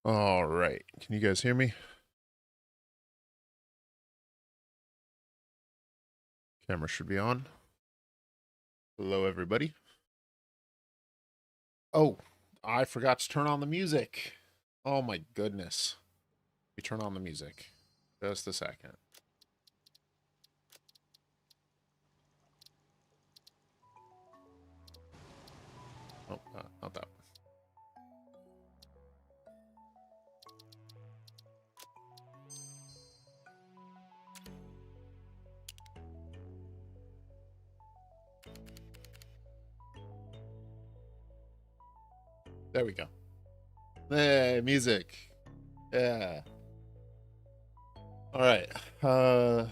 All right. Can you guys hear me? Camera should be on. Hello, everybody. Oh, I forgot to turn on the music. Oh my goodness. We turn on the music. Just a second. Oh, not that one. There we go. Hey, music. Yeah. All right. We're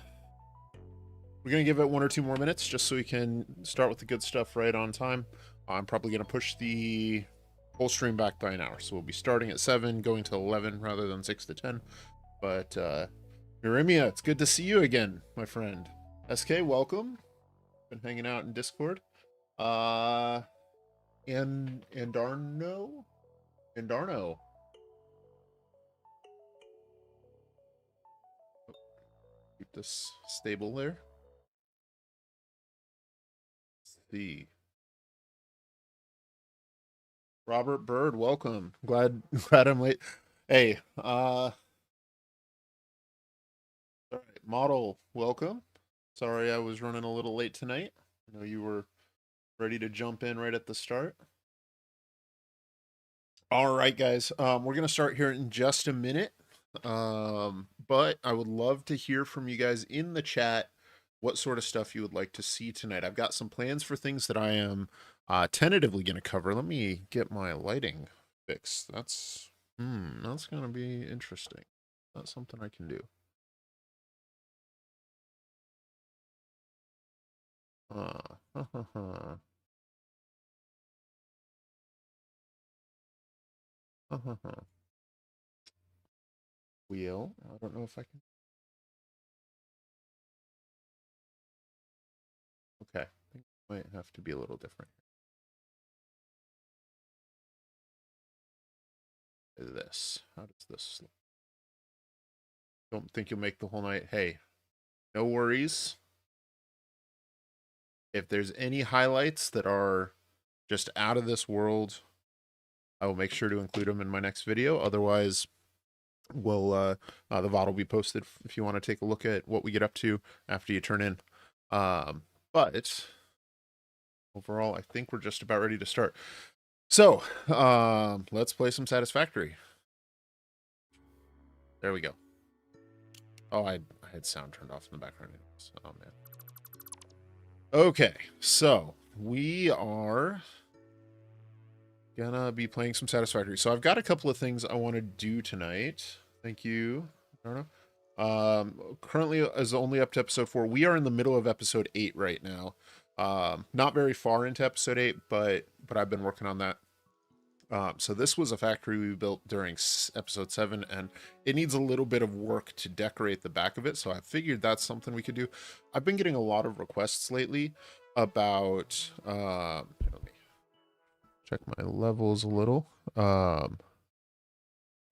going to give it 1 or 2 more minutes just so we can start with the good stuff right on time. I'm probably going to push the whole stream back by an hour. So we'll be starting at 7, going to 11 rather than 6 to 10. But, Urimia, it's good to see you again, my friend. SK, welcome. Been hanging out in Discord. And Andarno? Andarno. Keep this stable there. Let's see. Robert Bird, welcome. Glad I'm late. Hey, all right, Model, welcome. Sorry I was running a little late tonight. I know you were ready to jump in right at the start. All right, guys. We're gonna start here in just a minute. But I would love to hear from you guys in the chat what sort of stuff you would like to see tonight. I've got some plans for things that I am tentatively going to cover. Let me get my lighting fixed. That's going to be interesting. That's something I can do. Uh, Wheel. I don't know if I can. Okay. I think it might have to be a little different. This. How does this look? Don't think you'll make the whole night. Hey, no worries. If there's any highlights that are just out of this world, I will make sure to include them in my next video. Otherwise, we'll the VOD will be posted if you want to take a look at what we get up to after you turn in. But overall, I think we're just about ready to start. So let's play some Satisfactory. There we go. Oh, I had sound turned off in the background. Oh man. Okay, so we are gonna be playing some Satisfactory. So I've got a couple of things I want to do tonight. Thank you. I don't know. Currently is only up to episode 4. We are in the middle of episode 8 right now. Not very far into episode 8, but I've been working on that. So this was a factory we built during episode 7, and it needs a little bit of work to decorate the back of it. So I figured that's something we could do. I've been getting a lot of requests lately about let me check my levels a little. I've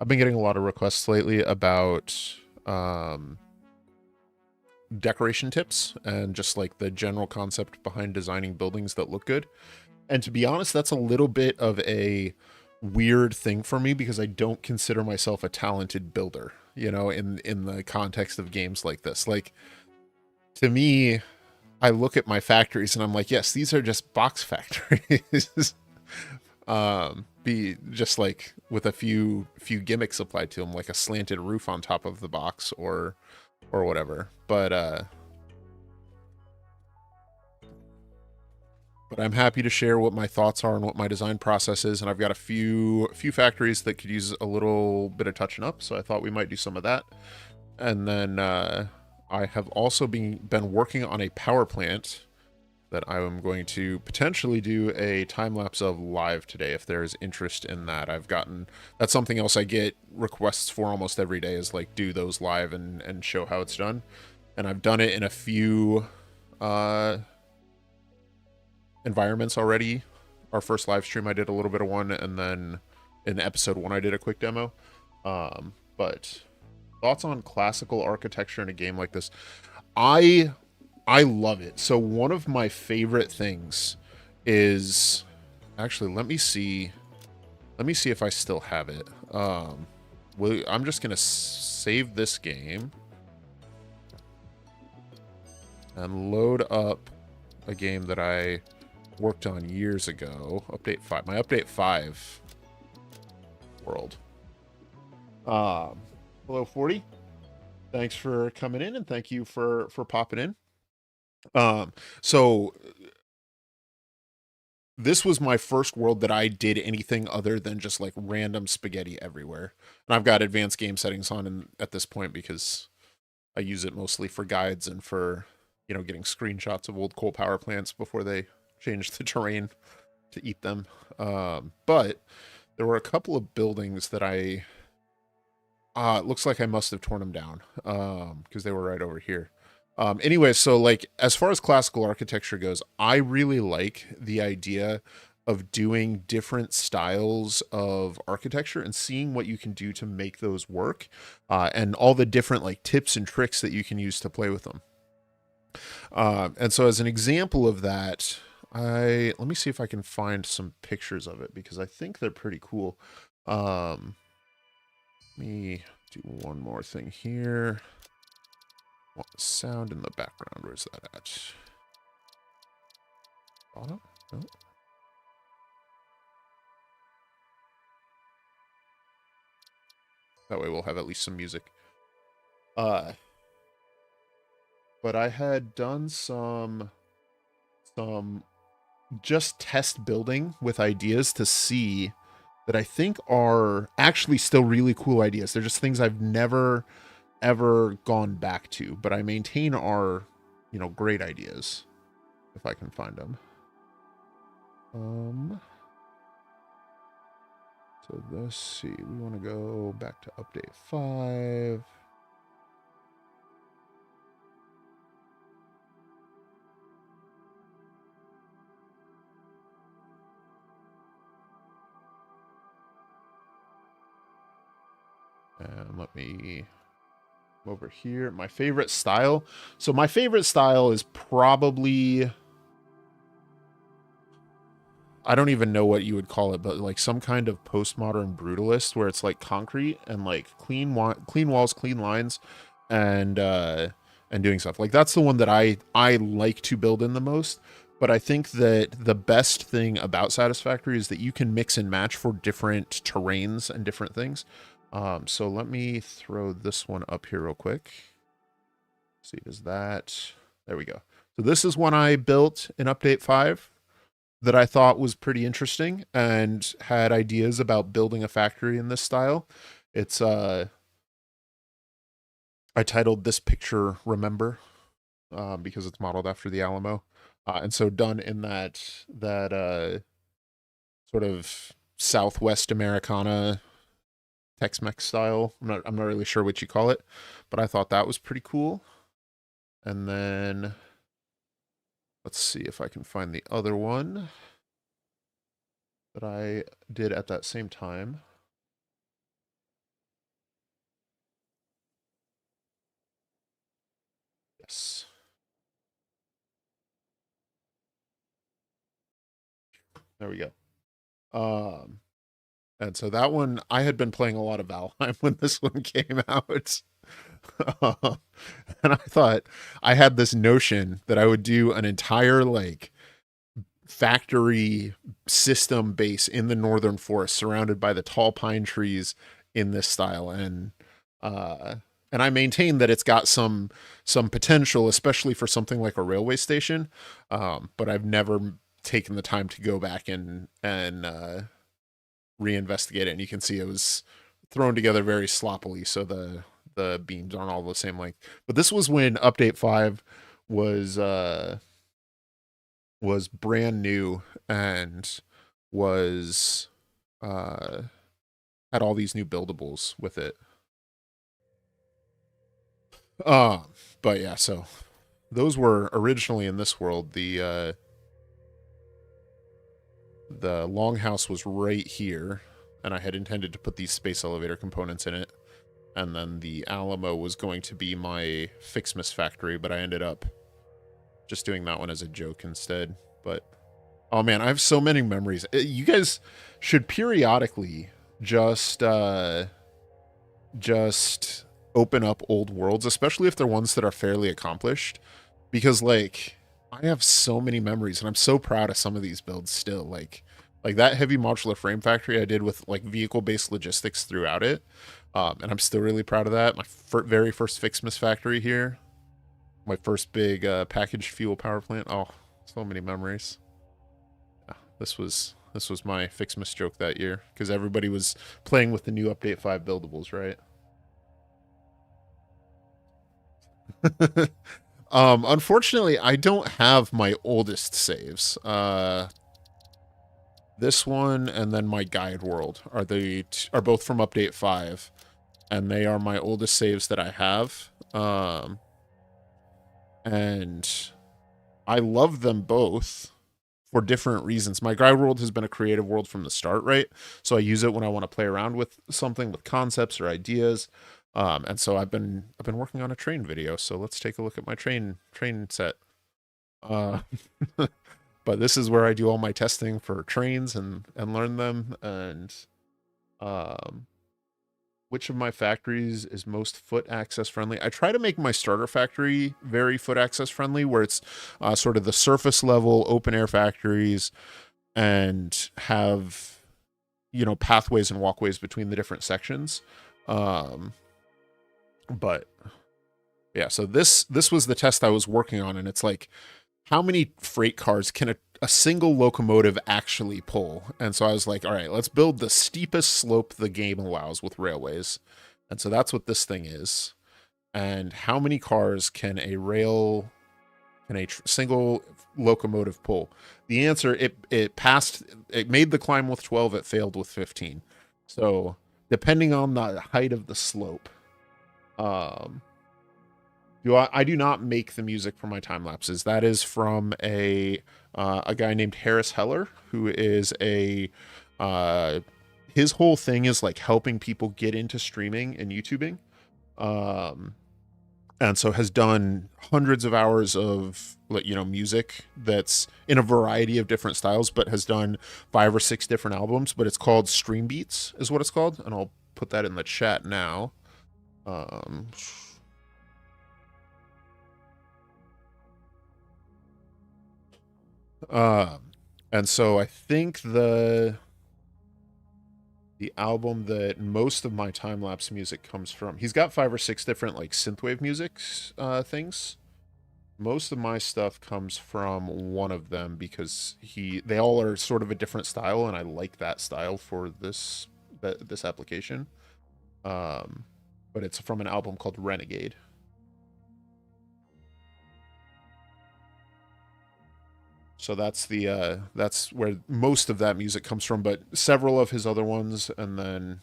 been getting a lot of requests lately about decoration tips and just like the general concept behind designing buildings that look good. And to be honest, that's a little bit of a weird thing for me because I don't consider myself a talented builder, you know, in the context of games like this. Like, to me, I look at my factories and I'm like, yes, these are just box factories. Be just like with a few gimmicks applied to them, like a slanted roof on top of the box or whatever. But I'm happy to share what my thoughts are and what my design process is. And I've got a few factories that could use a little bit of touching up, so I thought we might do some of that. And then I have also been working on a power plant that I am going to potentially do a time lapse of live today if there's interest in that. That's something else I get requests for almost every day, is like do those live and show how it's done. And I've done it in a few environments already. Our first live stream I did a little bit of one, and then in episode 1 I did a quick demo. But thoughts on classical architecture in a game like this? I I love it. So one of my favorite things is actually let me see if I still have it. I'm just gonna save this game and load up a game that I worked on years ago. Update 5. My update 5 world. Hello 40. Thanks for coming in and thank you for popping in. So this was my first world that I did anything other than just like random spaghetti everywhere. And I've got advanced game settings on at this point because I use it mostly for guides and for, getting screenshots of old coal power plants before they change the terrain to eat them. But there were a couple of buildings that it looks like I must have torn them down because they were right over here. Anyway, so like as far as classical architecture goes, I really like the idea of doing different styles of architecture and seeing what you can do to make those work, and all the different like tips and tricks that you can use to play with them. And so as an example of that, let me see if I can find some pictures of it because I think they're pretty cool. Let me do one more thing here. Want the sound in the background. Where's that at? Bottom? No. That way we'll have at least some music. But I had done some just test building with ideas to see that I think are actually still really cool ideas. They're just things I've never ever gone back to, but I maintain are, great ideas if I can find them. So let's see. We want to go back to update 5. And let me come over here. My favorite style. So my favorite style is probably, I don't even know what you would call it, but like some kind of postmodern brutalist where it's like concrete and like clean walls, clean lines, and doing stuff. Like that's the one that I like to build in the most. But I think that the best thing about Satisfactory is that you can mix and match for different terrains and different things. So let me throw this one up here real quick. See, does that? There we go. So this is one I built in update 5 that I thought was pretty interesting and had ideas about building a factory in this style. It's I titled this picture "Remember" because it's modeled after the Alamo, and so done in that sort of Southwest Americana Tex-Mex style. I'm not really sure what you call it, but I thought that was pretty cool. And then let's see if I can find the other one that I did at that same time. Yes. There we go. And so that one, I had been playing a lot of Valheim when this one came out. And I thought I had this notion that I would do an entire like factory system base in the northern forest surrounded by the tall pine trees in this style. And I maintain that it's got some potential, especially for something like a railway station. But I've never taken the time to go back and reinvestigate it. And you can see it was thrown together very sloppily, so the beams aren't all the same length. But this was when update 5 was brand new and was had all these new buildables with it. But yeah, so those were originally in this world. The longhouse was right here. and I had intended to put these space elevator components in it, and then the Alamo was going to be my Fixmas factory, but I ended up just doing that one as a joke instead. But oh man, I have so many memories. You guys should periodically just just open up old worlds, especially if they're ones that are fairly accomplished, because like I have so many memories and I'm so proud of some of these builds still. Like that heavy modular frame factory I did with like vehicle based logistics throughout it. And I'm still really proud of that. My very first Fixmas factory here, my first big packaged fuel power plant. Oh, so many memories. Yeah, this was my Fixmas joke that year because everybody was playing with the new update 5 buildables, right? Unfortunately, I don't have my oldest saves. This one and then my guide world are both from update 5, and they are my oldest saves that I have. And I love them both for different reasons. My guide world has been a creative world from the start, right? So I use it when I want to play around with something, with concepts or ideas. And so I've been working on a train video. So let's take a look at my train set. Uh, but this is where I do all my testing for trains and learn them. And which of my factories is most foot access friendly? I try to make my starter factory very foot access friendly, where it's sort of the surface level open air factories and have, you know, pathways and walkways between the different sections. But yeah, so this was the test I was working on, and it's like, how many freight cars can a single locomotive actually pull? And so I was like, all right, let's build the steepest slope the game allows with railways. And so that's what this thing is. And how many cars can a single locomotive pull? The answer, it passed, it made the climb with 12, it failed with 15. So depending on the height of the slope, I do not make the music for my time lapses. That is from a guy named Harris Heller, who is his whole thing is like helping people get into streaming and YouTubing. And so has done hundreds of hours of, you know, music that's in a variety of different styles, but has done 5 or 6 different albums. But it's called Stream Beats is what it's called. And I'll put that in the chat now. And so I think the album that most of my time-lapse music comes from, he's got 5 or 6 different like synthwave music things. Most of my stuff comes from one of them because they all are sort of a different style, and I like that style for this application. But it's from an album called Renegade. So that's where most of that music comes from, but several of his other ones, and then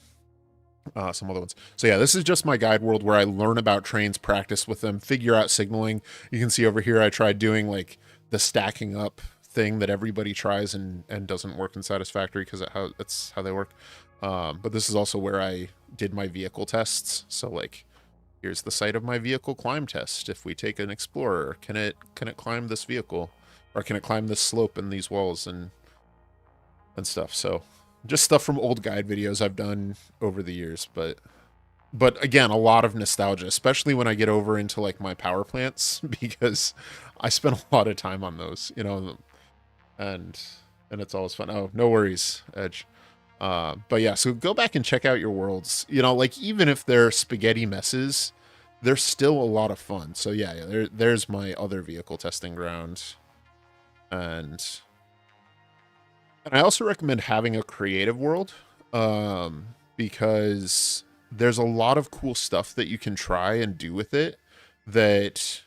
some other ones. So yeah, this is just my guide world where I learn about trains, practice with them, figure out signaling. You can see over here I tried doing like the stacking up thing that everybody tries and doesn't work in Satisfactory because that's how they work. But this is also where I did my vehicle tests. So like, here's the site of my vehicle climb test. If we take an Explorer, can it climb this vehicle? Or can it climb this slope and these walls and stuff? So just stuff from old guide videos I've done over the years. But again, a lot of nostalgia, especially when I get over into like my power plants, because I spent a lot of time on those, you know, and it's always fun. Oh, no worries, Edge. But yeah, so go back and check out your worlds. You know, like even if they're spaghetti messes, they're still a lot of fun. So yeah, there's my other vehicle testing ground. And I also recommend having a creative world, because there's a lot of cool stuff that you can try and do with it that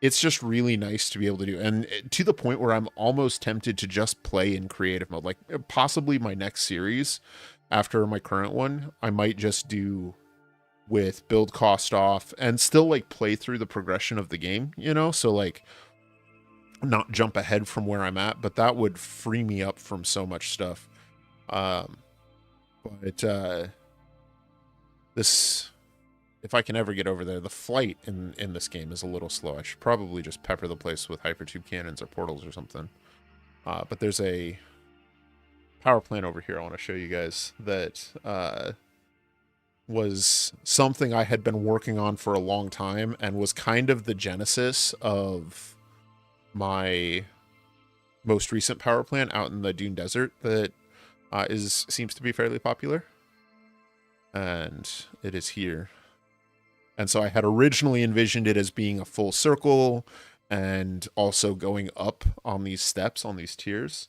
it's just really nice to be able to do. And to the point where I'm almost tempted to just play in creative mode. Like possibly my next series after my current one, I might just do with build cost off and still like play through the progression of the game, you know? So like, not jump ahead from where I'm at, but that would free me up from so much stuff. But this, if I can ever get over there, the flight in this game is a little slow. I should probably just pepper the place with hypertube cannons or portals or something. But there's a power plant over here I want to show you guys that was something I had been working on for a long time and was kind of the genesis of my most recent power plant out in the Dune Desert that seems to be fairly popular. And it is here. And so I had originally envisioned it as being a full circle and also going up on these steps, on these tiers.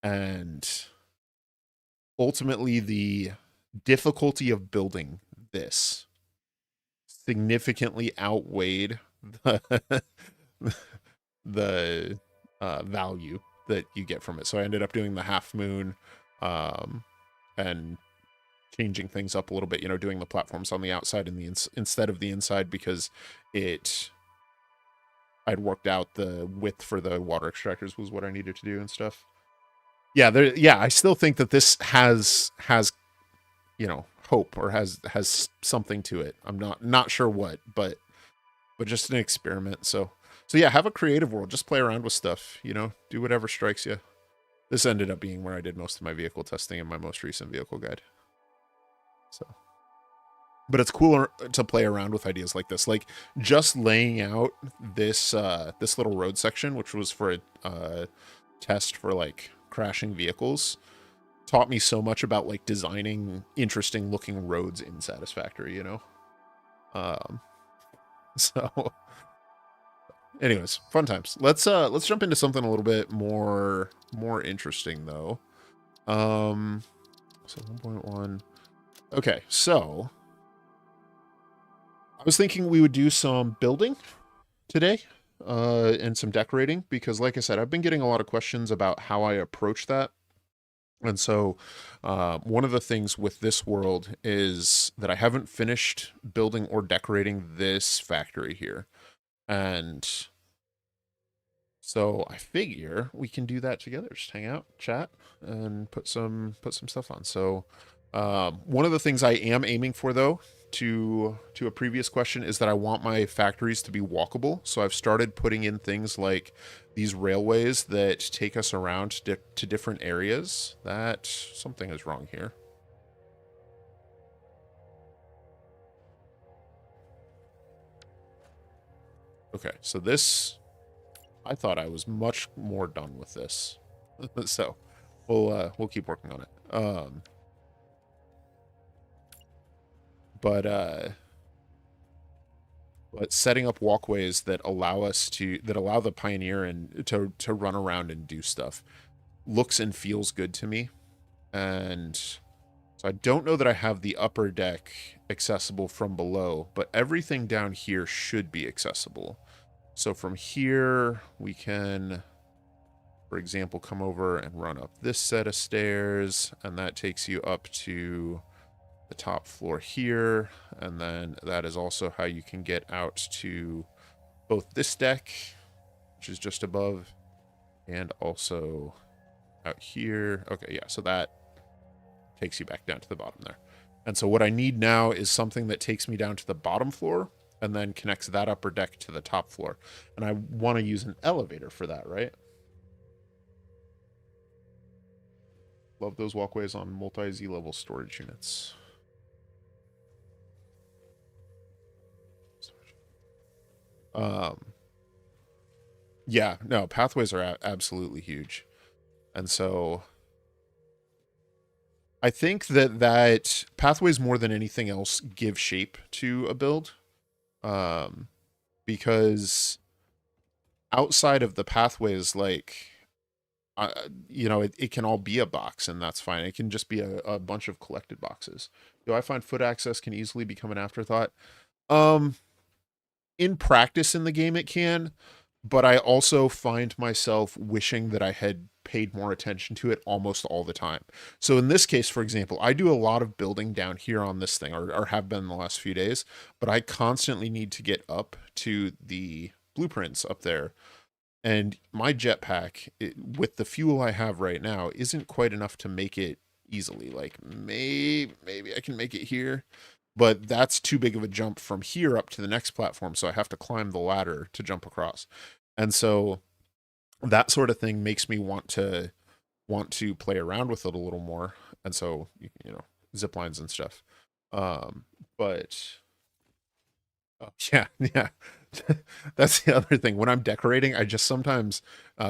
And ultimately the difficulty of building this significantly outweighed the value that you get from it. So I ended up doing the half moon and changing things up a little bit, you know, doing the platforms on the outside and instead of the inside, because I'd worked out the width for the water extractors was what I needed to do and stuff. Yeah, I still think that this has you know, hope, or has something to it. I'm not sure what, but just an experiment. So yeah, have a creative world. Just play around with stuff, you know, do whatever strikes you. This ended up being where I did most of my vehicle testing in my most recent vehicle guide. So, but it's cooler to play around with ideas like this, like just laying out this this little road section, which was for a test for like crashing vehicles, taught me so much about like designing interesting looking roads in Satisfactory, you know. So anyways, fun times. Let's jump into something a little bit more interesting though. So 1.1. Okay, so I was thinking we would do some building today and some decorating, because like I said, I've been getting a lot of questions about how I approach that. And so one of the things with this world is that I haven't finished building or decorating this factory here. And so I figure we can do that together. Just hang out, chat, and put some stuff on. So one of the things I am aiming for, though, to a previous question, is that I want my factories to be walkable. So I've started putting in things like these railways that take us around to different areas. That something is wrong here. Okay, so this, I thought I was much more done with this. So we'll keep working on it. But setting up walkways that allow the pioneer and to run around and do stuff looks and feels good to me. And so I don't know that I have the upper deck accessible from below, but everything down here should be accessible. So from here we can, for example, come over and run up this set of stairs, and that takes you up to the top floor here. And then that is also how you can get out to both this deck, which is just above, and also out here. Okay, yeah, so that takes you back down to the bottom there. And so what I need now is something that takes me down to the bottom floor and then connects that upper deck to the top floor. And I want to use an elevator for that, right? Love those walkways on multi-Z level storage units. Yeah, no, pathways are absolutely huge. And so I think that pathways, more than anything else, give shape to a build. Because outside of the pathways, like, you know, it can all be a box, and that's fine. It can just be a bunch of collected boxes. Do I find foot access can easily become an afterthought? In practice in the game it can, but I also find myself wishing that I had paid more attention to it almost all the time. So in this case, for example, I do a lot of building down here on this thing, or have been the last few days, but I constantly need to get up to the blueprints up there And my jetpack, with the fuel I have right now, isn't quite enough to make it easily. Like maybe I can make it here, but that's too big of a jump from here up to the next platform, so I have to climb the ladder to jump across. And so that sort of thing makes me want to play around with it a little more. And so zip lines and stuff. But yeah, yeah. That's the other thing. When I'm decorating, I just sometimes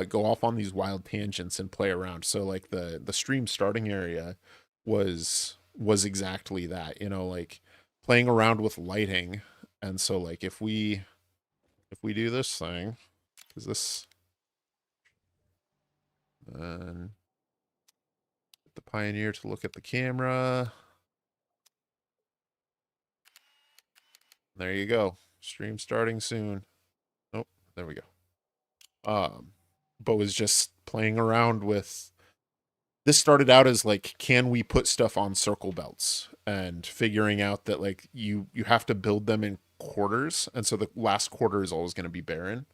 go off on these wild tangents and play around. So like the stream starting area was exactly that, like playing around with lighting. And so like if we do this thing, is this then get the Pioneer to look at the camera. There you go. Stream starting soon. Nope, there we go. But was just playing around with this. Started out as like, can we put stuff on circle belts, and figuring out that like you have to build them in quarters, and so the last quarter is always going to be barren.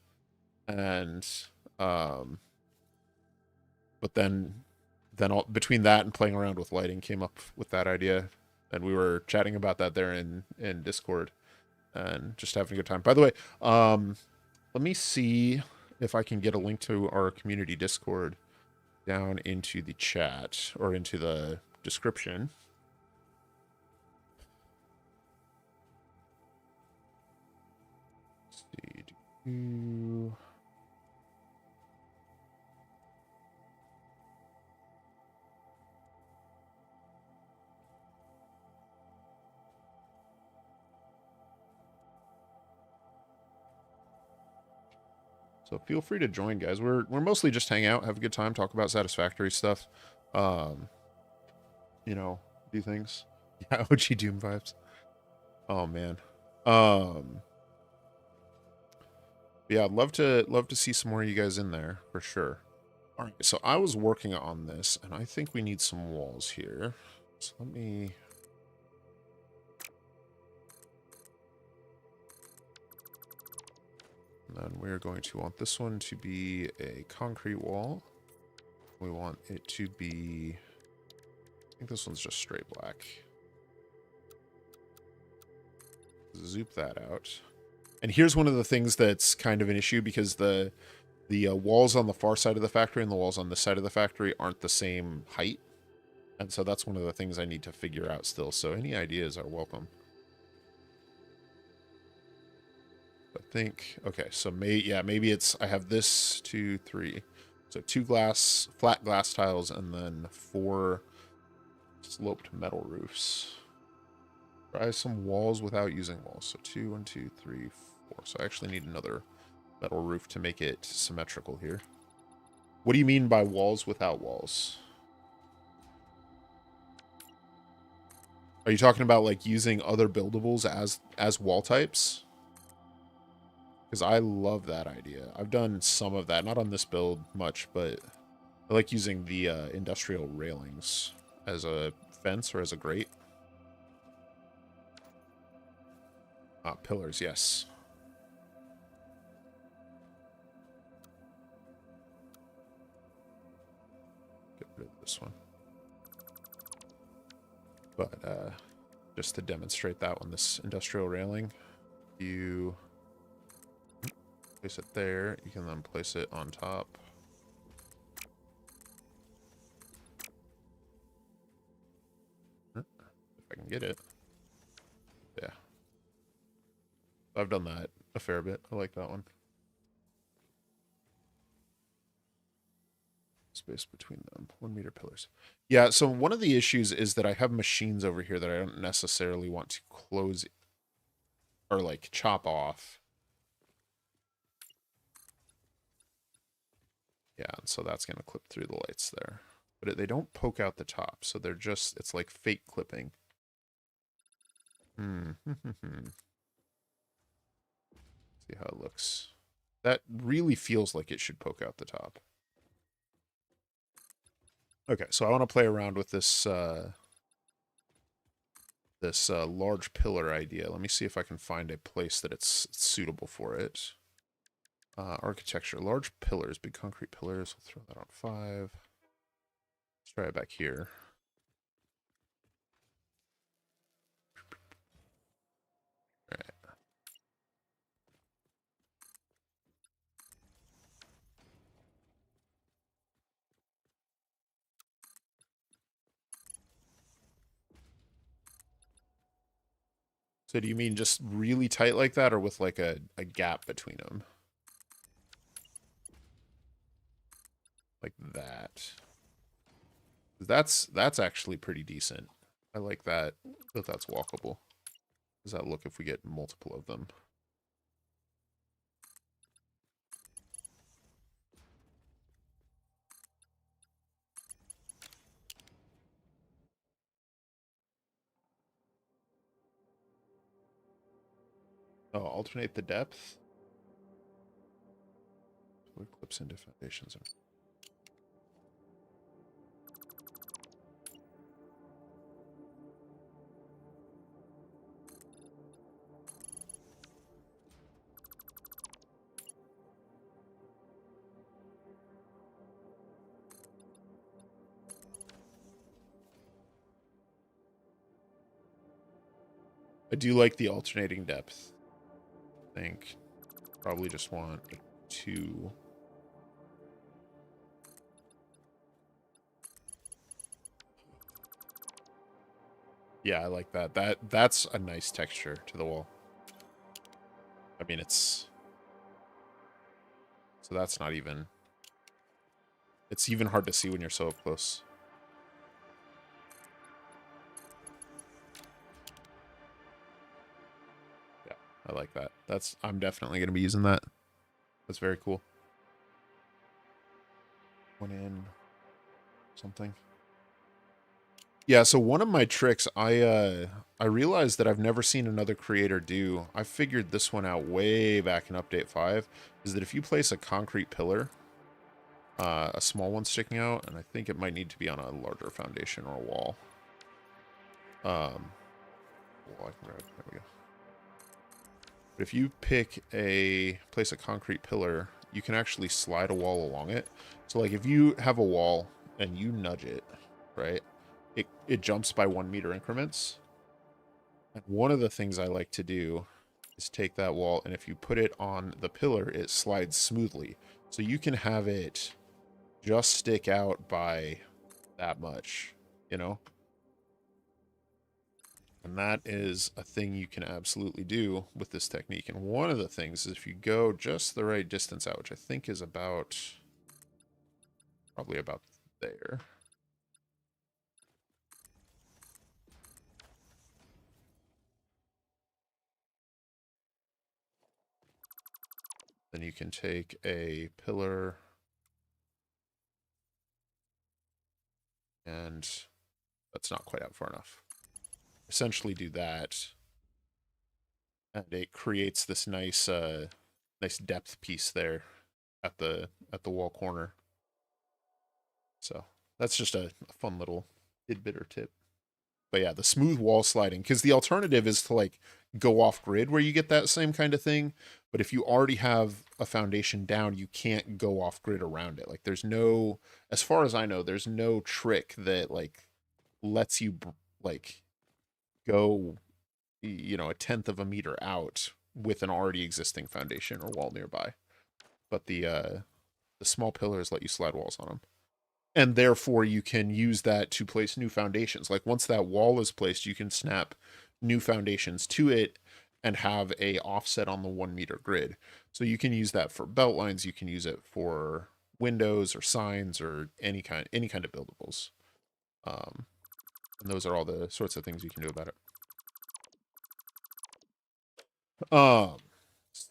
And but then between that and playing around with lighting, came up with that idea, and we were chatting about that there in Discord, and just having a good time. By the way, let me see if I can get a link to our community Discord down into the chat or into the description. Let's see. So feel free to join, guys. We're mostly just hang out, have a good time, talk about Satisfactory stuff. Um, do things. Yeah, OG Doom vibes. Oh man. Yeah, I'd love to see some more of you guys in there for sure. All right, so I was working on this, and I think we need some walls here. So let me. And then we're going to want this one to be a concrete wall. We want it to be. I think this one's just straight black. Zoop that out. And here's one of the things that's kind of an issue, because the walls on the far side of the factory and the walls on this side of the factory aren't the same height. And so that's one of the things I need to figure out still. So any ideas are welcome. I think, okay, so maybe it's, I have this, 2, 3. So 2 flat glass tiles, and then 4 sloped metal roofs. Try some walls without using walls. So 2, 1, 2, 3, 4. So I actually need another metal roof to make it symmetrical here. What do you mean by walls without walls? Are you talking about like using other buildables as wall types? Because I love that idea. I've done some of that, not on this build much, but I like using the industrial railings as a fence or as a grate. Pillars, yes. Get rid of this one. But just to demonstrate that one, this industrial railing, you place it there. You can then place it on top. If I can get it. Yeah. I've done that a fair bit. I like that one. Space between them. 1 meter pillars. Yeah, so one of the issues is that I have machines over here that I don't necessarily want to close or like chop off. Yeah, and so that's going to clip through the lights there. But they don't poke out the top, so they're just, it's like fake clipping. See how it looks. That really feels like it should poke out the top. Okay, so I want to play around with this large pillar idea. Let me see if I can find a place that it's suitable for it. Architecture, large pillars, big concrete pillars. We'll throw that on 5. Let's try it back here. All right. So do you mean just really tight like that, or with like a gap between them? Like that. That's actually pretty decent. I like that, that's walkable. Does that look if we get multiple of them? Oh, alternate the depth. Put clips into foundations. I do like the alternating depth. I think probably just want a 2. Yeah, I like that. That's a nice texture to the wall. I mean, it's... So that's not even... It's even hard to see when you're so up close. Yeah, I like that. I'm definitely going to be using that. That's very cool. One in... Something. Yeah, so one of my tricks I realized that I've never seen another creator do. I figured this one out way back in update 5, is that if you place a concrete pillar, a small one sticking out, and I think it might need to be on a larger foundation or a wall. Well, I can grab, there we go. But if you place a concrete pillar, you can actually slide a wall along it. So like if you have a wall and you nudge it, right? It jumps by 1 meter increments. And one of the things I like to do is take that wall, and if you put it on the pillar, it slides smoothly. So you can have it just stick out by that much, you know? And that is a thing you can absolutely do with this technique. And one of the things is if you go just the right distance out, which I think is probably about there. Then you can take a pillar and that's not quite out far enough. Essentially do that. And it creates this nice nice depth piece there at the wall corner. So that's just a fun little tidbit or tip. But yeah, the smooth wall sliding, because the alternative is to like go off grid where you get that same kind of thing. But if you already have a foundation down, you can't go off grid around it. Like there's no, as far as I know, there's no trick that like lets you like go, you know, 1/10 of a meter out with an already existing foundation or wall nearby. But the small pillars let you slide walls on them. And therefore you can use that to place new foundations. Like once that wall is placed, you can snap new foundations to it and have a offset on the 1 meter grid. So you can use that for belt lines, you can use it for windows or signs or any kind of buildables. And those are all the sorts of things you can do about it.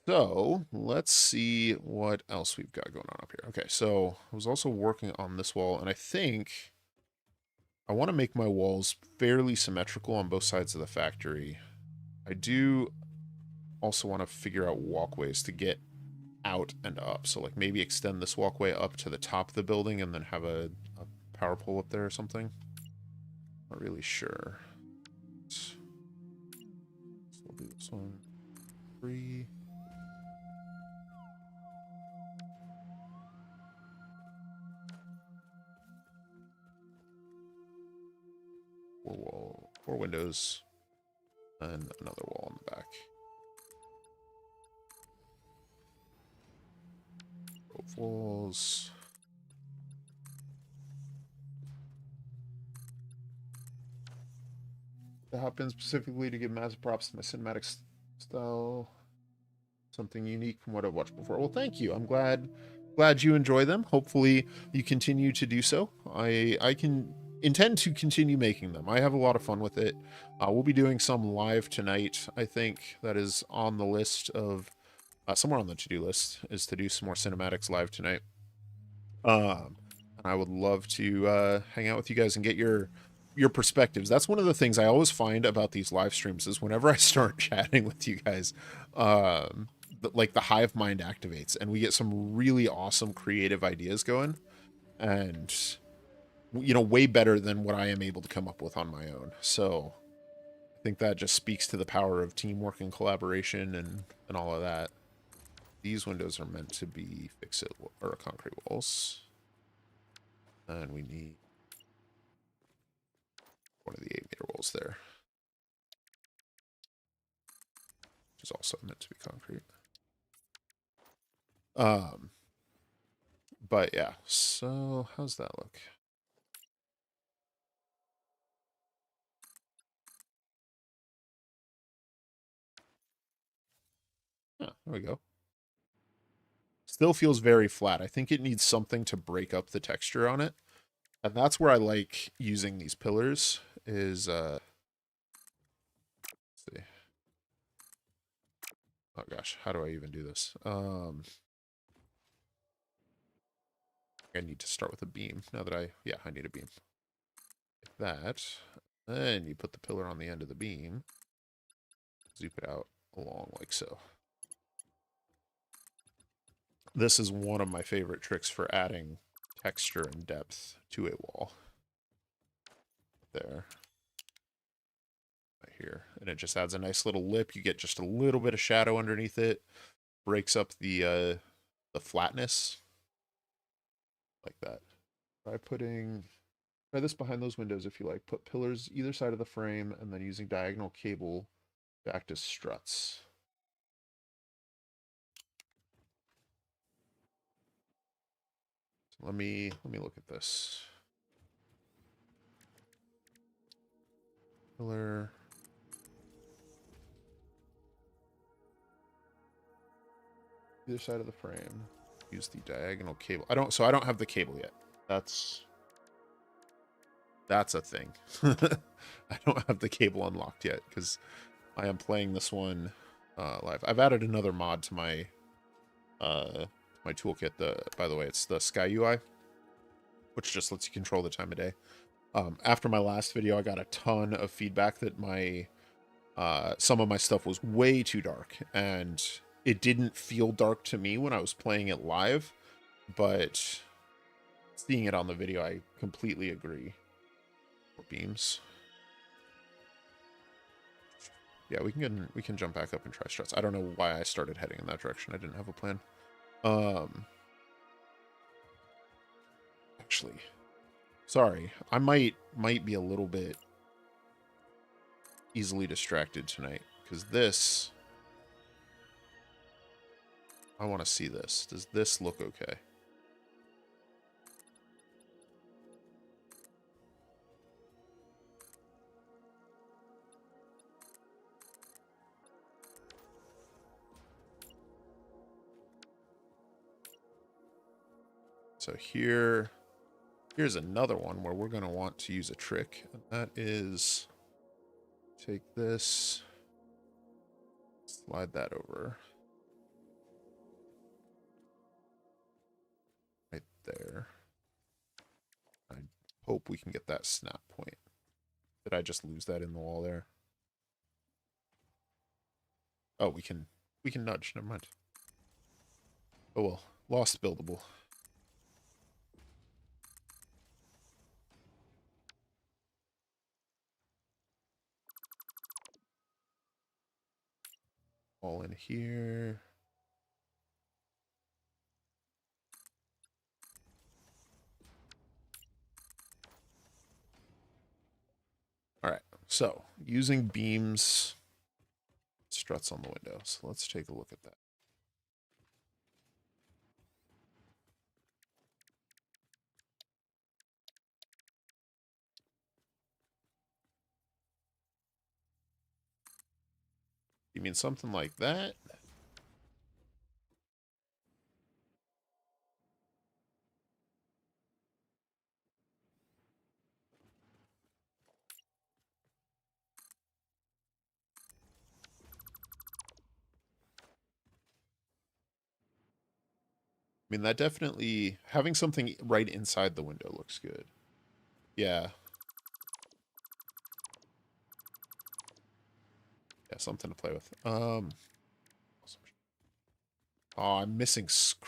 So let's see what else we've got going on up here. Okay, so I was also working on this wall, and I think I want to make my walls fairly symmetrical on both sides of the factory. I do also want to figure out walkways to get out and up. So like maybe extend this walkway up to the top of the building and then have a power pole up there or something. Not really sure. So we'll do this one. 3. four windows, and another wall on the back. Both walls. That happened specifically to give massive props to my cinematic style. Something unique from what I've watched before. Well, thank you. I'm glad you enjoy them. Hopefully you continue to do so. I can intend to continue making them. I have a lot of fun with it. We'll be doing some live tonight. I think that is on the list of somewhere on the to-do list is to do some more cinematics live tonight. And I would love to hang out with you guys and get your perspectives. That's one of the things I always find about these live streams is whenever I start chatting with you guys, like the hive mind activates and we get some really awesome creative ideas going, and you know, way better than what I am able to come up with on my own. So I think that just speaks to the power of teamwork and collaboration and all of that. These windows are meant to be fixed or concrete walls. And we need one of the 8-meter walls there, which is also meant to be concrete. But yeah, so how's that look? Yeah, there we go. Still feels very flat. I think it needs something to break up the texture on it. And that's where I like using these pillars is, let's see. Oh gosh, how do I even do this? I need to start with a beam now that I need a beam. Like that. Then you put the pillar on the end of the beam. Zoop it out along like so. This is one of my favorite tricks for adding texture and depth to a wall. There. Right here. And it just adds a nice little lip. You get just a little bit of shadow underneath it. Breaks up the flatness. Like that. Try this behind those windows if you like. Put pillars either side of the frame and then using diagonal cable to act as struts. So let me look at this. Pillar. Either side of the frame. Use the diagonal cable. I don't have the cable yet. That's a thing. I don't have the cable unlocked yet because I am playing this one live. I've added another mod to my my toolkit. By the way, it's the Sky UI, which just lets you control the time of day. After my last video, I got a ton of feedback that my some of my stuff was way too dark, and it didn't feel dark to me when I was playing it live, but seeing it on the video, I completely agree. Beams. Yeah, we can jump back up and try struts. I don't know why I started heading in that direction. I didn't have a plan. Actually, sorry. I might be a little bit easily distracted tonight because this, I want to see this. Does this look okay? So here's another one where we're going to want to use a trick, and that is take this, slide that over right there. I hope we can get that snap point. Did I just lose that in the wall there? Oh, we can nudge. Never mind. Oh well, lost buildable. All in here. All So, using beams, struts on the window. So let's take a look at that. You mean something like that? I mean, that definitely, having something right inside the window looks good. Yeah. Yeah, something to play with. Oh, I'm missing screws.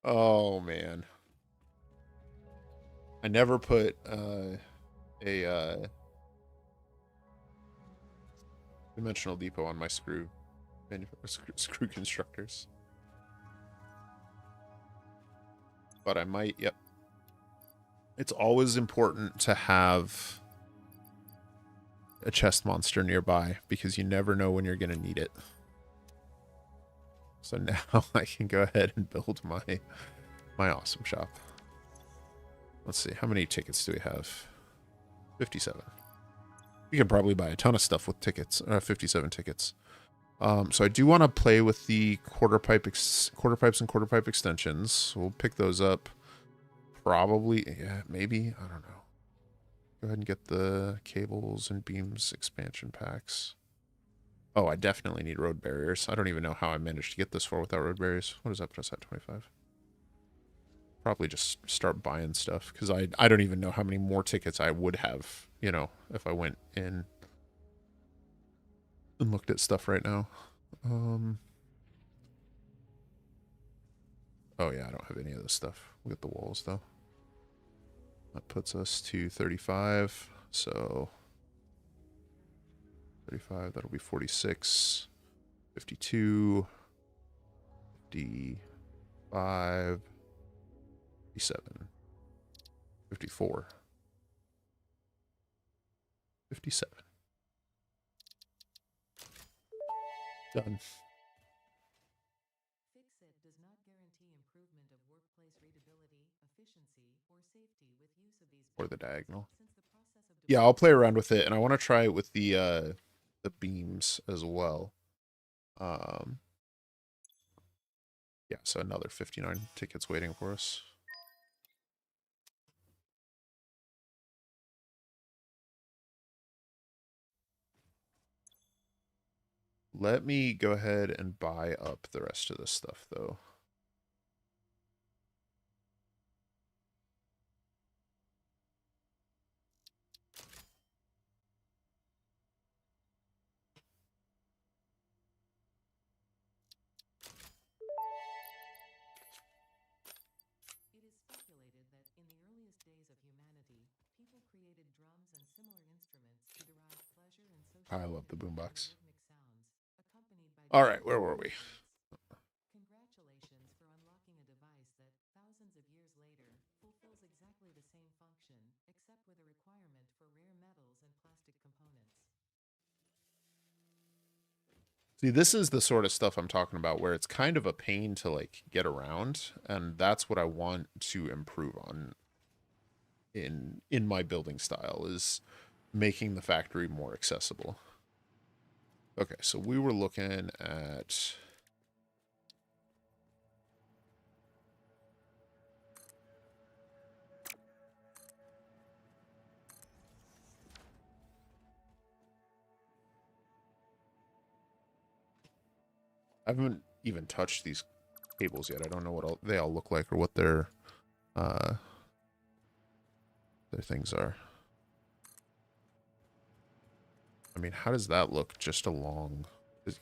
Oh, man. I never put a dimensional depot on my screw constructors. But I might, yep. It's always important to have a chest monster nearby because you never know when you're going to need it. So now I can go ahead and build my awesome shop. Let's see, how many tickets do we have? 57. You can probably buy a ton of stuff with tickets, 57 tickets. So I do want to play with the quarter pipes and quarter pipe extensions. We'll pick those up. Probably, yeah, maybe, I don't know. Go ahead and get the cables and beams expansion packs. Oh, I definitely need road barriers. I don't even know how I managed to get this far without road barriers. What does that put us at, 25? Probably just start buying stuff, because I don't even know how many more tickets I would have, you know, if I went in and looked at stuff right now. Oh yeah, I don't have any of this stuff. We'll get the walls, though. That puts us to 35, so 35, that'll be 46, 52, 55, 57, 54, 57. Done. Fix-it does not guarantee improvement of workplace readability, efficiency, or safety with use of these Or the diagonal. since the process of Yeah, I'll play around with it, and I want to try it with the beams as well. Yeah, so another 59 tickets waiting for us. Let me go ahead and buy up the rest of this stuff, though. It is speculated that in the earliest days of humanity, people created drums and similar instruments to derive pleasure and I love the sociability from boombox. the rhythmic sounds, accompanied by All right, where were we? Congratulations for unlocking a device that, thousands of years later, fulfills exactly the same function, except with a requirement for rare metals and plastic components. See, this is the sort of stuff I'm talking about where it's kind of a pain to, like, get around, and that's what I want to improve on in my building style, is making the factory more accessible. Okay, so we were looking at... I haven't even touched these cables yet. I don't know what they all look like or what their things are. I mean, how does that look just along?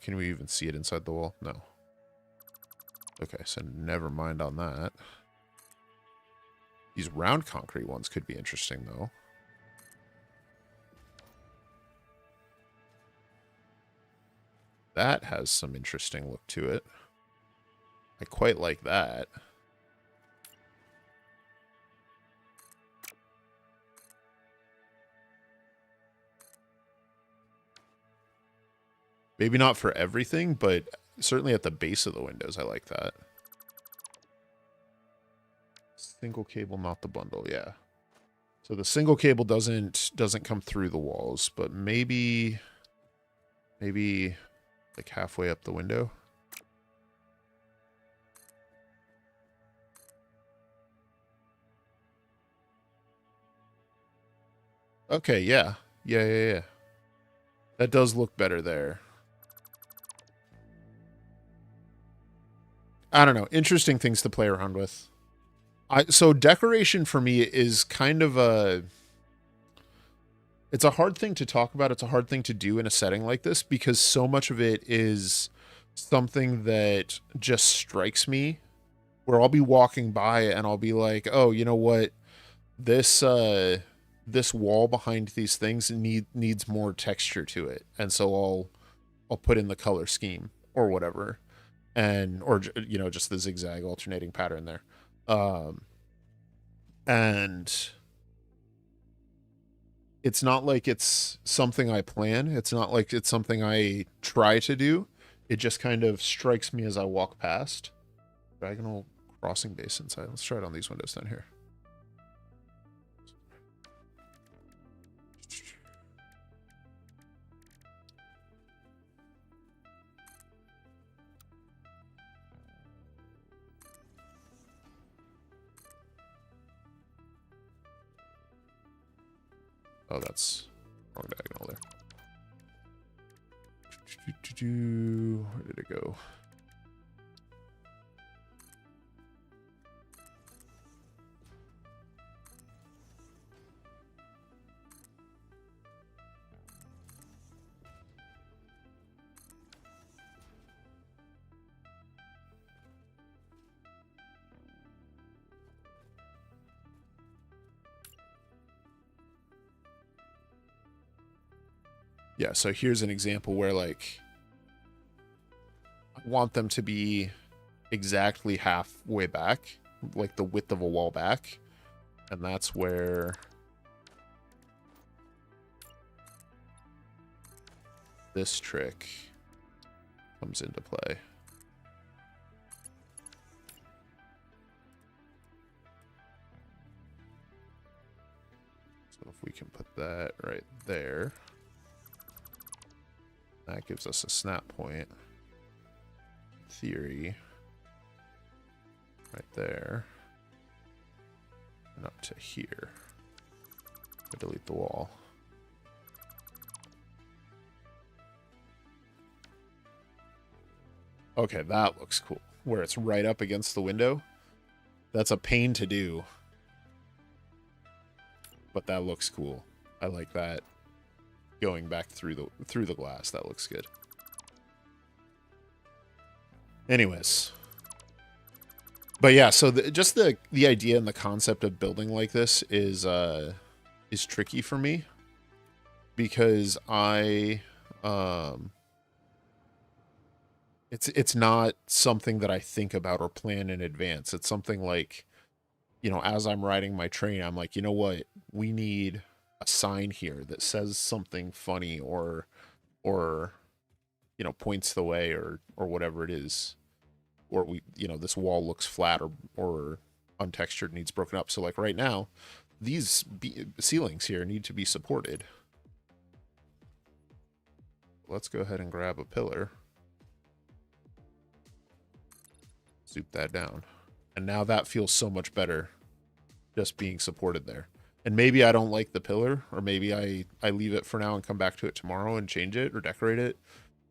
Can we even see it inside the wall? No. Okay, so never mind on that. These round concrete ones could be interesting, though. That has some interesting look to it. I quite like that. Maybe not for everything, but certainly at the base of the windows, I like that. Single cable, not the bundle, yeah. So the single cable doesn't come through the walls, but maybe like halfway up the window. Okay, yeah. Yeah. That does look better there. I don't know. Interesting things to play around with. So decoration for me is kind of it's a hard thing to talk about. It's a hard thing to do in a setting like this because so much of it is something that just strikes me where I'll be walking by and I'll be like, "Oh, you know what? This wall behind these things needs more texture to it." And so I'll put in the color scheme or whatever. And or just the zigzag alternating pattern there. And it's not like it's something I plan. It's not like it's something I try to do. It just kind of strikes me as I walk past. Diagonal crossing base inside. Let's try it on these windows down here. Oh, that's wrong diagonal there. Where did it go? Yeah, so here's an example where, like, I want them to be exactly halfway back, like the width of a wall back. And that's where this trick comes into play. So if we can put that right there, that gives us a snap point. In theory, right there, and up to here. Delete the wall. Okay, that looks cool. Where it's right up against the window. That's a pain to do. But that looks cool. I like that. Going back through the glass, that looks good. Anyways. But yeah, so just the idea and the concept of building like this is tricky for me. Because it's not something that I think about or plan in advance. It's something like, as I'm riding my train, I'm like, you know what? We need a sign here that says something funny or points the way or whatever it is. Or this wall looks flat or untextured, needs broken up. So like right now, these ceilings here need to be supported. Let's go ahead and grab a pillar. Zoop that down. And now that feels so much better just being supported there. And maybe I don't like the pillar, or maybe I leave it for now and come back to it tomorrow and change it or decorate it,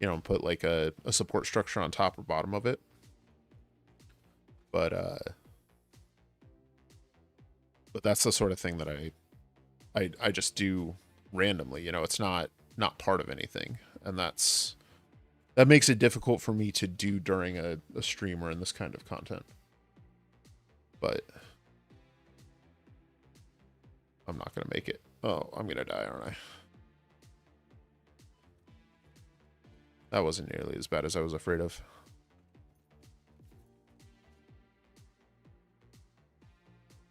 and put like a support structure on top or bottom of it. But that's the sort of thing that I just do randomly. It's not part of anything, and that makes it difficult for me to do during a stream or in this kind of content. But I'm not gonna make it. Oh, I'm gonna die, aren't I? That wasn't nearly as bad as I was afraid of.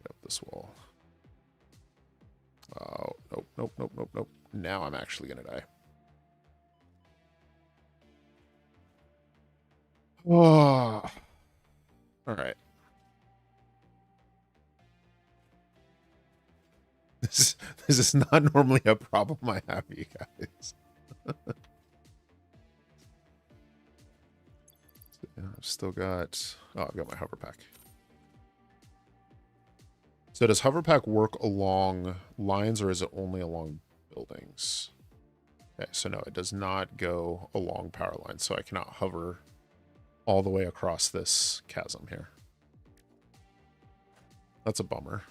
Up this wall. Oh, nope. Now I'm actually gonna die. Oh, all right. This, this is not normally a problem I have, you guys. Yeah, I've still got... Oh, I've got my hover pack. So does hover pack work along lines, or is it only along buildings? Okay, so no, it does not go along power lines, so I cannot hover all the way across this chasm here. That's a bummer.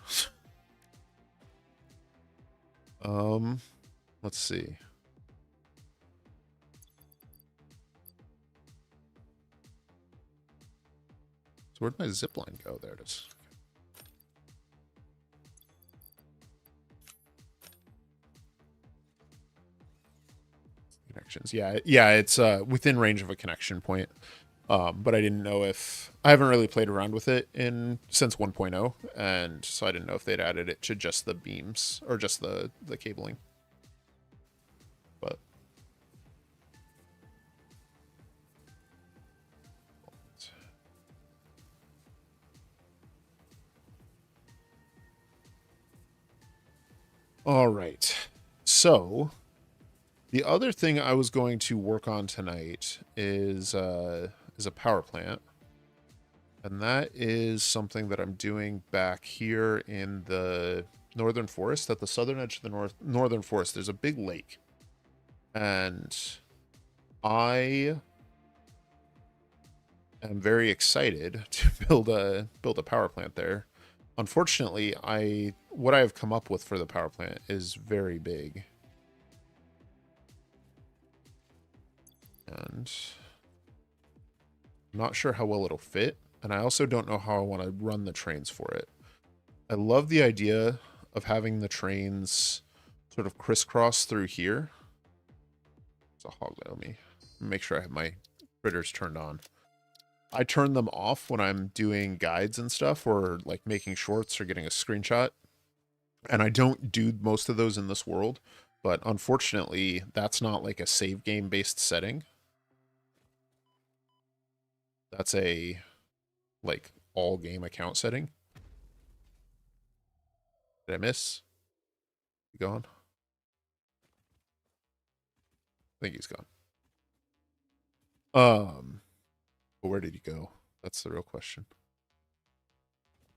Let's see. So where'd my zip line go? There it is. Connections. Yeah, it's within range of a connection point. But I didn't know if I haven't really played around with it since 1.0, and so I didn't know if they'd added it to just the beams or just the cabling. But all right. So the other thing I was going to work on tonight is a power plant. And that is something that I'm doing back here in the northern forest. At the southern edge of the northern forest, there's a big lake. And I am very excited to build a power plant there. Unfortunately, what I have come up with for the power plant is very big. And I'm not sure how well it'll fit. And I also don't know how I want to run the trains for it. I love the idea of having the trains sort of crisscross through here. It's a hog. Let me make sure I have my critters turned on. I turn them off when I'm doing guides and stuff, or like making shorts or getting a screenshot. And I don't do most of those in this world, but unfortunately, that's not like a save game based setting. That's a like all game account setting. Did I miss? You gone? I think he's gone. But where did he go? That's the real question.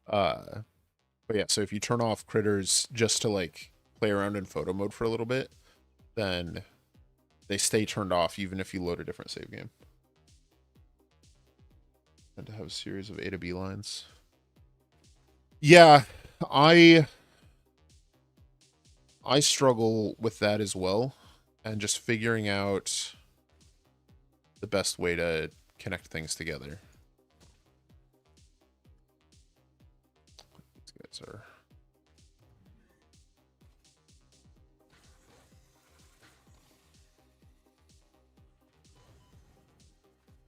But yeah, so if you turn off critters just to like play around in photo mode for a little bit, then they stay turned off even if you load a different save game. And to have a series of A to B lines. Yeah, I struggle with that as well, and just figuring out the best way to connect things together. These guys are...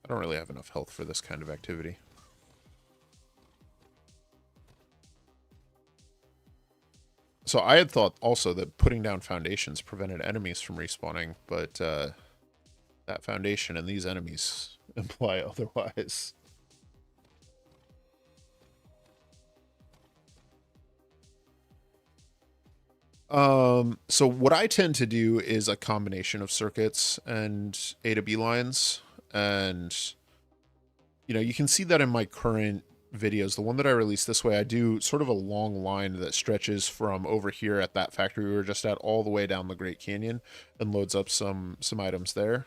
I don't really have enough health for this kind of activity. So I had thought also that putting down foundations prevented enemies from respawning, but that foundation and these enemies imply otherwise. So what I tend to do is a combination of circuits and A to B lines. And, you know, you can see that in my current videos. The one that I released this way, I do sort of a long line that stretches from over here at that factory we were just at all the way down the Great Canyon and loads up some items there.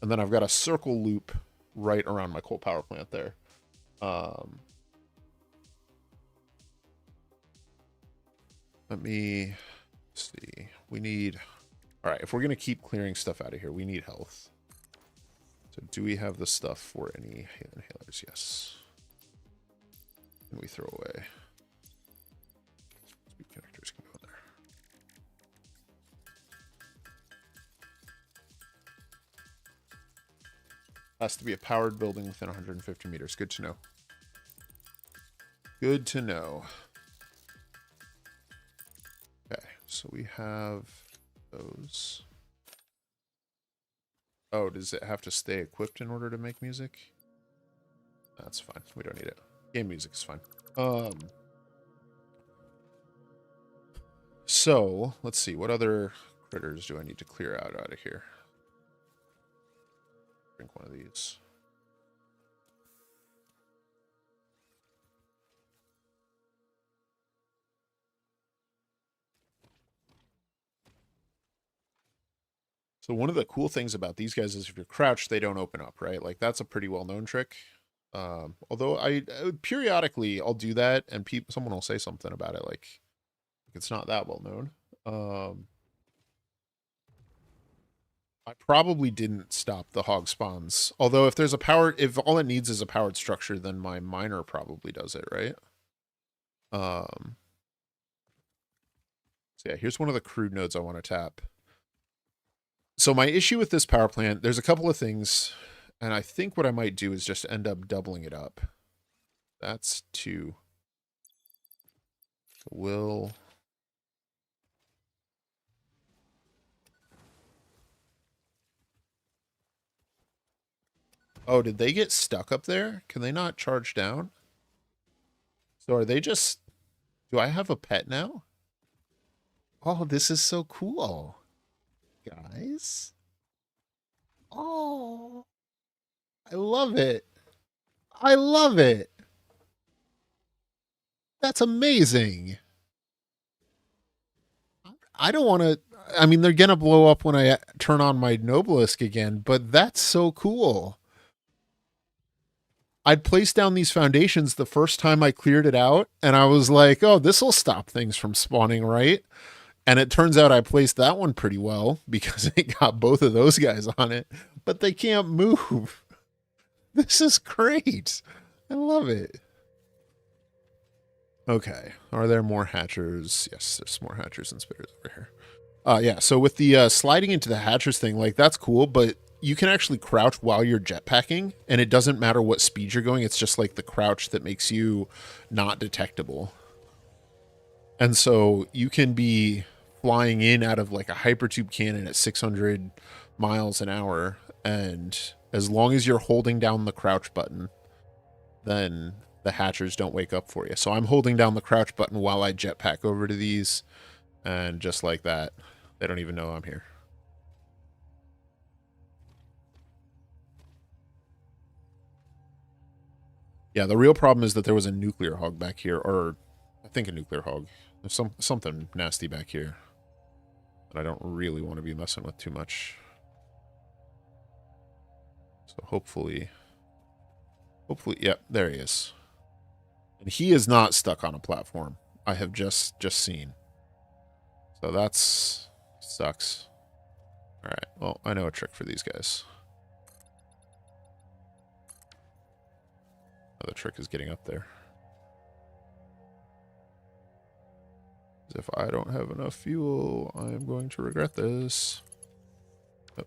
And then I've got a circle loop right around my coal power plant there. Let me see. We need... All right, if we're going to keep clearing stuff out of here, we need health. So do we have the stuff for any inhalers? Yes. And we throw away. Speed connectors can go in there. Has to be a powered building within 150 meters. Good to know. Good to know. Okay, so we have those. Oh, does it have to stay equipped in order to make music? That's fine. We don't need it. Game music is fine. So let's see. What other critters do I need to clear out of here? Drink one of these. So one of the cool things about these guys is if you're crouched, they don't open up, right? Like that's a pretty well-known trick. Although I periodically I'll do that, and someone will say something about it, like it's not that well known. I probably didn't stop the hog spawns. Although if there's a if all it needs is a powered structure, then my miner probably does it, right? So yeah, here's one of the crude nodes I want to tap. So my issue with this power plant, there's a couple of things, and I think what I might do is just end up doubling it up. That's 2. Will. Oh, did they get stuck up there? Can they not charge down? So are they just... Do I have a pet now? Oh, this is so cool. Guys. Oh, I love it. I love it. That's amazing. I don't want to... I mean, they're going to blow up when I turn on my Nobelisk again, but that's so cool. I'd placed down these foundations the first time I cleared it out, and I was like, oh, this will stop things from spawning, right? And it turns out I placed that one pretty well because it got both of those guys on it, but they can't move. This is great. I love it. Okay. Are there more hatchers? Yes, there's more hatchers and spitters over here. Yeah, so with the sliding into the hatchers thing, like that's cool, but you can actually crouch while you're jetpacking, and it doesn't matter what speed you're going. It's just like the crouch that makes you not detectable. And so you can be flying in out of like a hypertube cannon at 600 miles an hour, and as long as you're holding down the crouch button, then the hatchers don't wake up for you. So I'm holding down the crouch button while I jetpack over to these, and just like that, they don't even know I'm here. Yeah, the real problem is that there was a nuclear hog back here, or I think a nuclear hog. There's something nasty back here that I don't really want to be messing with too much. So hopefully, yeah, there he is. And he is not stuck on a platform. I have just seen. So that's sucks. All right, well, I know a trick for these guys. Oh, the trick is getting up there. If I don't have enough fuel, I am going to regret this. Oh.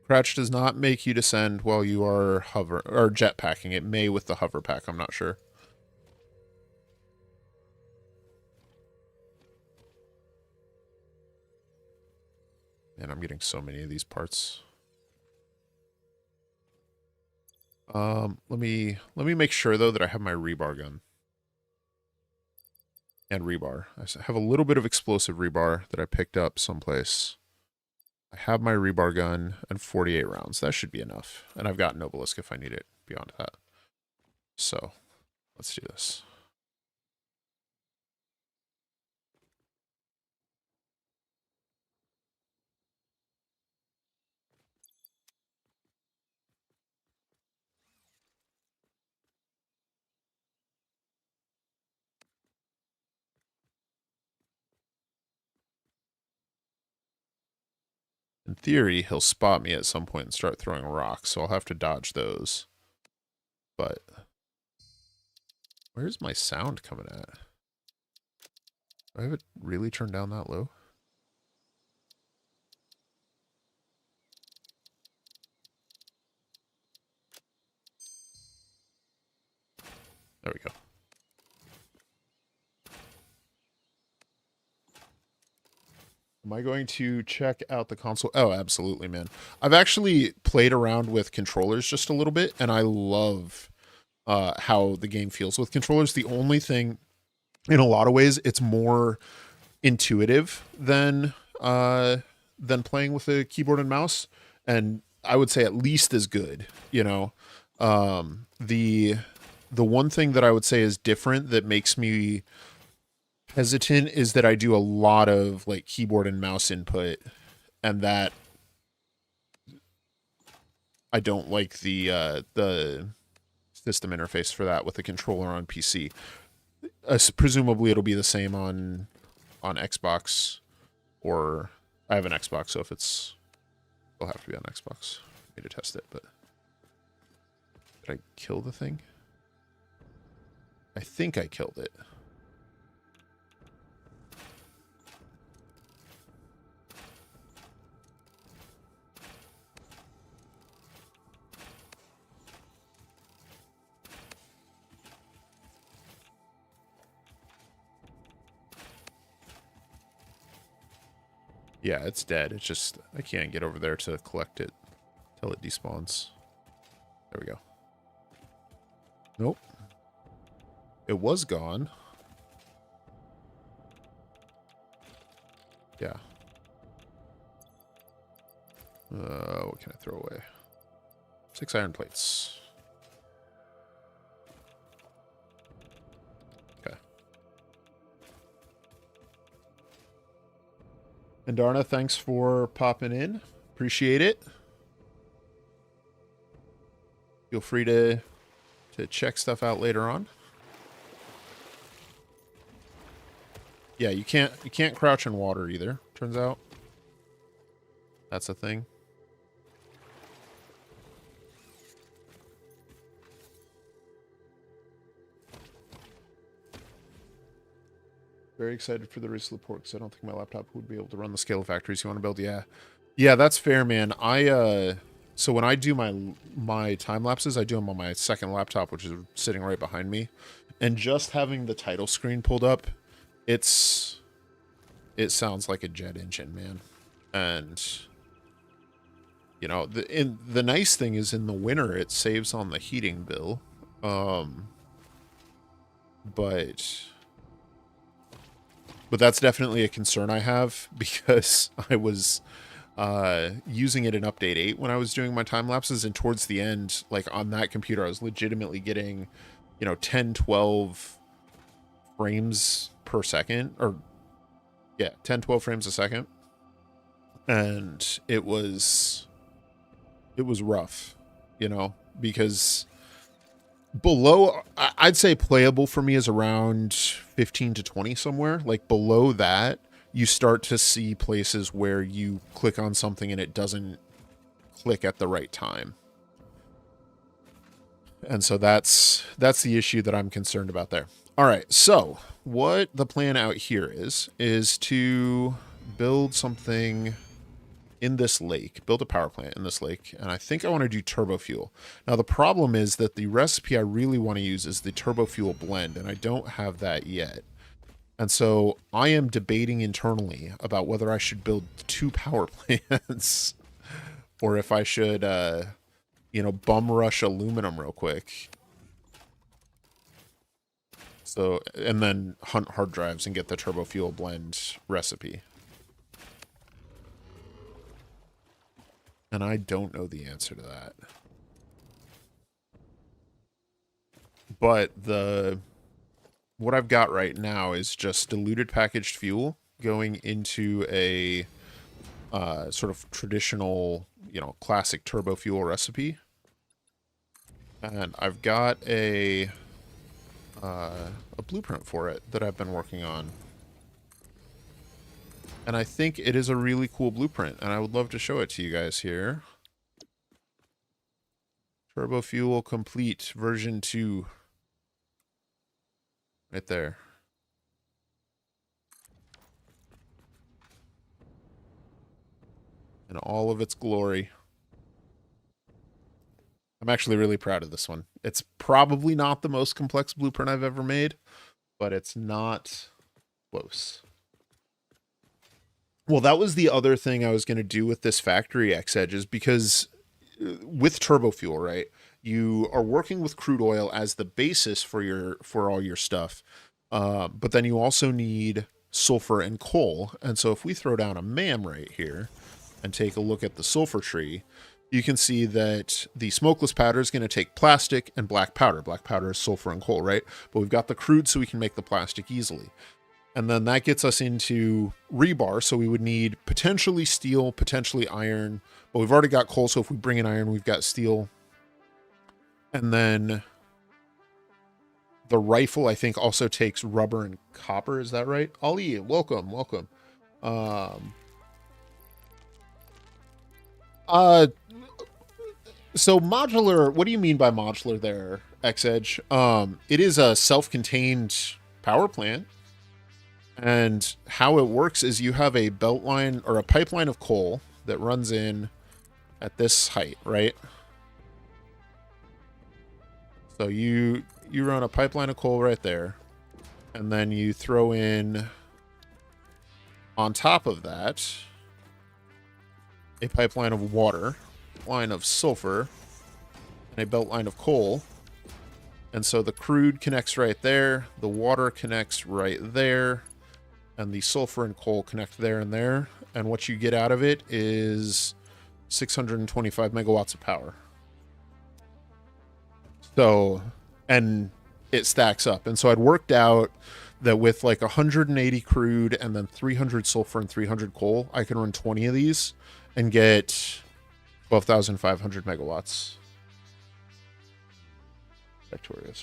Crouch does not make you descend while you are hover or jetpacking. It may with the hover pack. I'm not sure. Man, I'm getting so many of these parts. Let me make sure though that I have my rebar gun. And rebar. I have a little bit of explosive rebar that I picked up someplace. I have my rebar gun and 48 rounds. That should be enough. And I've got Nobelisk if I need it beyond that. So, let's do this. In theory, he'll spot me at some point and start throwing rocks, so I'll have to dodge those. But where's my sound coming at? Do I have it really turned down that low? There we go. Am I going to check out the console? Oh, absolutely, man. I've actually played around with controllers just a little bit, and I love how the game feels with controllers. The only thing, in a lot of ways, it's more intuitive than playing with a keyboard and mouse, and I would say at least as good. You know, the one thing that I would say is different that makes me hesitant is that I do a lot of like keyboard and mouse input, and that I don't like the system interface for that with the controller on PC. Presumably it'll be the same on Xbox, or I have an Xbox, so if it'll have to be on Xbox for me to test it. But did I kill the thing? I think I killed it. Yeah, it's dead. It's just, I can't get over there to collect it till it despawns. There we go. Nope. It was gone. Yeah. What can I throw away? 6 iron plates. Okay. And Darna, thanks for popping in. Appreciate it. Feel free to check stuff out later on. Yeah, you can't crouch in water either, turns out. That's a thing. Very excited for the race report because I don't think my laptop would be able to run the scale of factories you want to build. Yeah, that's fair, man. So when I do my time lapses, I do them on my second laptop, which is sitting right behind me, and just having the title screen pulled up, it sounds like a jet engine, man. And you know, the nice thing is in the winter it saves on the heating bill, but that's definitely a concern I have because I was using it in update 8 when I was doing my time lapses, and towards the end, like on that computer, I was legitimately getting, 10, 12 frames per second, or yeah, 10, 12 frames a second. And it was rough, because below, I'd say playable for me is around 15 to 20 somewhere. Like below that, you start to see places where you click on something and it doesn't click at the right time. And so that's the issue that I'm concerned about there. All right, so what the plan out here is to build something in this lake, build a power plant in this lake, and I think I want to do turbo fuel. Now the problem is that the recipe I really want to use is the turbo fuel blend, and I don't have that yet. And so I am debating internally about whether I should build 2 power plants or if I should, bum rush aluminum real quick. So, and then hunt hard drives and get the turbo fuel blend recipe. And I don't know the answer to that. But what I've got right now is just diluted packaged fuel going into a sort of traditional, classic turbo fuel recipe. And I've got a blueprint for it that I've been working on. And I think it is a really cool blueprint, and I would love to show it to you guys here. Turbo Fuel Complete version 2. Right there. In all of its glory. I'm actually really proud of this one. It's probably not the most complex blueprint I've ever made, but it's not close. Well, that was the other thing I was going to do with this factory X edges, because with turbo fuel, right? You are working with crude oil as the basis for all your stuff, but then you also need sulfur and coal. And so if we throw down a MAM right here and take a look at the sulfur tree, you can see that the smokeless powder is going to take plastic and black powder. Black powder is sulfur and coal, right? But we've got the crude, so we can make the plastic easily. And then that gets us into rebar. So we would need potentially steel, potentially iron, but we've already got coal. So if we bring in iron, we've got steel. And then the rifle, I think, also takes rubber and copper. Is that right? Ali, welcome, welcome. Um, uh, so modular, what do you mean by modular there, X-Edge? It is a self-contained power plant. And how it works is you have a belt line or a pipeline of coal that runs in at this height, right? So you run a pipeline of coal right there, and then you throw in on top of that a pipeline of water, line of sulfur, and a belt line of coal. And so the crude connects right there, the water connects right there, and the sulfur and coal connect there and there. And what you get out of it is 625 megawatts of power. So, and it stacks up. And so I'd worked out that with like 180 crude and then 300 sulfur and 300 coal, I can run 20 of these and get 12,500 megawatts. Victoria,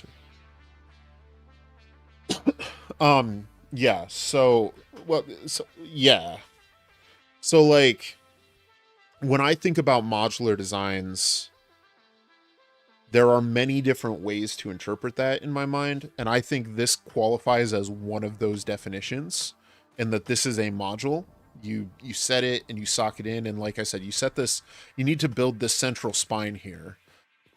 yeah, so, well, so, yeah. So, like, when I think about modular designs, there are many different ways to interpret that in my mind, and I think this qualifies as one of those definitions, in that this is a module. You set it and you sock it in, and like I said, you set this, you need to build this central spine here.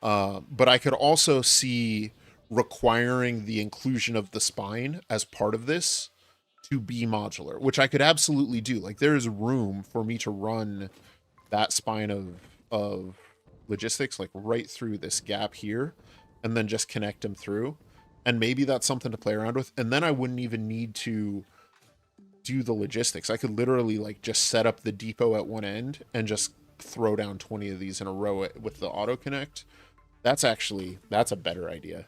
But I could also see requiring the inclusion of the spine as part of this to be modular, which I could absolutely do. Like, there's room for me to run that spine of logistics like right through this gap here, and then just connect them through. And maybe that's something to play around with. And then I wouldn't even need to do the logistics. I could literally like just set up the depot at one end and just throw down 20 of these in a row with the auto connect. That's a better idea.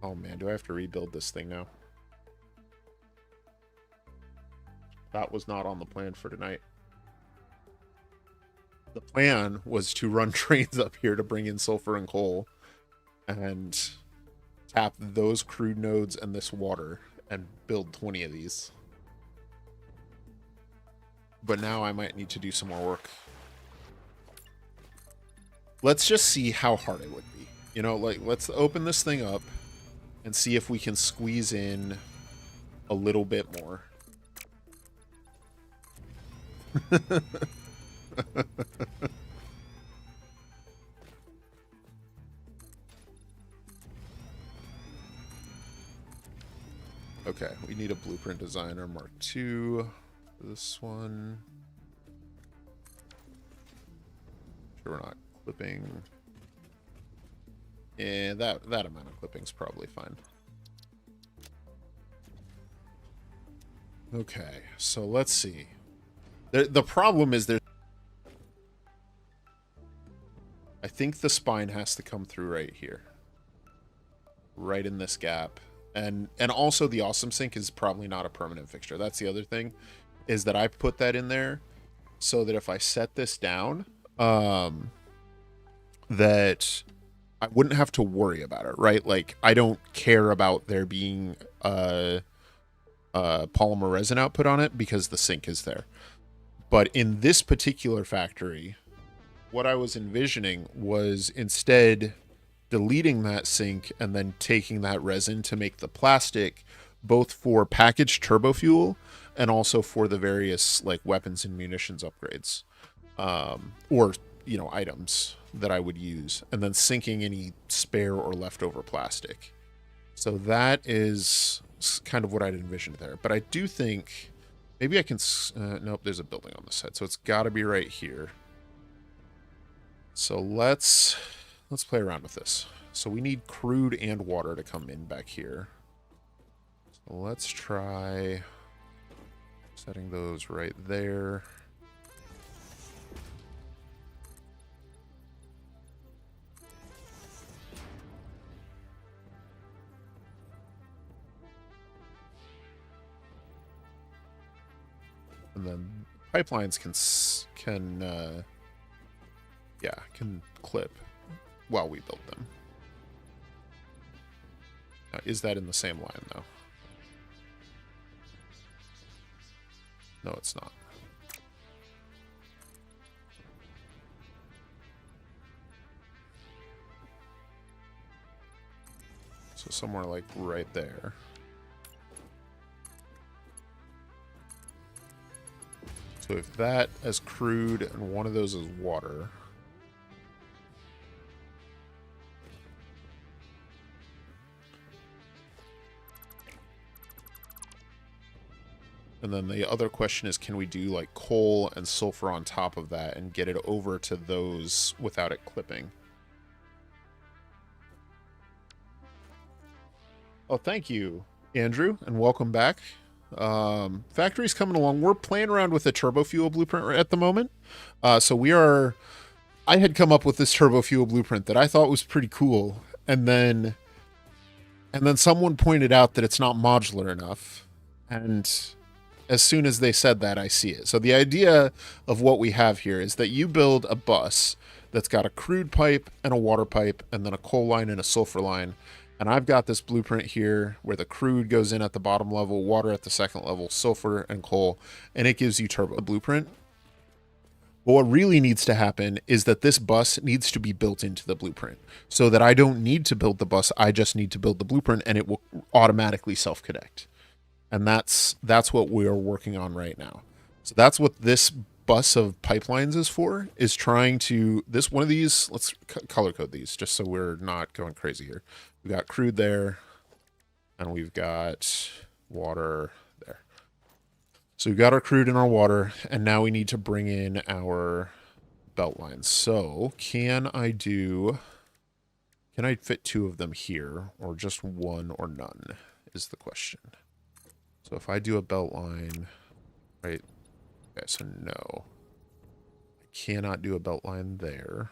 Oh man, do I have to rebuild this thing now? That was not on the plan for tonight. The plan was to run trains up here to bring in sulfur and coal and tap those crude nodes and this water and build 20 of these. But now I might need to do some more work. Let's just see how hard it would be. You know, like, let's open this thing up and see if we can squeeze in a little bit more. Okay, we need a blueprint designer Mark II. This one. Sure, we're not clipping. Yeah, that amount of clipping's probably fine. Okay, so let's see. The problem is I think the spine has to come through right here. Right in this gap. And also the awesome sink is probably not a permanent fixture. That's the other thing, is that I put that in there so that if I set this down, that I wouldn't have to worry about it, right? Like, I don't care about there being polymer resin output on it because the sink is there. But in this particular factory, what I was envisioning was instead deleting that sink and then taking that resin to make the plastic, both for packaged turbo fuel and also for the various like weapons and munitions upgrades, or, you know, items that I would use, and then sinking any spare or leftover plastic. So that is It's kind of what I'd envisioned there. But I do think maybe I can... nope, there's a building on this side. So it's got to be right here. So let's play around with this. So we need crude and water to come in back here. So let's try setting those right there. And then pipelines can clip while we build them. Now, is that in the same line, though? No, it's not. So somewhere like right there. So if that is crude and one of those is water... And then the other question is, can we do like coal and sulfur on top of that and get it over to those without it clipping? Oh, thank you, Andrew, and welcome back. Factory's coming along. We're playing around with a turbo fuel blueprint at the moment. So we are... I had come up with this turbo fuel blueprint that I thought was pretty cool. And then someone pointed out that it's not modular enough. And... as soon as they said that, I see it. So the idea of what we have here is that you build a bus that's got a crude pipe and a water pipe and then a coal line and a sulfur line. And I've got this blueprint here where the crude goes in at the bottom level, water at the second level, sulfur and coal, and it gives you turbo blueprint. But what really needs to happen is that this bus needs to be built into the blueprint so that I don't need to build the bus. I just need to build the blueprint and it will automatically self-connect. And that's what we are working on right now. So that's what this bus of pipelines is for, is trying to... this one of these, let's color code these just so we're not going crazy here. We've got crude there, and we've got water there. So we've got our crude and our water, and now we need to bring in our belt lines. So can I fit two of them here, or just one or none is the question. So if I do a belt line, right? Okay, so no. I cannot do a belt line there.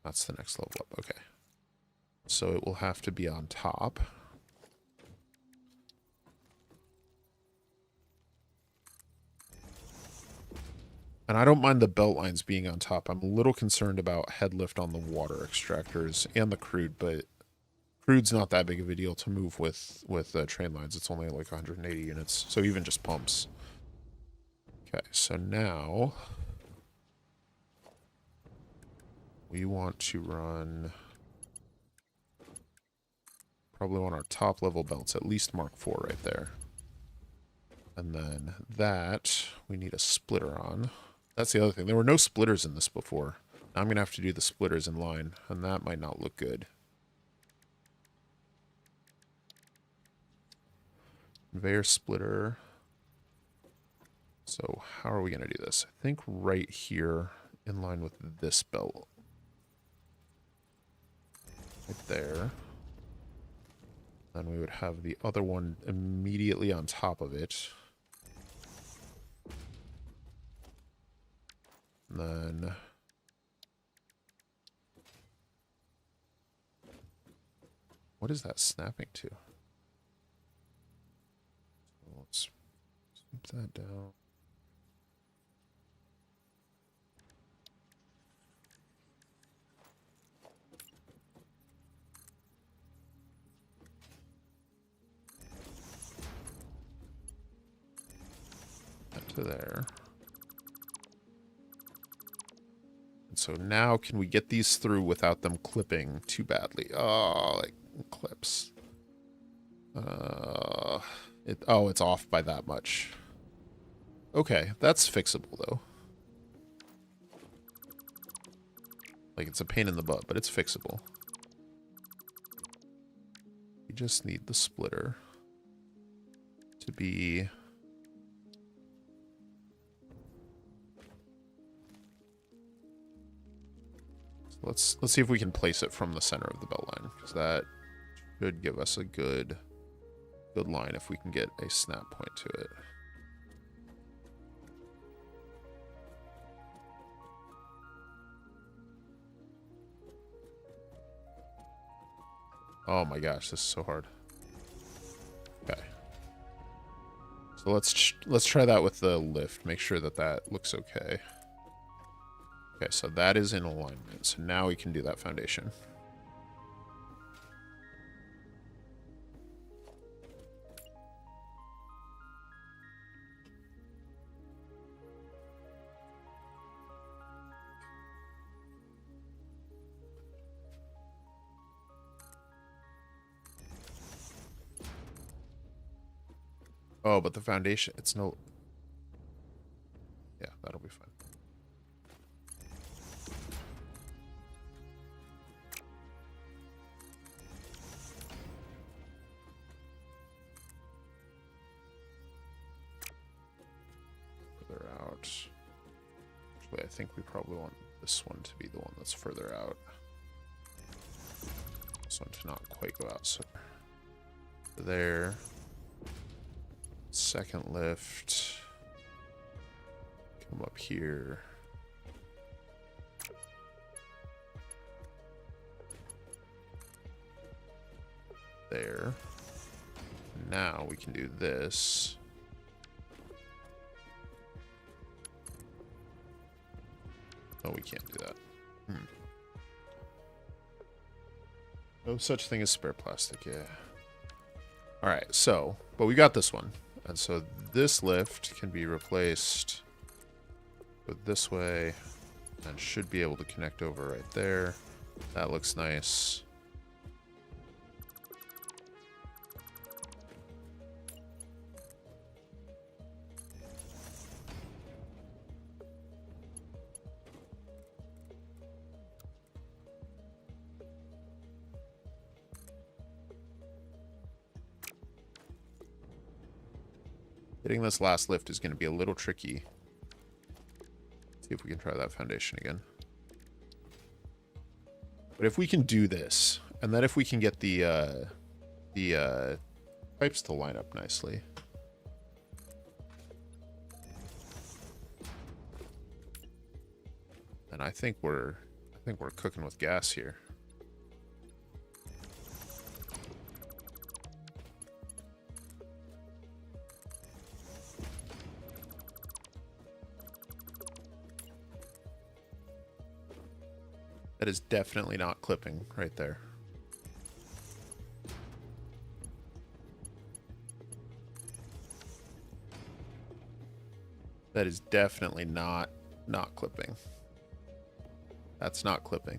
That's the next level up. Okay. So it will have to be on top. And I don't mind the belt lines being on top. I'm a little concerned about head lift on the water extractors and the crude, but crude's not that big of a deal to move with train lines. It's only like 180 units, so even just pumps. Okay, so now we want to run... probably want our top level belts, at least Mark 4 right there. And then that, we need a splitter on. That's the other thing. There were no splitters in this before. Now I'm going to have to do the splitters in line, and that might not look good. Conveyor splitter. So how are we going to do this? I think right here in line with this belt. Right there. Then we would have the other one immediately on top of it. And then... what is that snapping to? Let's keep that down. That to there. And so now can we get these through without them clipping too badly? Oh, like clips. It's off by that much. Okay, that's fixable though. Like, it's a pain in the butt, but it's fixable. We just need the splitter to be... Let's see if we can place it from the center of the belt line, because that should give us a good line if we can get a snap point to it. Oh my gosh, this is so hard. Okay. So let's try that with the lift. Make sure that that looks okay. Okay, so that is in alignment. So now we can do that foundation. Oh, but the foundation, it's no... Yeah, that'll be fine. Further out. Actually, I think we probably want this one to be the one that's further out. This one to not quite go out, so... There. Second lift. Come up here. There. Now we can do this. No, we can't do that. No such thing as spare plastic, yeah. Alright, so, but we got this one. And so this lift can be replaced with this way and should be able to connect over right there. That looks nice. Getting this last lift is going to be a little tricky. See if we can try that foundation again. But if we can do this, and then if we can get the pipes to line up nicely. Then I think we're cooking with gas here. That is definitely not clipping right there. That is definitely not clipping. That's not clipping.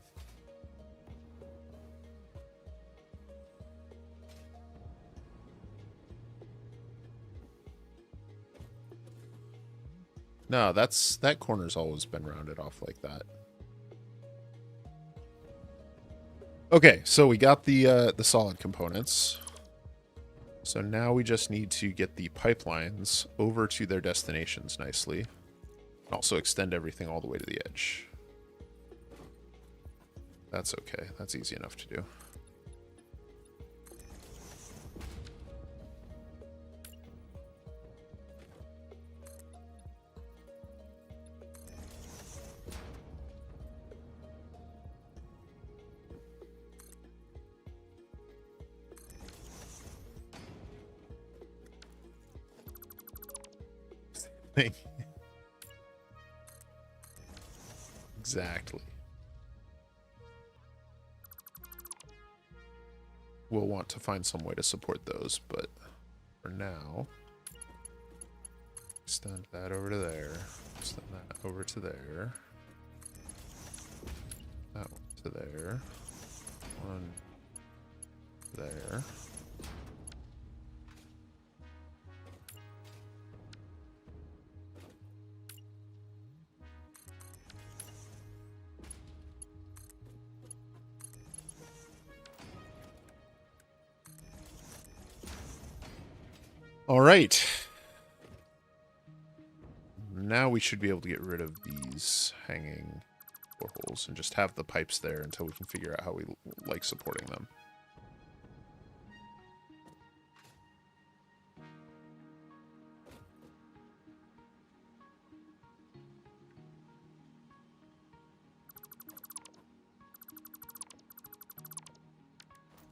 No, that corner's always been rounded off like that. Okay, so we got the solid components. So now we just need to get the pipelines over to their destinations nicely. And also extend everything all the way to the edge. That's okay. That's easy enough to do. Exactly. We'll want to find some way to support those, but for now, extend that over to there, extend that over to there, that one to there, one there. All right. Now we should be able to get rid of these hanging boreholes and just have the pipes there until we can figure out how we like supporting them.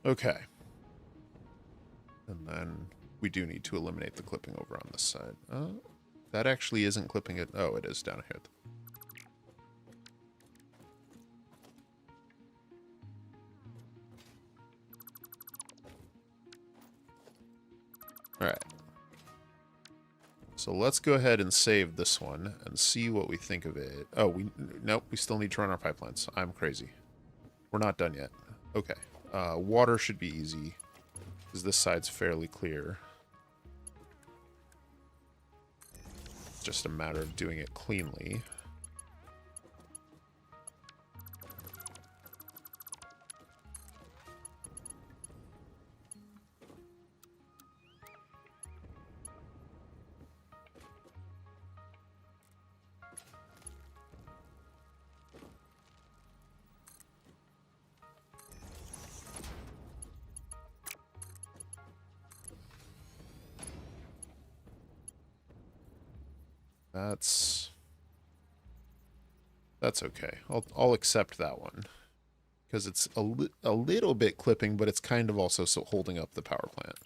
Okay. And then we do need to eliminate the clipping over on this side. That actually isn't clipping it. Oh, it is down here. All right. So let's go ahead and save this one and see what we think of it. Oh, nope, we still need to run our pipelines. I'm crazy. We're not done yet. Okay. Water should be easy, because this side's fairly clear. It's just a matter of doing it cleanly. That's okay. I'll accept that one, because it's a little bit clipping, but it's kind of also holding up the power plant.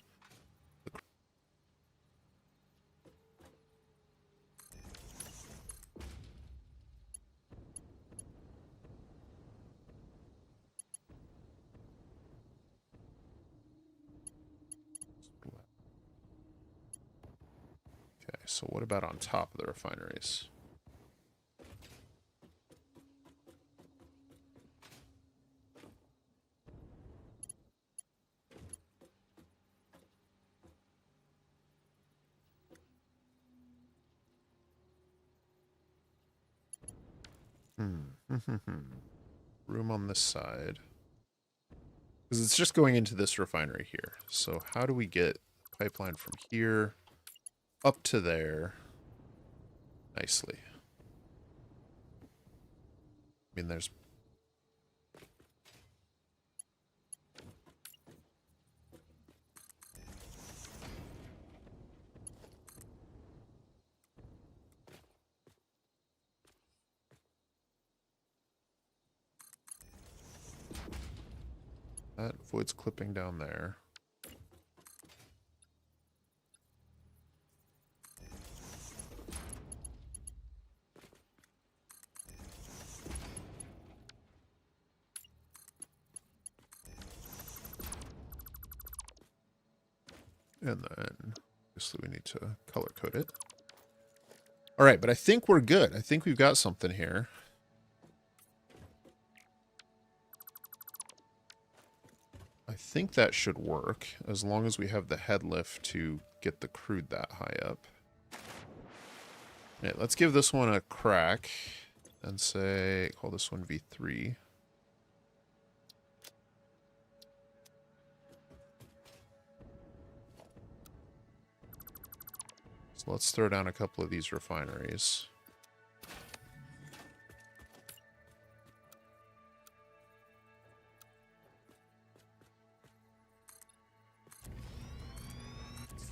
Okay, so what about on top of the refineries? Room on this side. Because it's just going into this refinery here. So how do we get pipeline from here up to there nicely? I mean, there's... That void's clipping down there. And then, obviously, we need to color code it. All right, but I think we're good. I think we've got something here. I think that should work, as long as we have the head lift to get the crude that high up. Yeah, let's give this one a crack and say, call this one V3. So let's throw down a couple of these refineries.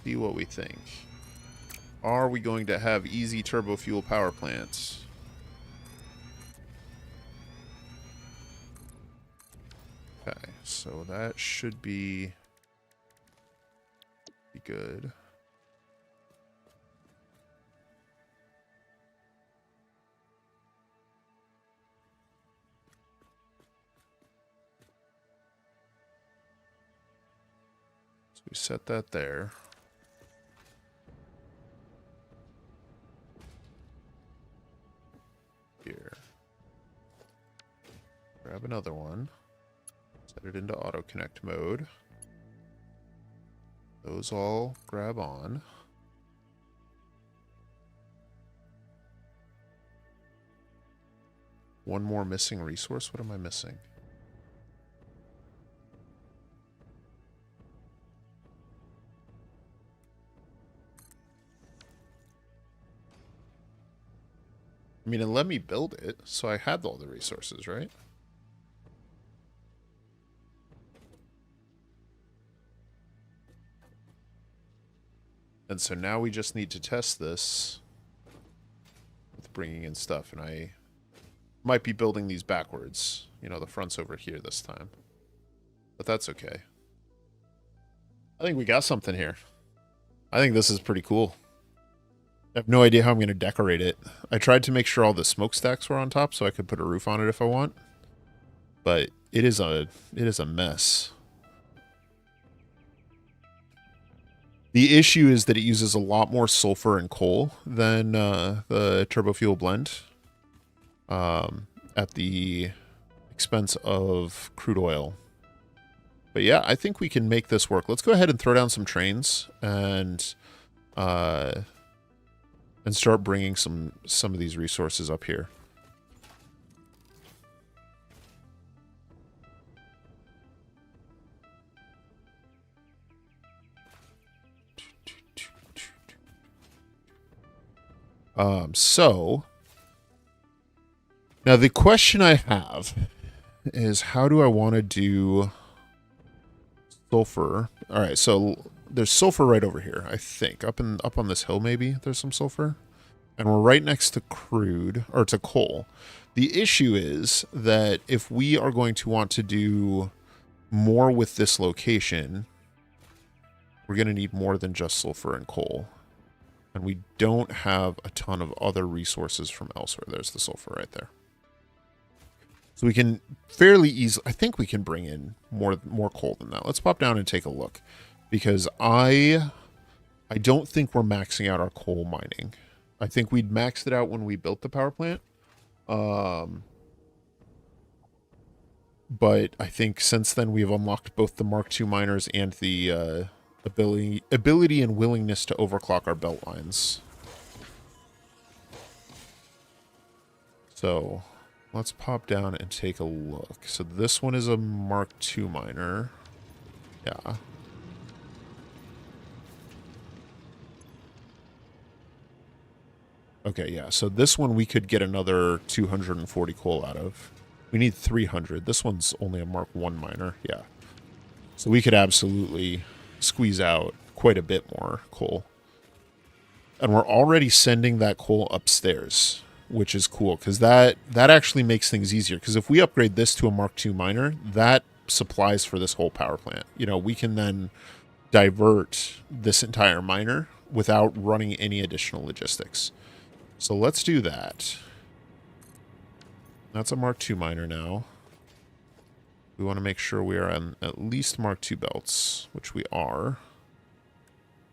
See what we think. Are we going to have easy turbo fuel power plants? Okay, so that should be good. So we set that there. Here. Grab another one. Set it into auto connect mode. Those all grab on. One more missing resource. What am I missing? I mean, it let me build it, so I had all the resources, right? And so now we just need to test this with bringing in stuff, and I might be building these backwards. You know, the front's over here this time. But that's okay. I think we got something here. I think this is pretty cool. I have no idea how I'm going to decorate it. I tried to make sure all the smokestacks were on top so I could put a roof on it if I want. But it is a mess. The issue is that it uses a lot more sulfur and coal than the turbo fuel blend. At the expense of crude oil. But yeah, I think we can make this work. Let's go ahead and throw down some trains and start bringing some of these resources up here. So now the question I have is, how do I want to do sulfur? All right, so there's sulfur right over here, I think. Up on this hill, maybe there's some sulfur. And we're right next to crude, or to coal. The issue is that if we are going to want to do more with this location, we're going to need more than just sulfur and coal. And we don't have a ton of other resources from elsewhere. There's the sulfur right there. So we can fairly easily, I think we can bring in more coal than that. Let's pop down and take a look, because I don't think we're maxing out our coal mining. I think we'd maxed it out when we built the power plant. But I think since then we've unlocked both the Mark II miners and the ability and willingness to overclock our belt lines. So let's pop down and take a look. So this one is a Mark II miner. Yeah. Okay, yeah. So this one we could get another 240 coal out of. We need 300. This one's only a Mark I miner. Yeah. So we could absolutely squeeze out quite a bit more coal. And we're already sending that coal upstairs, which is cool, because that actually makes things easier. Because if we upgrade this to a Mark II miner, that supplies for this whole power plant. You know, we can then divert this entire miner without running any additional logistics. So let's do that. That's a Mark II miner now. We want to make sure we are on at least Mark II belts, which we are.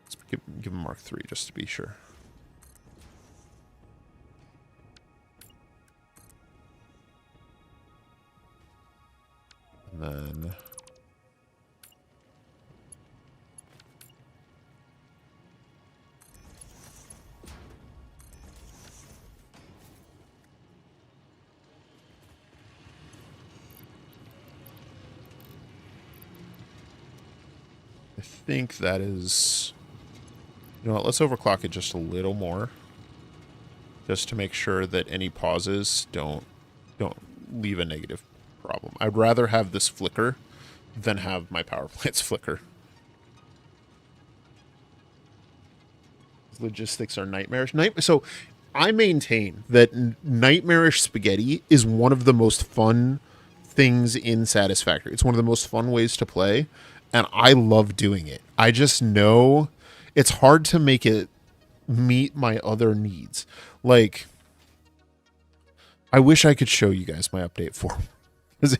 Let's give them Mark III just to be sure. And then I think that is, you know what, let's overclock it just a little more, just to make sure that any pauses don't leave a negative problem. I'd rather have this flicker than have my power plants flicker. Logistics are nightmarish. So I maintain that nightmarish spaghetti is one of the most fun things in Satisfactory. It's one of the most fun ways to play, and I love doing it. I just know it's hard to make it meet my other needs. Like, I wish I could show you guys my update form, because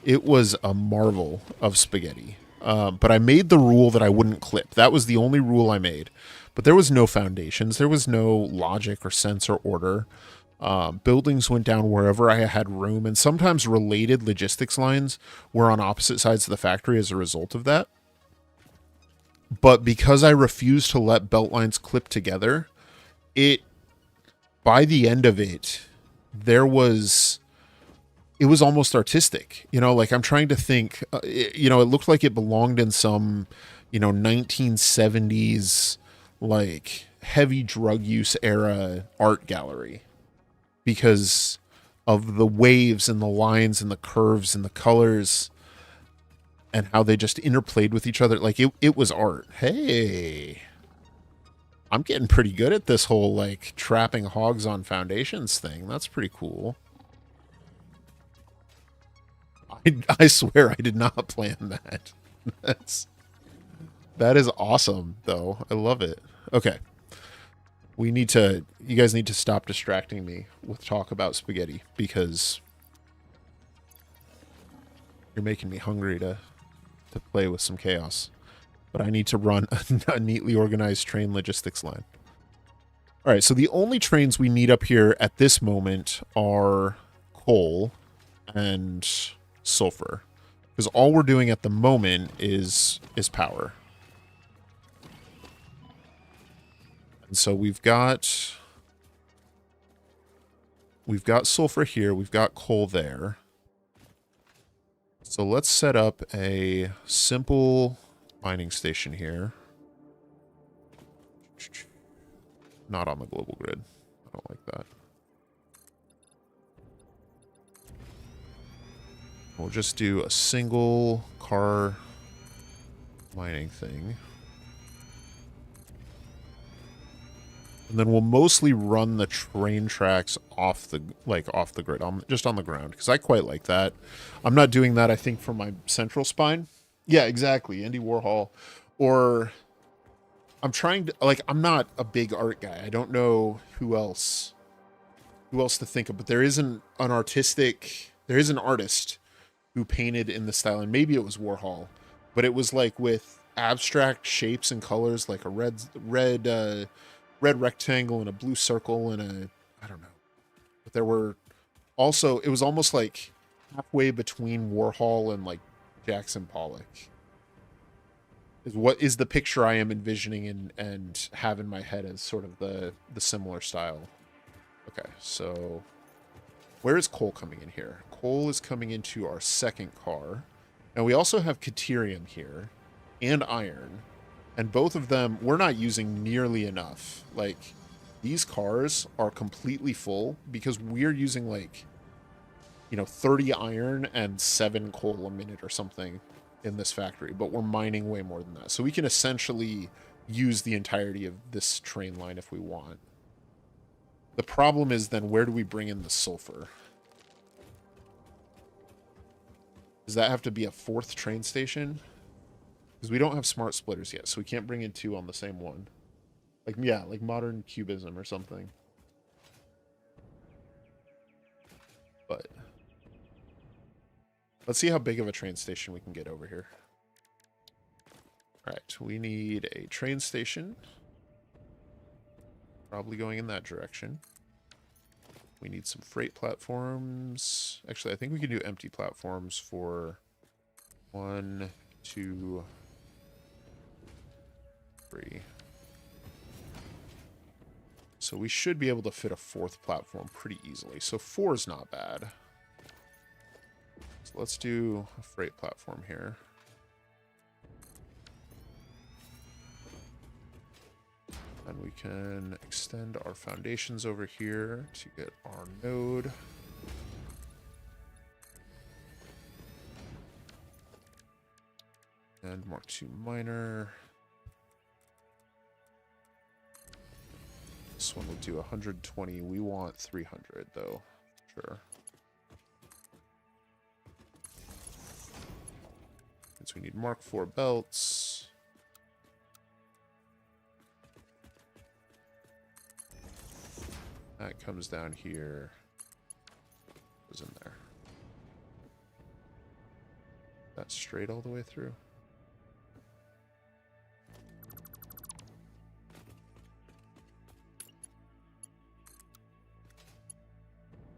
it was a marvel of spaghetti. But I made the rule that I wouldn't clip. That was the only rule I made. But there was no foundations. There was no logic or sense or order. Buildings went down wherever I had room, and sometimes related logistics lines were on opposite sides of the factory as a result of that. But because I refused to let belt lines clip together, by the end of it, it was almost artistic. You know, like, I'm trying to think, it looked like it belonged in some, 1970s, like, heavy drug use era art gallery. because of the waves and the lines and the curves and the colors and how they just interplayed with each other. Like it was art. Hey, I'm getting pretty good at this whole like trapping hogs on foundations thing. That's pretty cool. I swear I did not plan that. That is awesome though. I love it. Okay. You guys need to stop distracting me with talk about spaghetti because you're making me hungry to play with some chaos. But I need to run a neatly organized train logistics line. All right, so the only trains we need up here at this moment are coal and sulfur, because all we're doing at the moment is power. And so we've got sulfur here, we've got coal there. So let's set up a simple mining station here. Not on the global grid. I don't like that. We'll just do a single car mining thing. And then we'll mostly run the train tracks off the grid, just on the ground, because I quite like that. I'm not doing that, I think, for my central spine. Yeah, exactly. Andy Warhol. Or I'm trying to, like, I'm not a big art guy. I don't know who else to think of, but there is an artist who painted in the style, and maybe it was Warhol, but it was like with abstract shapes and colors, like a red rectangle and a blue circle and I don't know. But there were also, it was almost like halfway between Warhol and like Jackson Pollock. Is what is the picture I am envisioning and have in my head as sort of the similar style. Okay, so where is coal coming in here? Coal is coming into our second car. Now we also have Caterium here and iron. And both of them, we're not using nearly enough. Like, these cars are completely full because we're using, like, 30 iron and 7 coal a minute or something in this factory. But we're mining way more than that. So we can essentially use the entirety of this train line if we want. The problem is then, where do we bring in the sulfur? Does that have to be a 4th train station? Because we don't have smart splitters yet, so we can't bring in 2 on the same one. Like, yeah, like modern cubism or something. But let's see how big of a train station we can get over here. Alright, we need a train station. Probably going in that direction. We need some freight platforms. Actually, I think we can do empty platforms for 1, 2, 3. So we should be able to fit a 4th platform pretty easily. So 4 is not bad. So let's do a freight platform here. And we can extend our foundations over here to get our node. And Mark II miner. This one will do 120. We want 300 though. Sure. So we need Mark IV belts. That comes down here. Goes in there. That's straight all the way through.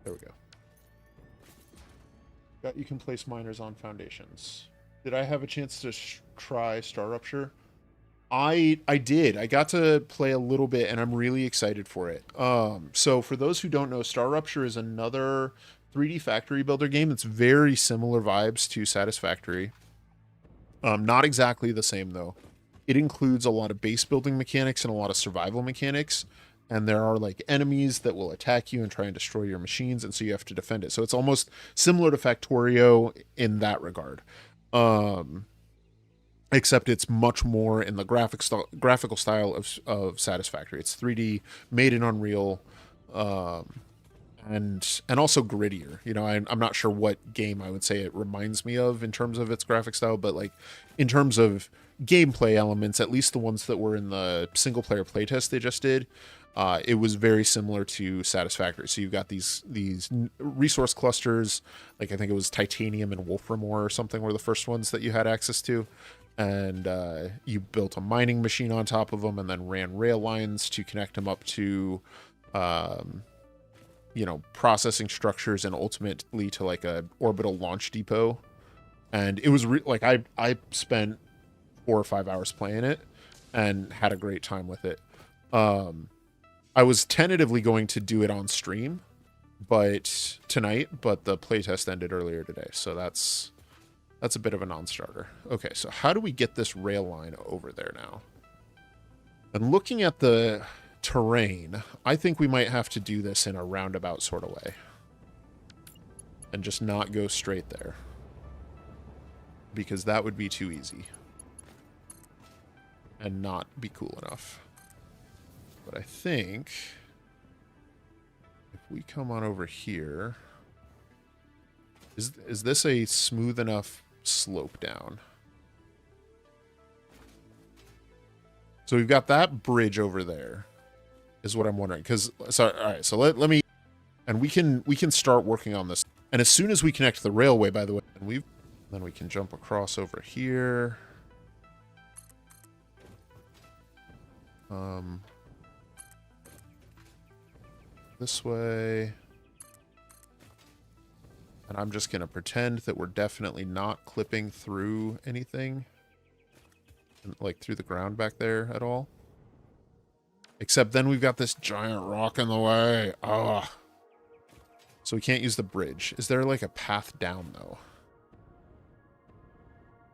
There we go. You can place miners on foundations. Did I have a chance to try Star Rupture? I did. I got to play a little bit, and I'm really excited for it. So for those who don't know, Star Rupture is another 3D factory builder game. It's very similar vibes to Satisfactory. Not exactly the same though. It includes a lot of base building mechanics and a lot of survival mechanics. and there are like enemies that will attack you and try and destroy your machines, and so you have to defend it. So it's almost similar to Factorio in that regard. Um, Except it's much more in the graphical style of Satisfactory. It's 3D, made in Unreal, um, and also grittier. You know, I'm not sure what game I would say it reminds me of in terms of its graphic style, but like in terms of gameplay elements, at least the ones that were in the single player playtest they just did, it was very similar to Satisfactory. So you've got these resource clusters, like I think it was titanium and wolfram ore or something were the first ones that you had access to, and you built a mining machine on top of them, and then ran rail lines to connect them up to um, processing structures, and ultimately to like a orbital launch depot. And it was like I spent 4 or 5 hours playing it and had a great time with it. I was tentatively going to do it on stream tonight, but the playtest ended earlier today, so that's a bit of a non-starter. Okay, so how do we get this rail line over there now? And looking at the terrain, I think we might have to do this in a roundabout sort of way. And just not go straight there. Because that would be too easy. And not be cool enough. But I think if we come on over here, is this a smooth enough slope down? So we've got that bridge over there, is what I'm wondering. Because, all right, so let me, and we can start working on this. And as soon as we connect the railway, by the way, then we can jump across over here. This way. And I'm just going to pretend that we're definitely not clipping through anything. Like through the ground back there at all. Except then we've got this giant rock in the way. Ah. So we can't use the bridge. Is there like a path down though?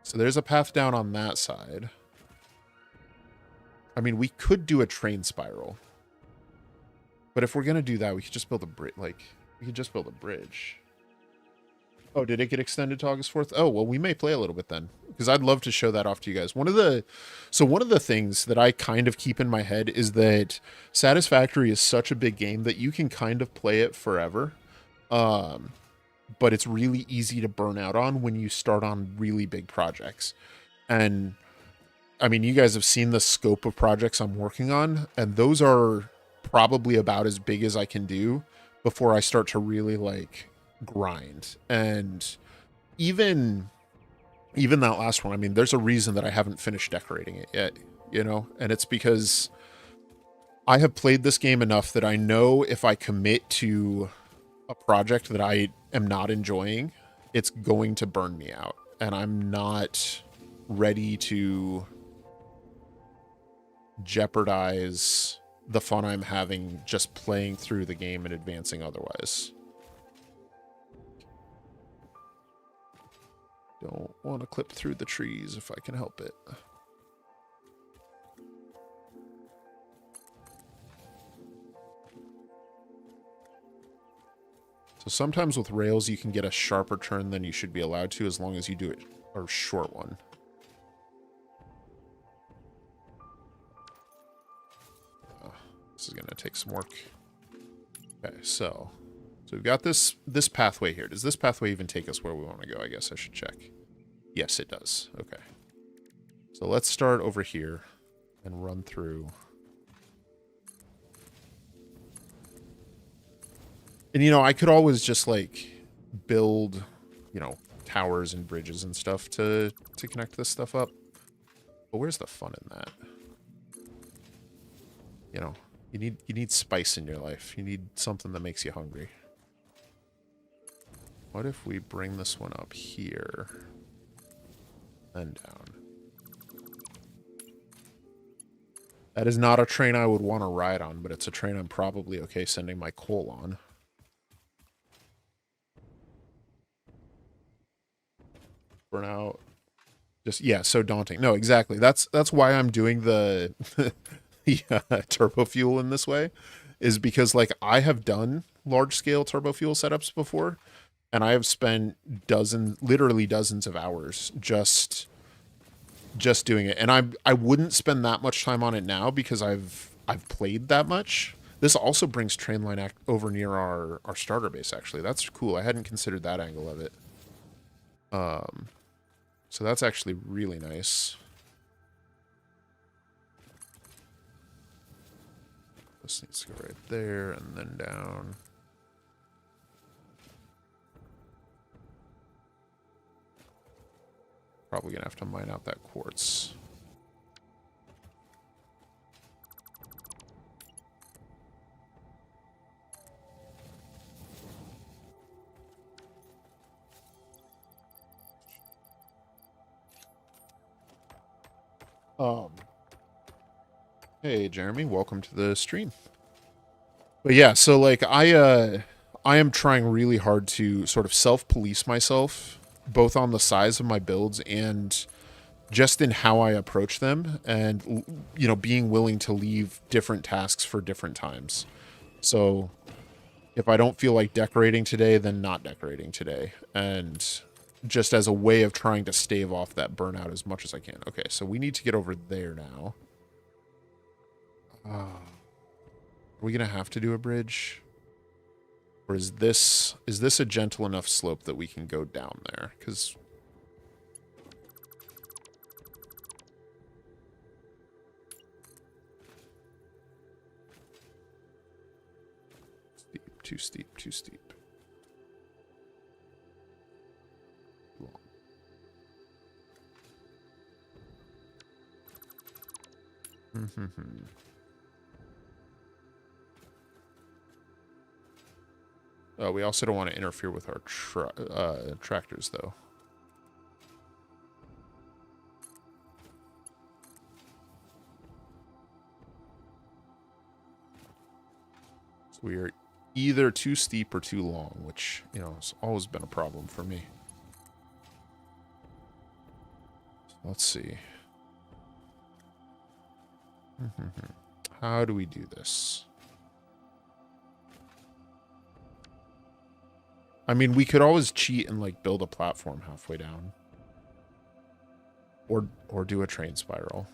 So there's a path down on that side. I mean, we could do a train spiral. But if we're going to do that, we could just build a bridge. Like, we could just build a bridge. Oh, did it get extended to August 4th? Oh, well, we may play a little bit then. Because I'd love to show that off to you guys. One of the things that I kind of keep in my head is that Satisfactory is such a big game that you can kind of play it forever. But it's really easy to burn out on when you start on really big projects. And, I mean, you guys have seen the scope of projects I'm working on, and those are probably about as big as I can do before I start to really, like, grind. And even that last one, I mean, there's a reason that I haven't finished decorating it yet, you know? And it's because I have played this game enough that I know if I commit to a project that I am not enjoying, it's going to burn me out. And I'm not ready to jeopardize the fun I'm having just playing through the game and advancing otherwise. Don't want to clip through the trees if I can help it. So sometimes with rails, you can get a sharper turn than you should be allowed to as long as you do it a short one. This is going to take some work. Okay, so we've got this pathway here. Does this pathway even take us where we want to go? I guess I should check. Yes, it does. Okay. So let's start over here and run through. And, you know, I could always just, like, build, you know, towers and bridges and stuff to connect this stuff up. But where's the fun in that? You know, you need spice in your life. You need something that makes you hungry. What if we bring this one up here and down? That is not a train I would want to ride on, but it's a train I'm probably okay sending my coal on. Burnout. Just, yeah, so daunting. No, exactly. That's why I'm doing the yeah, turbo fuel in this way is because like I have done large scale turbo fuel setups before, and I have spent literally dozens of hours just doing it. And I wouldn't spend that much time on it now because I've played that much. This also brings Trainline over near our starter base. Actually, that's cool. I hadn't considered that angle of it. So that's actually really nice. This needs to go right there and then down. Probably gonna have to mine out that quartz. Um, hey Jeremy, welcome to the stream. But yeah, so like I am trying really hard to sort of self-police myself, both on the size of my builds and just in how I approach them, and you know, being willing to leave different tasks for different times. So if I don't feel like decorating today, then not decorating today. And just as a way of trying to stave off that burnout as much as I can. Okay, so we need to get over there now. Are we going to have to do a bridge? Or is this a gentle enough slope that we can go down there? Because steep, too steep, too steep. Too long. We also don't want to interfere with our tractors, though. So we are either too steep or too long, which, you know, has always been a problem for me. Let's see. How do we do this? I mean, we could always cheat and like build a platform halfway down. Or do a train spiral.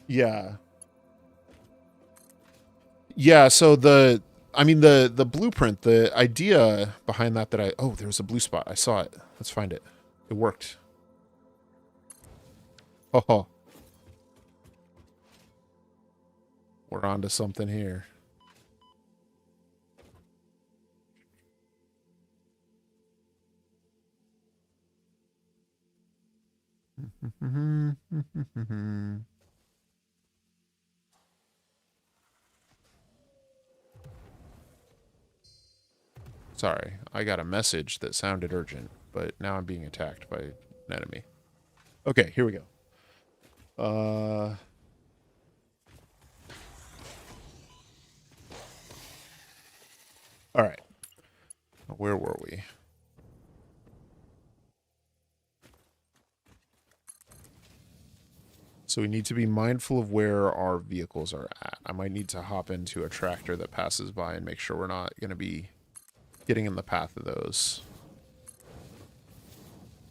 Yeah. Yeah, so I mean the blueprint, the idea behind that oh, there's a blue spot. I saw it. Let's find it. It worked. Oh. We're on to something here. Sorry, I got a message that sounded urgent, but now I'm being attacked by an enemy. Okay, here we go. All right. Where were we? So we need to be mindful of where our vehicles are at. I might need to hop into a tractor that passes by and make sure we're not going to be getting in the path of those.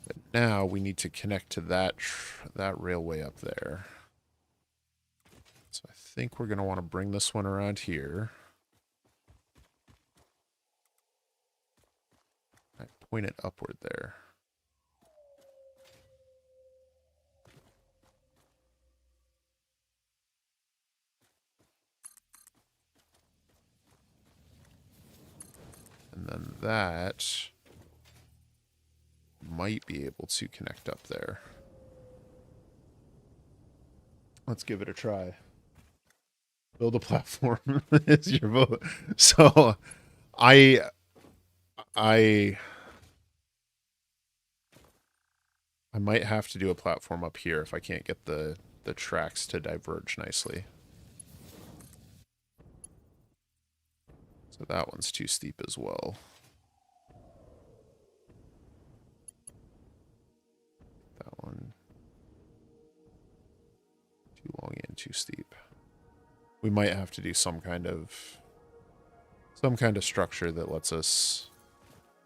But now we need to connect to that railway up there. So I think we're going to want to bring this one around here. I point it upward there. And then that might be able to connect up there. Let's give it a try. Build a platform is your vote. So I might have to do a platform up here if I can't get the tracks to diverge nicely. So that one's too steep as well. That one. too steep. We might have to do some kind of structure that lets us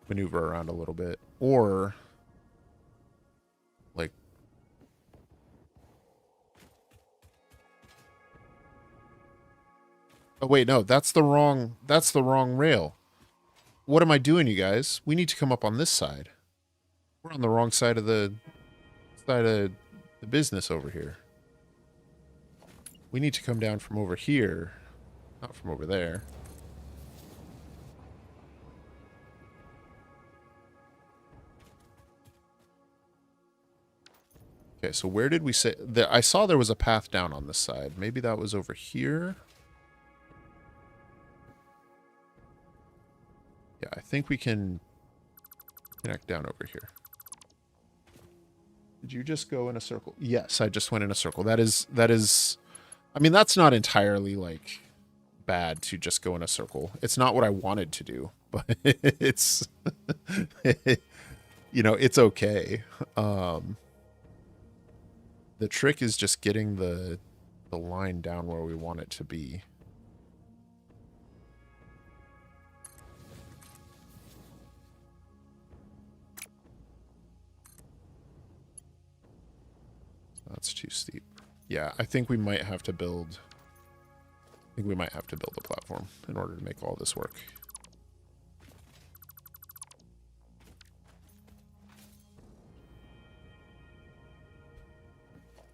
maneuver around a little bit, or like oh wait, no, that's the wrong rail. What am I doing, you guys? We need to come up on this side. We're on the wrong side of the business over here. We need to come down from over here, not from over there. Okay, so where did we say that? I saw there was a path down on this side. Maybe that was over here. Yeah, I think we can connect down over here. Did you just go in a circle? Yes, I just went in a circle. That is, I mean, that's not entirely, like, bad to just go in a circle. It's not what I wanted to do, but it's, you know, it's okay. The trick is just getting the line down where we want it to be. That's too steep. Yeah, I think we might have to build... I think we might have to build a platform in order to make all this work.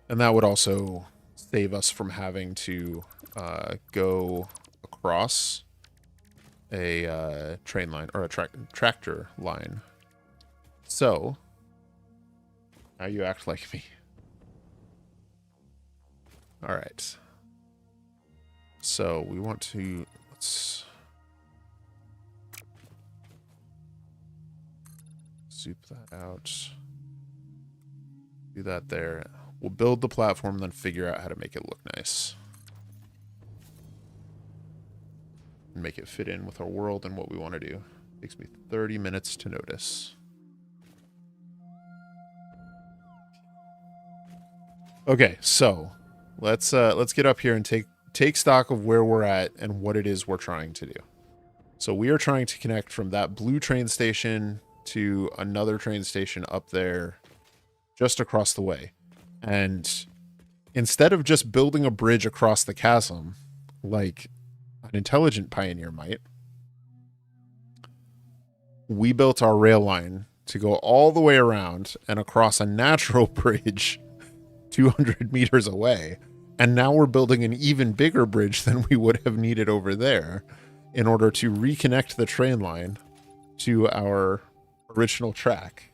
And that would also save us from having to go across a train line, or a tractor line. So, now you act like me. All right. So we want to, let's zoop that out. Do that there. We'll build the platform, then figure out how to make it look nice. And make it fit in with our world and what we want to do. Takes me 30 minutes to notice. Okay, so let's get up here and take stock of where we're at and what it is we're trying to do. So we are trying to connect from that blue train station to another train station up there just across the way. And instead of just building a bridge across the chasm like an intelligent pioneer might, we built our rail line to go all the way around and across a natural bridge 200 meters away. And now we're building an even bigger bridge than we would have needed over there in order to reconnect the train line to our original track.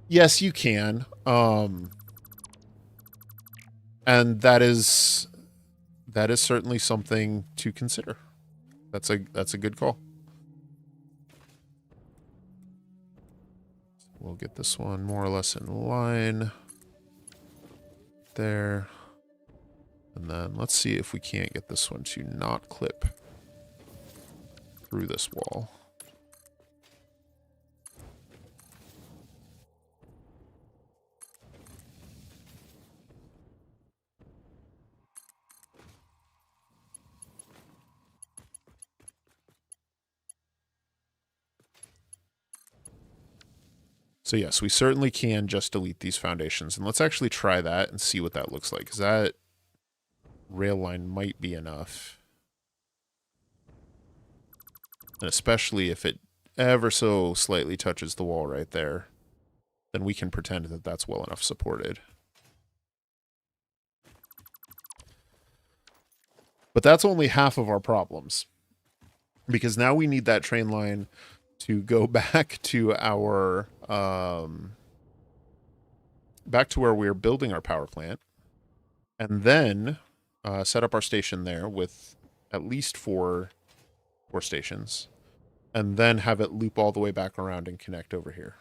Yes, you can. And that is certainly something to consider. That's a good call. We'll get this one more or less in line. There. And then let's see if we can't get this one to not clip through this wall. So yes, we certainly can just delete these foundations. And let's actually try that and see what that looks like, because that rail line might be enough. And especially if it ever so slightly touches the wall right there, then we can pretend that that's well enough supported. But that's only half of our problems, because now we need that train line to go back to our back to where we're building our power plant, and then set up our station there with at least four stations, and then have it loop all the way back around and connect over here.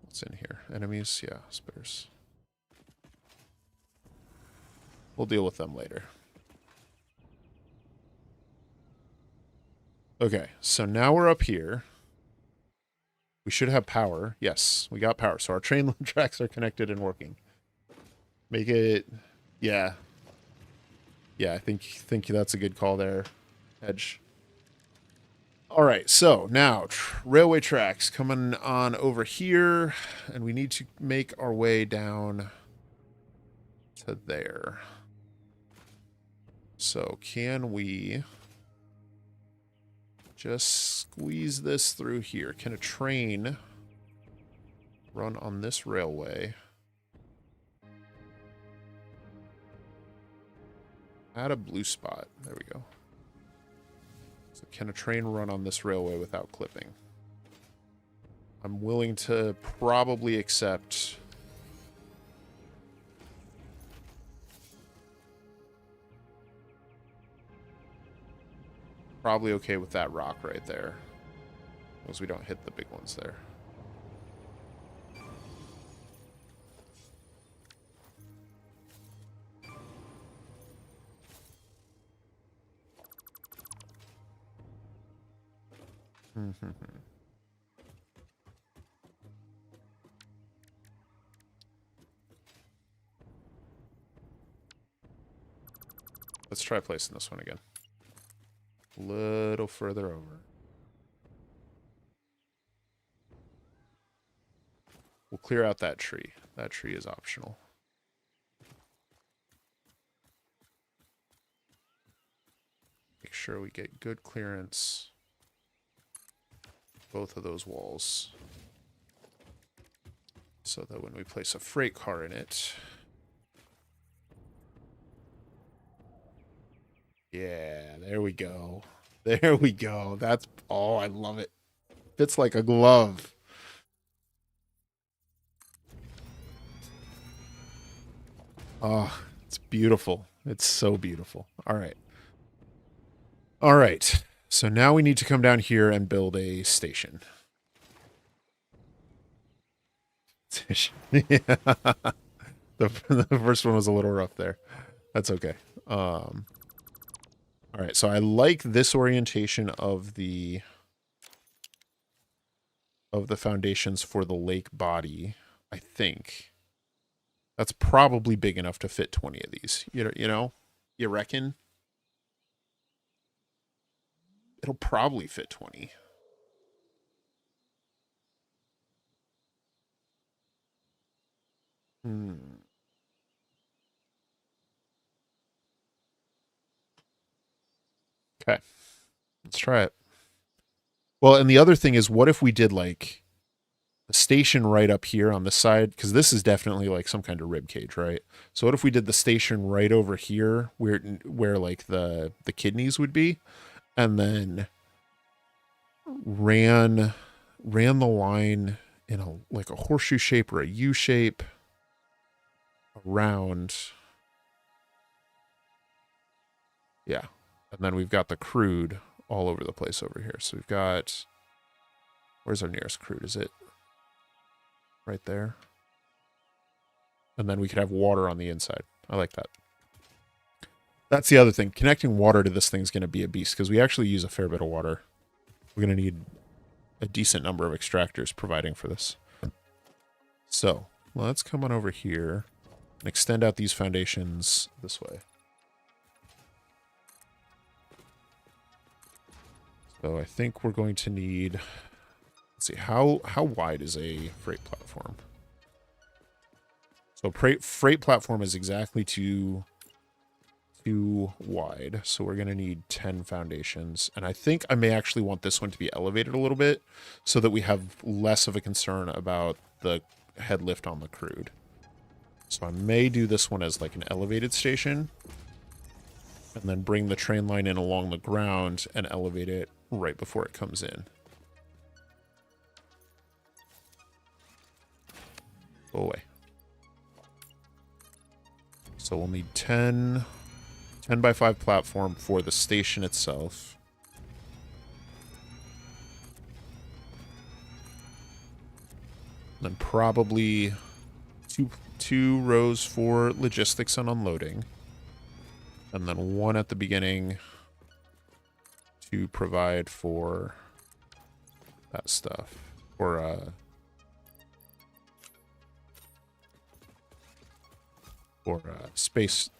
What's in here? Enemies? Yeah, spares. We'll deal with them later. Okay, so now we're up here. We should have power. Yes, we got power. So our train tracks are connected and working. Make it... Yeah. Yeah, I think that's a good call there, Edge. All right, so now railway tracks coming on over here, and we need to make our way down to there. So can we just squeeze this through here? Can a train run on this railway? Add a blue spot. There we go. So can a train run on this railway without clipping? I'm willing to probably accept... Probably okay with that rock right there. As long as we don't hit the big ones there. Let's try placing this one again. A little further over. We'll clear out that tree. That tree is optional. Make sure we get good clearance. Both of those walls. So that when we place a freight car in it... Yeah, there we go. There we go. That's... Oh, I love it. Fits like a glove. Oh, it's beautiful. It's so beautiful. All right. All right. So now we need to come down here and build a station. Yeah. The first one was a little rough there. That's okay. All right. So I like this orientation of the foundations for the lake body. I think that's probably big enough to fit 20 of these. You know, you reckon? It'll probably fit 20. Okay. Let's try it. Well, and the other thing is, what if we did like a station right up here on the side? Because this is definitely like some kind of rib cage, right? So what if we did the station right over here where like the kidneys would be, and then ran the line in a like a horseshoe shape or a U shape around. Yeah. And then we've got the crude all over the place over here. So we've got, where's our nearest crude? Is it right there? And then we could have water on the inside. I like that. That's the other thing. Connecting water to this thing is going to be a beast because we actually use a fair bit of water. We're going to need a decent number of extractors providing for this. So let's come on over here and extend out these foundations this way. So I think we're going to need, let's see, how wide is a freight platform? So freight platform is exactly too wide. So we're going to need 10 foundations. And I think I may actually want this one to be elevated a little bit so that we have less of a concern about the head lift on the crude. So I may do this one as like an elevated station and then bring the train line in along the ground and elevate it right before it comes in. Go away. So we'll need 10 by 5 platform for the station itself. Then probably two rows for logistics and unloading. And then one at the beginning to provide for that stuff. For space,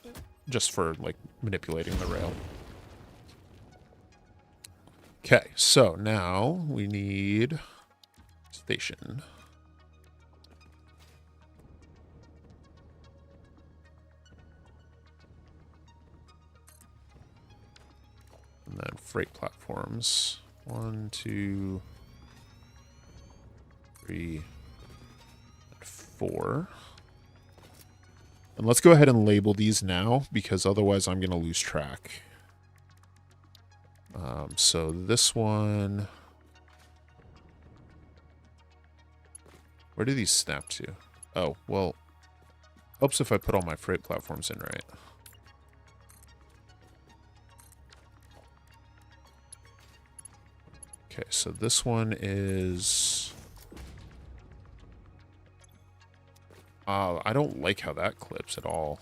just for like manipulating the rail. Okay, so now we need station. And then freight platforms. 1, 2, 3, and 4. And let's go ahead and label these now, because otherwise I'm going to lose track. So this one... Where do these snap to? Oh, well, helps if I put all my freight platforms in right. Okay, so this one is... I don't like how that clips at all.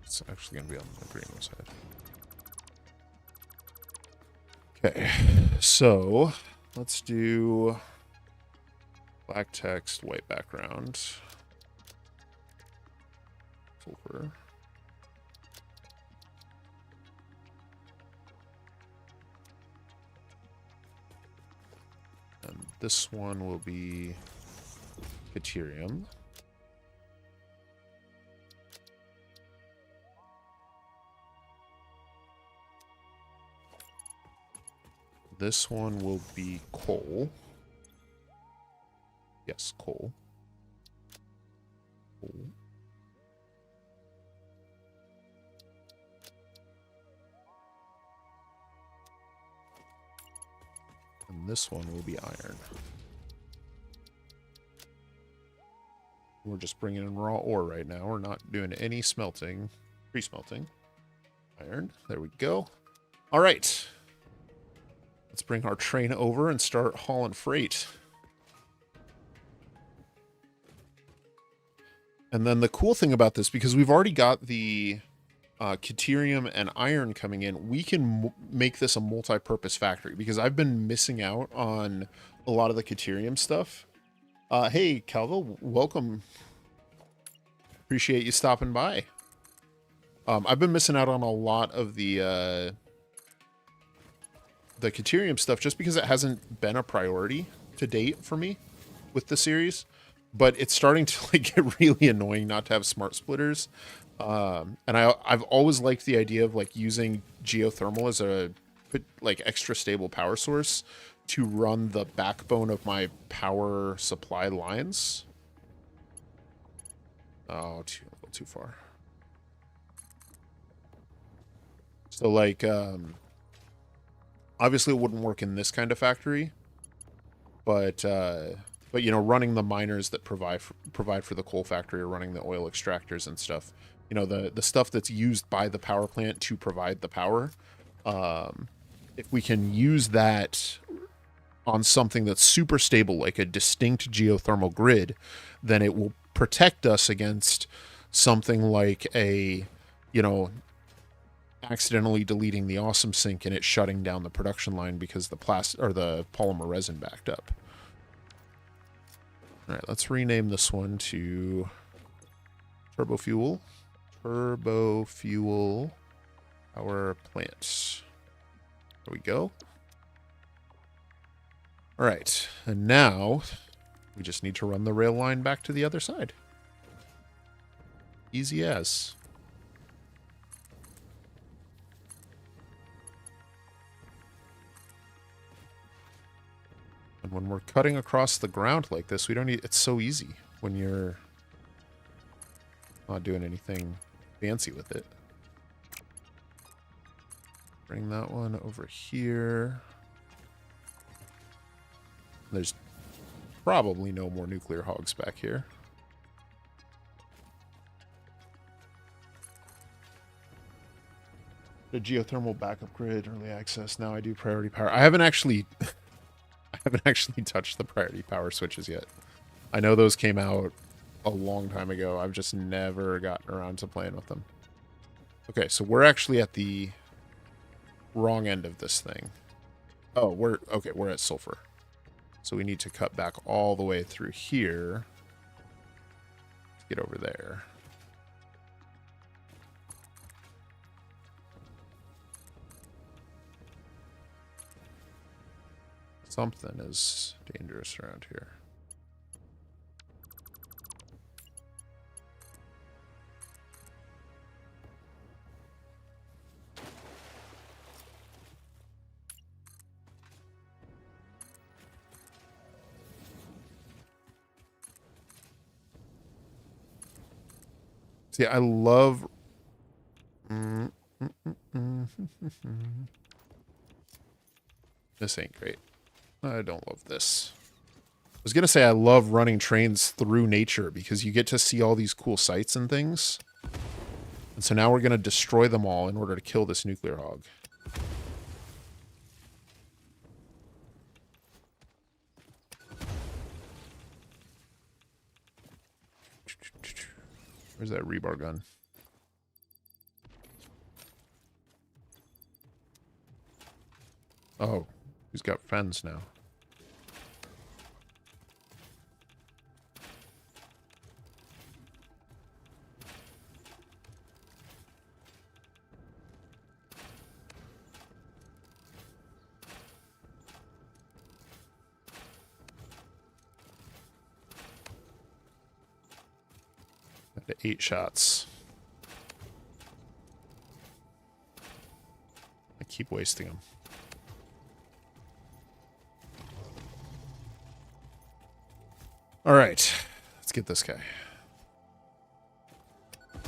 It's actually going to be on the green side. Okay, so let's do black text, white background. Silver. And this one will be Deuterium. This one will be coal. Yes, coal. Coal. And this one will be iron. We're just bringing in raw ore right now. We're not doing any smelting, pre-smelting. Iron. There we go. All right. Let's bring our train over and start hauling freight. And then the cool thing about this, because we've already got the Deuterium and iron coming in, we can make this a multi-purpose factory, because I've been missing out on a lot of the Deuterium stuff. Hey, Calvo, welcome. Appreciate you stopping by. I've been missing out on a lot of the Deuterium stuff just because it hasn't been a priority to date for me with the series, but it's starting to like get really annoying not to have smart splitters. And I've always liked the idea of like using geothermal as a like extra stable power source to run the backbone of my power supply lines. Oh, too far. So like, obviously it wouldn't work in this kind of factory, but you know, running the miners that provide for the coal factory, or running the oil extractors and stuff, you know, the stuff that's used by the power plant to provide the power, if we can use that on something that's super stable, like a distinct geothermal grid, then it will protect us against something like a, you know, accidentally deleting the awesome sink and it shutting down the production line because the polymer resin backed up. All right, let's rename this one to Turbo Fuel Power Plant. There we go. All right, and now we just need to run the rail line back to the other side. Easy as. And when we're cutting across the ground like this, we don't need, it's so easy when you're not doing anything fancy with it. Bring that one over here. There's probably no more nuclear hogs back here. The geothermal backup grid, early access. Now I do priority power. I haven't actually touched the priority power switches yet. I know those came out a long time ago. I've just never gotten around to playing with them. Okay, so we're actually at the wrong end of this thing. Oh, we're at sulfur. So we need to cut back all the way through here to get over there. Something is dangerous around here. See, I love... This ain't great. I don't love this. I was going to say I love running trains through nature because you get to see all these cool sights and things. And so now we're going to destroy them all in order to kill this nuclear hog. Where's that rebar gun? Oh, he's got fens now. To 8 shots. I keep wasting them. All right, let's get this guy. I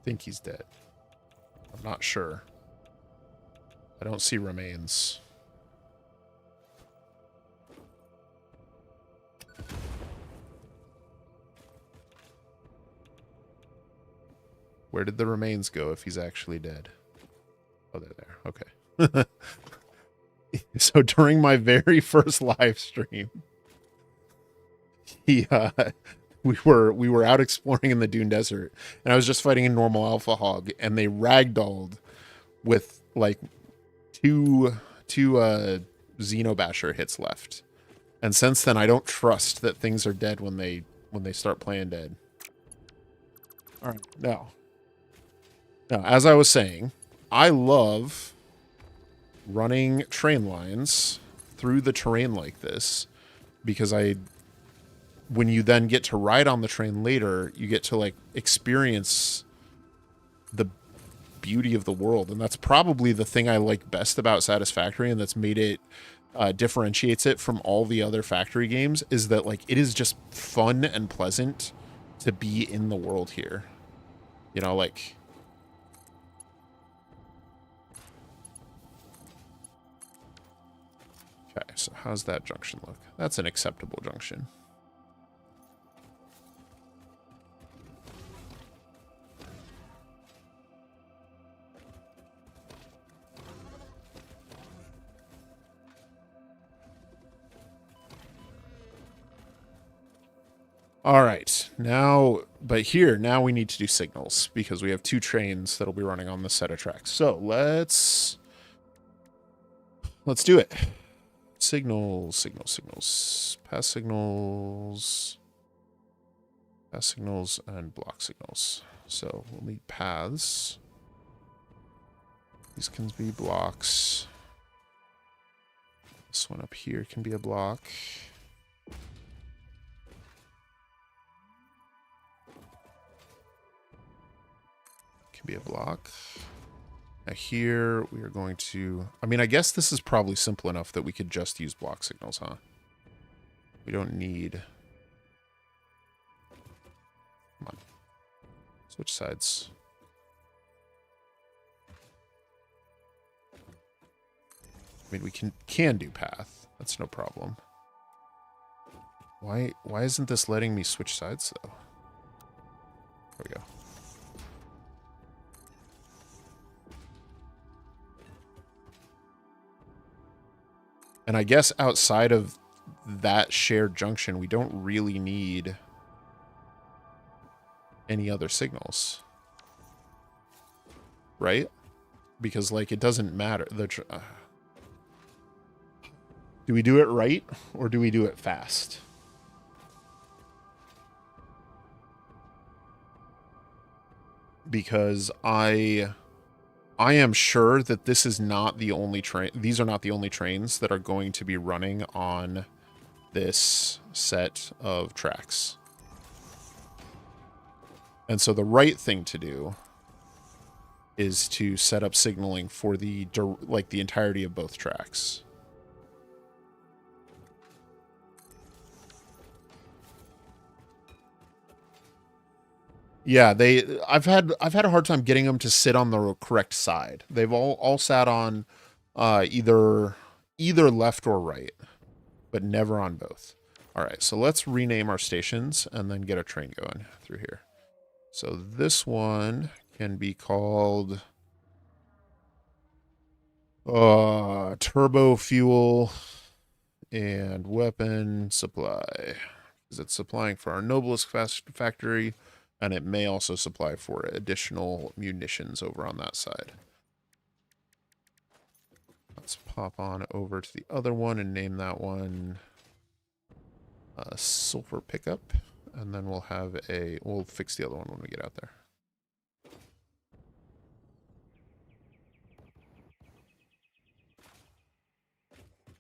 think he's dead. I'm not sure. I don't see remains. Where did the remains go if he's actually dead? Oh, they're there. Okay. So during my very first live stream, we were out exploring in the Dune Desert, and I was just fighting a normal alpha hog, and they ragdolled with like two Xenobasher hits left. And since then, I don't trust that things are dead when they start playing dead. All right, now, as I was saying, I love running train lines through the terrain like this because when you then get to ride on the train later, you get to like experience the beauty of the world. And that's probably the thing I like best about Satisfactory, and that's made it differentiates it from all the other factory games, is that like it is just fun and pleasant to be in the world here. You know, like okay, so how's that junction look? That's an acceptable junction. All right, now we need to do signals because we have 2 trains that'll be running on this set of tracks. So let's do it. Signals, pass signals, and block signals. So we'll need paths. These can be blocks. This one up here can be a block. Can be a block. Now here we are going to, I mean, I guess this is probably simple enough that we could just use block signals, huh? We don't need, come on, switch sides. I mean, we can do path. That's no problem. Why isn't this letting me switch sides though? There we go. And I guess outside of that shared junction, we don't really need any other signals, right? Because like it doesn't matter. Do we do it right or do we do it fast? Because I am sure that this is not the only train. These are not the only trains that are going to be running on this set of tracks. And so the right thing to do is to set up signaling for the entirety of both tracks. Yeah, I've had a hard time getting them to sit on the correct side. They've all sat on either left or right, but never on both. All right, so let's rename our stations and then get a train going through here. So this one can be called turbo fuel and weapon supply, because it's supplying for our noblest factory, and it may also supply for additional munitions over on that side. Let's pop on over to the other one and name that one sulfur pickup, and then we'll fix the other one when we get out there.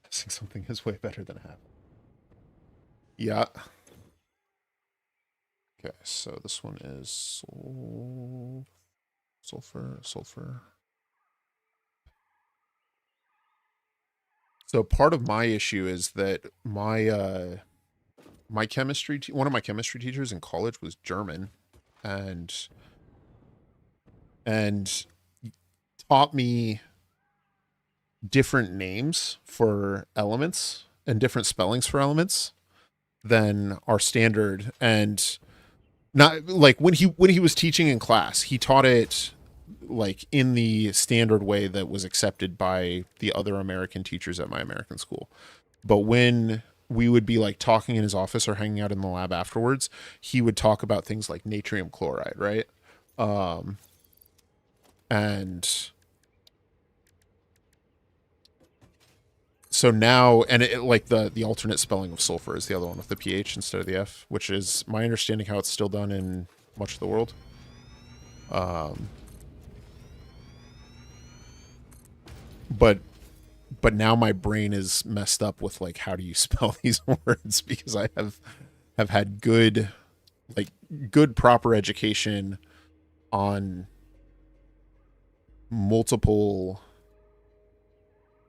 I think something is way better than half. Yeah. Okay, so this one is sulfur. So part of my issue is that my chemistry, one of my chemistry teachers in college was German, and taught me different names for elements and different spellings for elements than our standard. And not like when he was teaching in class, he taught it like in the standard way that was accepted by the other American teachers at my American school. But when we would be like talking in his office or hanging out in the lab afterwards, he would talk about things like natrium chloride, right? And so now, and like the alternate spelling of sulfur is the other one with the pH instead of the F, which is my understanding how it's still done in much of the world. But now my brain is messed up with like, how do you spell these words? Because I have had good proper education on multiple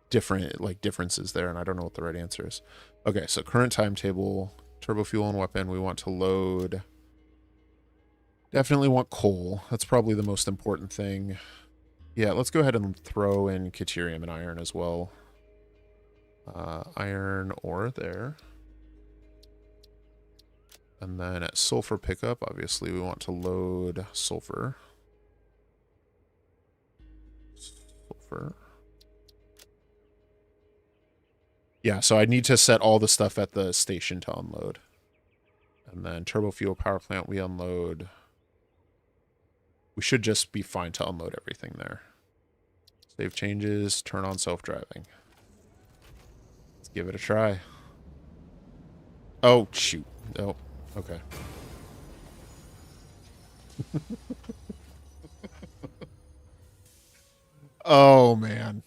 different differences there, and I don't know what the right answer is. Okay, so current timetable, turbo fuel and weapon, we want to load. Definitely want coal. That's probably the most important thing. Yeah, let's go ahead and throw in Caterium and iron as well. Iron ore there. And then at sulfur pickup, obviously we want to load sulfur. Yeah, so I need to set all the stuff at the station to unload. And then turbo fuel power plant, we unload. We should just be fine to unload everything there. Save changes, turn on self-driving. Let's give it a try. Oh, shoot. Oh, okay. Oh, man.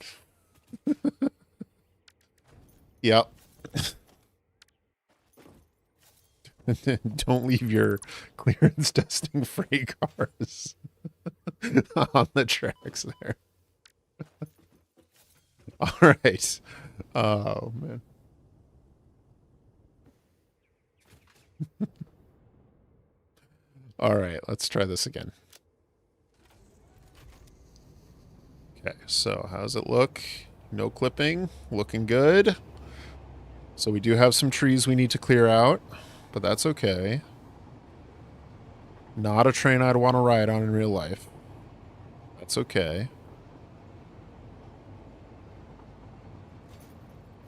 Yep. Don't leave your clearance testing freight cars on the tracks there. All right. Oh, man. All right, let's try this again. Okay, so how's it look? No clipping, looking good. So we do have some trees we need to clear out, but that's okay. Not a train I'd want to ride on in real life. That's okay.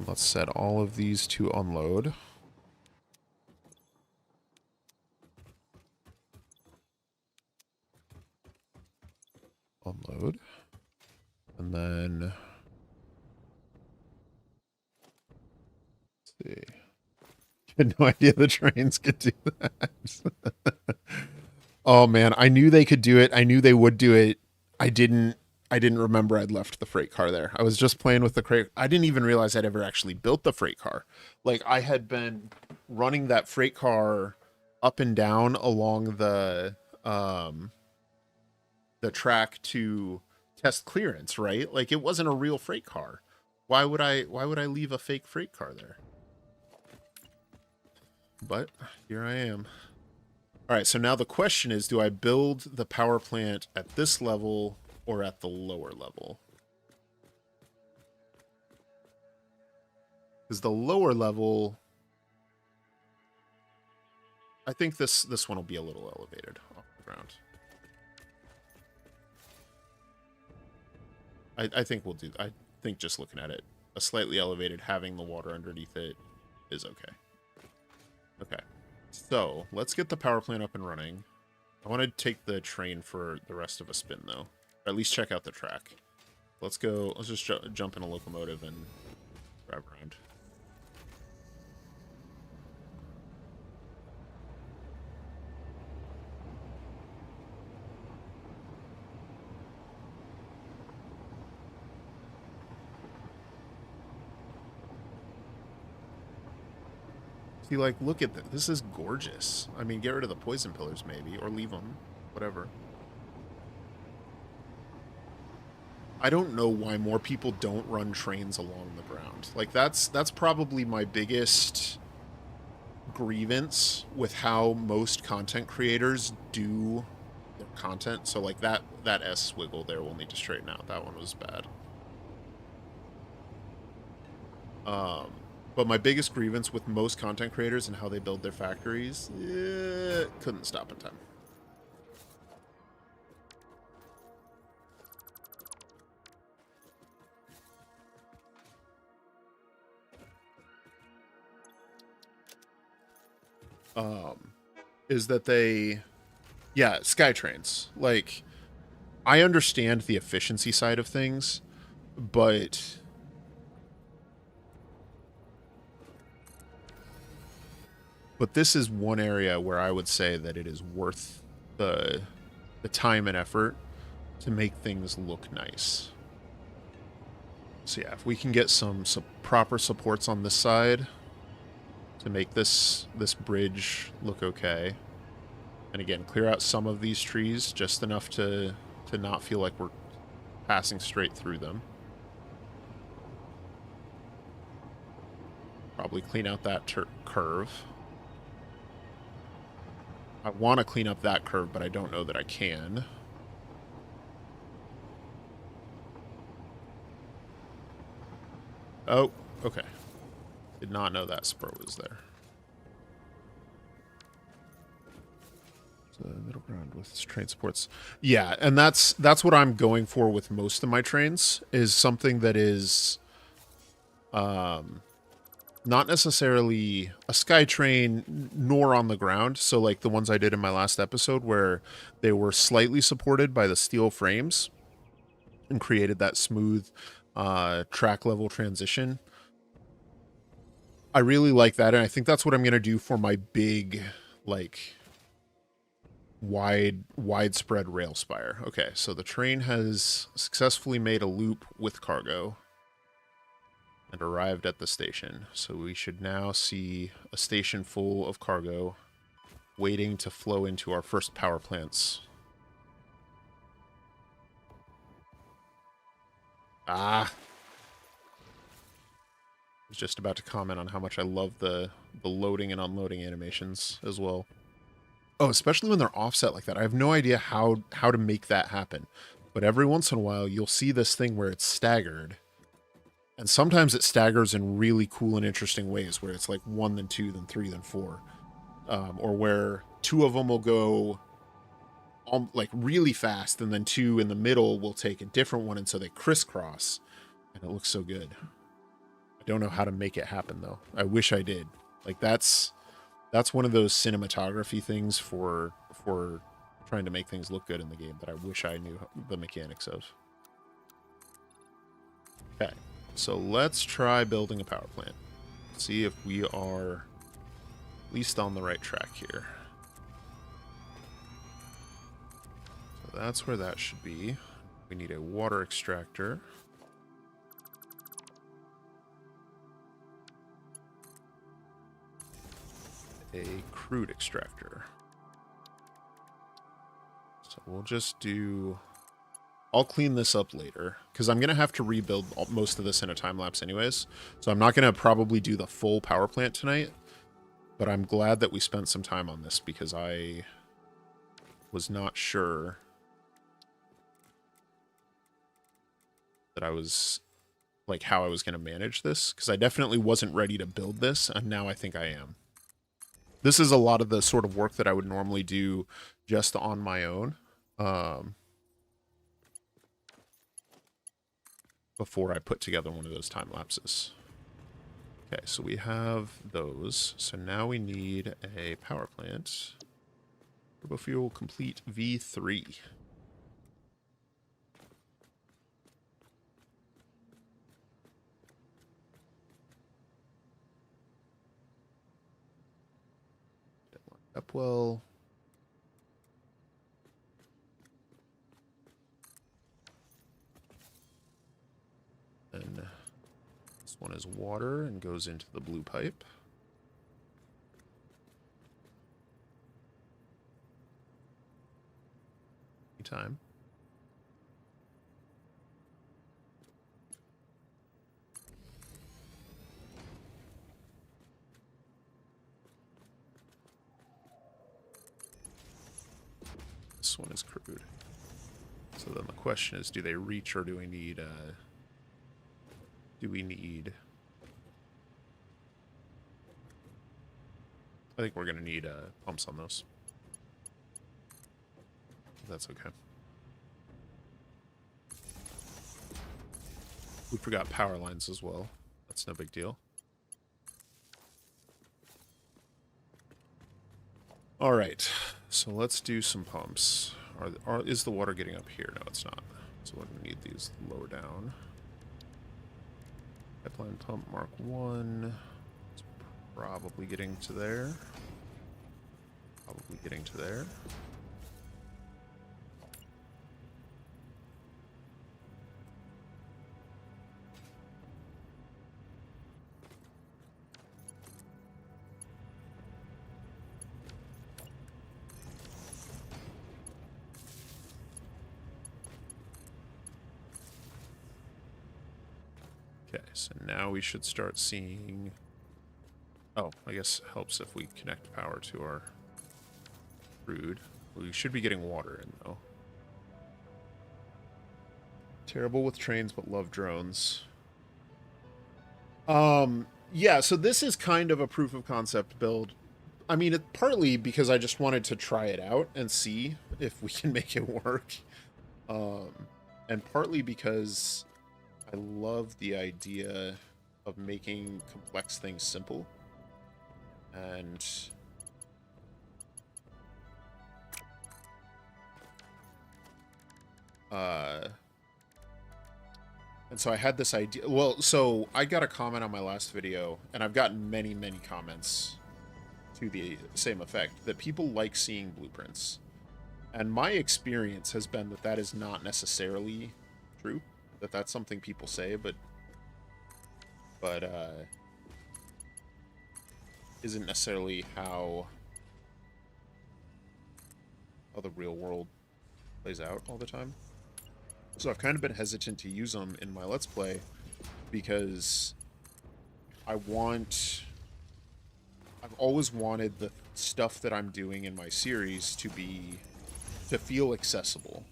Let's set all of these to unload. Unload. And then... let's see. I had no idea the trains could do that. Oh man, I knew they could do it. I knew they would do it. I didn't remember I'd left the freight car there. I was just playing with the crate. I didn't even realize I'd ever actually built the freight car. Like I had been running that freight car up and down along the track to test clearance, right? Like it wasn't a real freight car. Why would I leave a fake freight car there? But here I am. All right, so now the question is, do I build the power plant at this level or at the lower level? Because the lower level, I think this one will be a little elevated off the ground. I think we'll do. I think just looking at it, a slightly elevated, having the water underneath it is okay. Okay, so let's get the power plant up and running. I want to take the train for the rest of a spin, though. Or at least check out the track. Let's go. Let's just jump in a locomotive and drive around. See, like, look at this. This is gorgeous. I mean, get rid of the poison pillars, maybe, or leave them. Whatever. I don't know why more people don't run trains along the ground. Like, that's probably my biggest grievance with how most content creators do their content. So, like, that S wiggle there will need to straighten out. That one was bad. But my biggest grievance with most content creators and how they build their factories, couldn't stop in time. Is that yeah, Skytrains. Like, I understand the efficiency side of things, but this is one area where I would say that it is worth the time and effort to make things look nice. So yeah, if we can get some proper supports on this side to make this bridge look okay, and again, clear out some of these trees just enough to not feel like we're passing straight through them. Probably clean out that curve. I want to clean up that curve, but I don't know that I can. Oh, okay. Did not know that spur was there. So middle ground with train supports. Yeah, and that's what I'm going for with most of my trains, is something that is not necessarily a sky train nor on the ground. So like the ones I did in my last episode where they were slightly supported by the steel frames and created that smooth track level transition. I really like that, and I think that's what I'm going to do for my big, like, widespread rail spire. Okay, so the train has successfully made a loop with cargo and arrived at the station. So we should now see a station full of cargo waiting to flow into our first power plants. Ah! I was just about to comment on how much I love the loading and unloading animations as well. Oh, especially when they're offset like that. I have no idea how to make that happen. But every once in a while, you'll see this thing where it's staggered. And sometimes it staggers in really cool and interesting ways, where it's like 1, then 2, then 3, then 4. Or where 2 of them will go like really fast, and then 2 in the middle will take a different one, and so they crisscross. And it looks so good. I don't know how to make it happen though. I wish I did. Like that's one of those cinematography things for trying to make things look good in the game that I wish I knew the mechanics of. Okay, so let's try building a power plant. See if we are at least on the right track here. So that's where that should be. We need a water extractor. A crude extractor. So we'll just do... I'll clean this up later, because I'm going to have to rebuild most of this in a time lapse anyways. So I'm not going to probably do the full power plant tonight, but I'm glad that we spent some time on this, because I was not sure that I was, like, how I was going to manage this, because I definitely wasn't ready to build this, and now I think I am. This is a lot of the sort of work that I would normally do just on my own. Before I put together one of those time lapses. Okay, so we have those. So now we need a power plant. Turbo fuel complete V3. Up well. And this one is water and goes into the blue pipe. Anytime. This one is crude. So then the question is, do they reach or do we need I think we're going to need pumps on those. That's okay. We forgot power lines as well. That's no big deal. All right, so let's do some pumps. Is the water getting up here? No, it's not. So we're going to need these lower down. Pipeline pump Mark 1. It's probably getting to there. Probably getting to there. Okay, so now we should start seeing... Oh, I guess it helps if we connect power to our crude. We should be getting water in, though. Terrible with trains, but love drones. Yeah, so this is kind of a proof of concept build. I mean, partly because I just wanted to try it out and see if we can make it work. And partly because I love the idea of making complex things simple. And so I had this idea. Well, so I got a comment on my last video, and I've gotten many, many comments to the same effect, that people like seeing blueprints. And my experience has been that that is not necessarily true. That's something people say, but isn't necessarily how the real world plays out all the time. So I've kind of been hesitant to use them in my Let's Play because I've always wanted the stuff that I'm doing in my series to feel accessible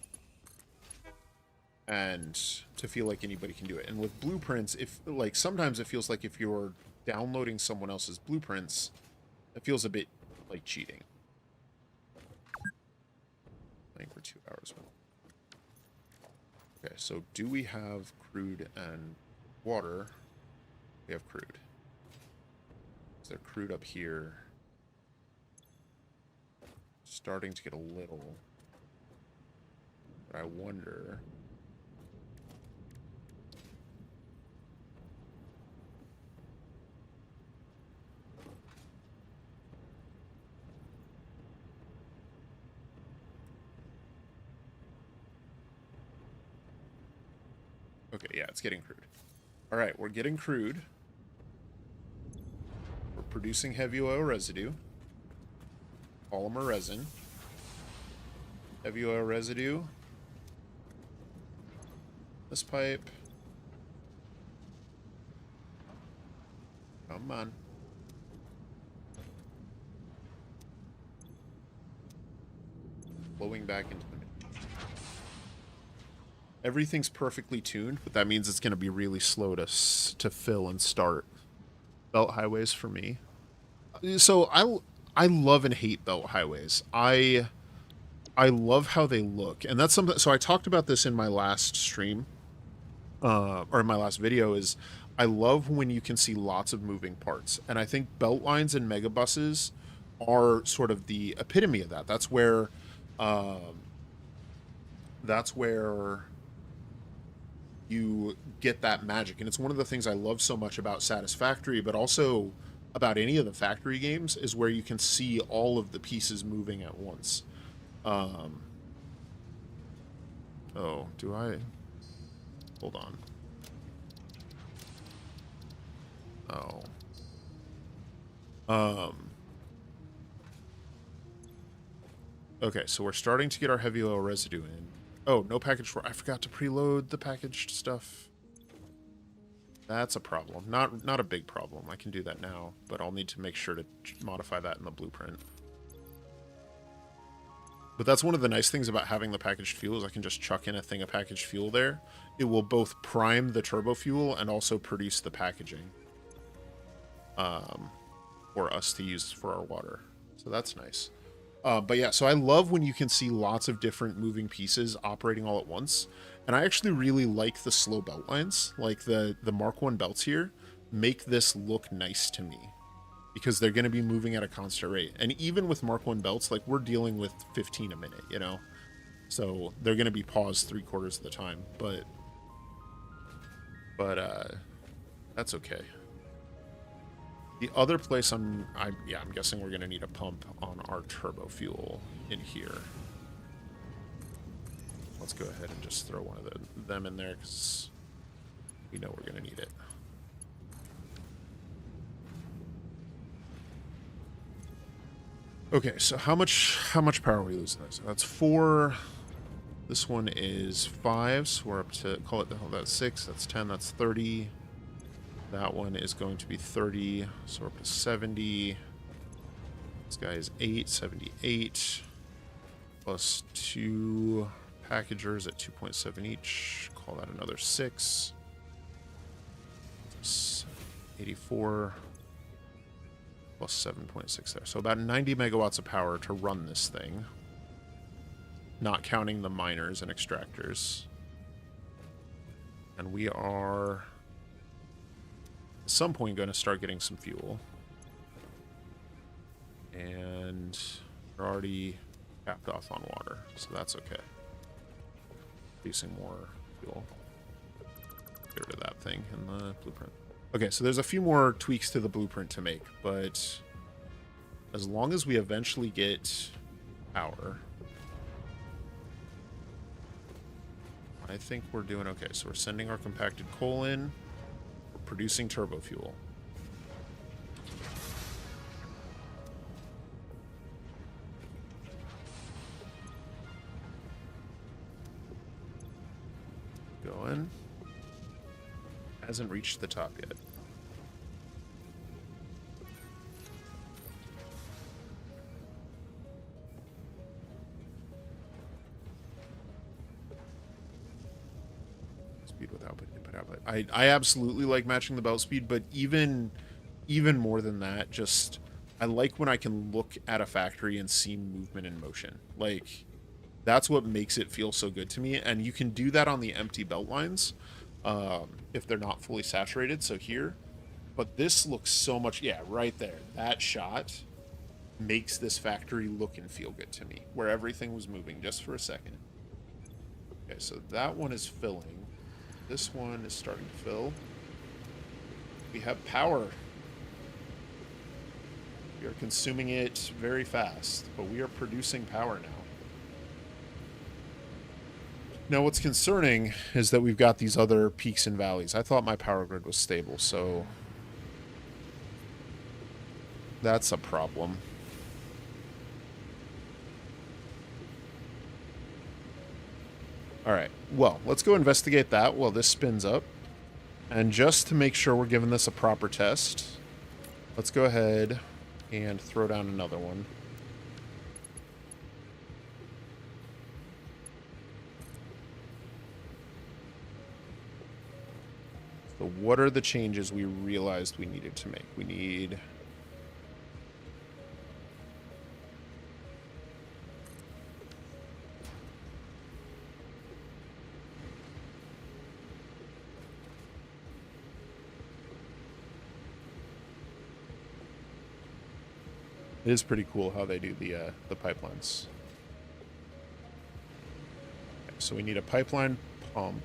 and to feel like anybody can do it. And with blueprints, sometimes it feels like if you're downloading someone else's blueprints, it feels a bit like cheating. Playing for 2 hours. Okay, so do we have crude and water? We have crude. Is there crude up here? Starting to get a little. But I wonder. Okay, yeah, it's getting crude. All right, we're getting crude. We're producing heavy oil residue. Polymer resin. Heavy oil residue. This pipe. Come on. Flowing back into the middle. Everything's perfectly tuned, but that means it's going to be really slow to fill and start. Belt highways for me. So I love and hate belt highways. I love how they look, and that's something. So I talked about this in my last stream, or in my last video. Is I love when you can see lots of moving parts, and I think belt lines and megabuses are sort of the epitome of that. That's where you get that magic, and it's one of the things I love so much about Satisfactory, but also about any of the factory games, is where you can see all of the pieces moving at once. Oh, do I? Hold on. Oh. Okay, so we're starting to get our heavy oil residue in. Oh, no package for... I forgot to preload the packaged stuff. That's a problem. Not a big problem. I can do that now, but I'll need to make sure to modify that in the blueprint. But that's one of the nice things about having the packaged fuel is I can just chuck in a thing of packaged fuel there. It will both prime the turbo fuel and also produce the packaging for us to use for our water. So that's nice. But yeah, so I love when you can see lots of different moving pieces operating all at once. And I actually really like the slow belt lines. Like the Mark 1 belts here make this look nice to me, because they're going to be moving at a constant rate. And even with Mark 1 belts, like, we're dealing with 15 a minute, you know? So they're going to be paused 3/4 of the time. But that's okay. The other place I'm guessing we're going to need a pump on our turbo fuel in here. Let's go ahead and just throw one of them in there, because we know we're going to need it. Okay, so how much power are we losing? So that's 4. This one is 5, so we're up to, call it, that's 6, that's 10, that's 30. That one is going to be 30, so we're up to 70. This guy is 8, 78. Plus 2 packagers at 2.7 each. Call that another 6. 84. Plus 7.6 there. So about 90 megawatts of power to run this thing. Not counting the miners and extractors. And we are at some point going to start getting some fuel. And we're already capped off on water, so that's okay. Producing more fuel. Get rid of that thing in the blueprint. Okay, so there's a few more tweaks to the blueprint to make, but as long as we eventually get power, I think we're doing okay. So we're sending our compacted coal in. We're producing turbo fuel. Going. Hasn't reached the top yet. Speed with output, input, output. I absolutely like matching the belt speed, but even more than that, just I like when I can look at a factory and see movement in motion. Like, that's what makes it feel so good to me, and you can do that on the empty belt lines if they're not fully saturated. So here, But this looks so much, yeah, right there. That shot makes this factory look and feel good to me, where everything was moving just for a second. Okay, so that one is filling. This one is starting to fill. We have power. We are consuming it very fast, but we are producing power now. Now, what's concerning is that we've got these other peaks and valleys. I thought my power grid was stable, so that's a problem. All right, well, let's go investigate that while this spins up. And just to make sure we're giving this a proper test, let's go ahead and throw down another one. So what are the changes we realized we needed to make? We need... It is pretty cool how they do the pipelines. Okay, so we need a pipeline pump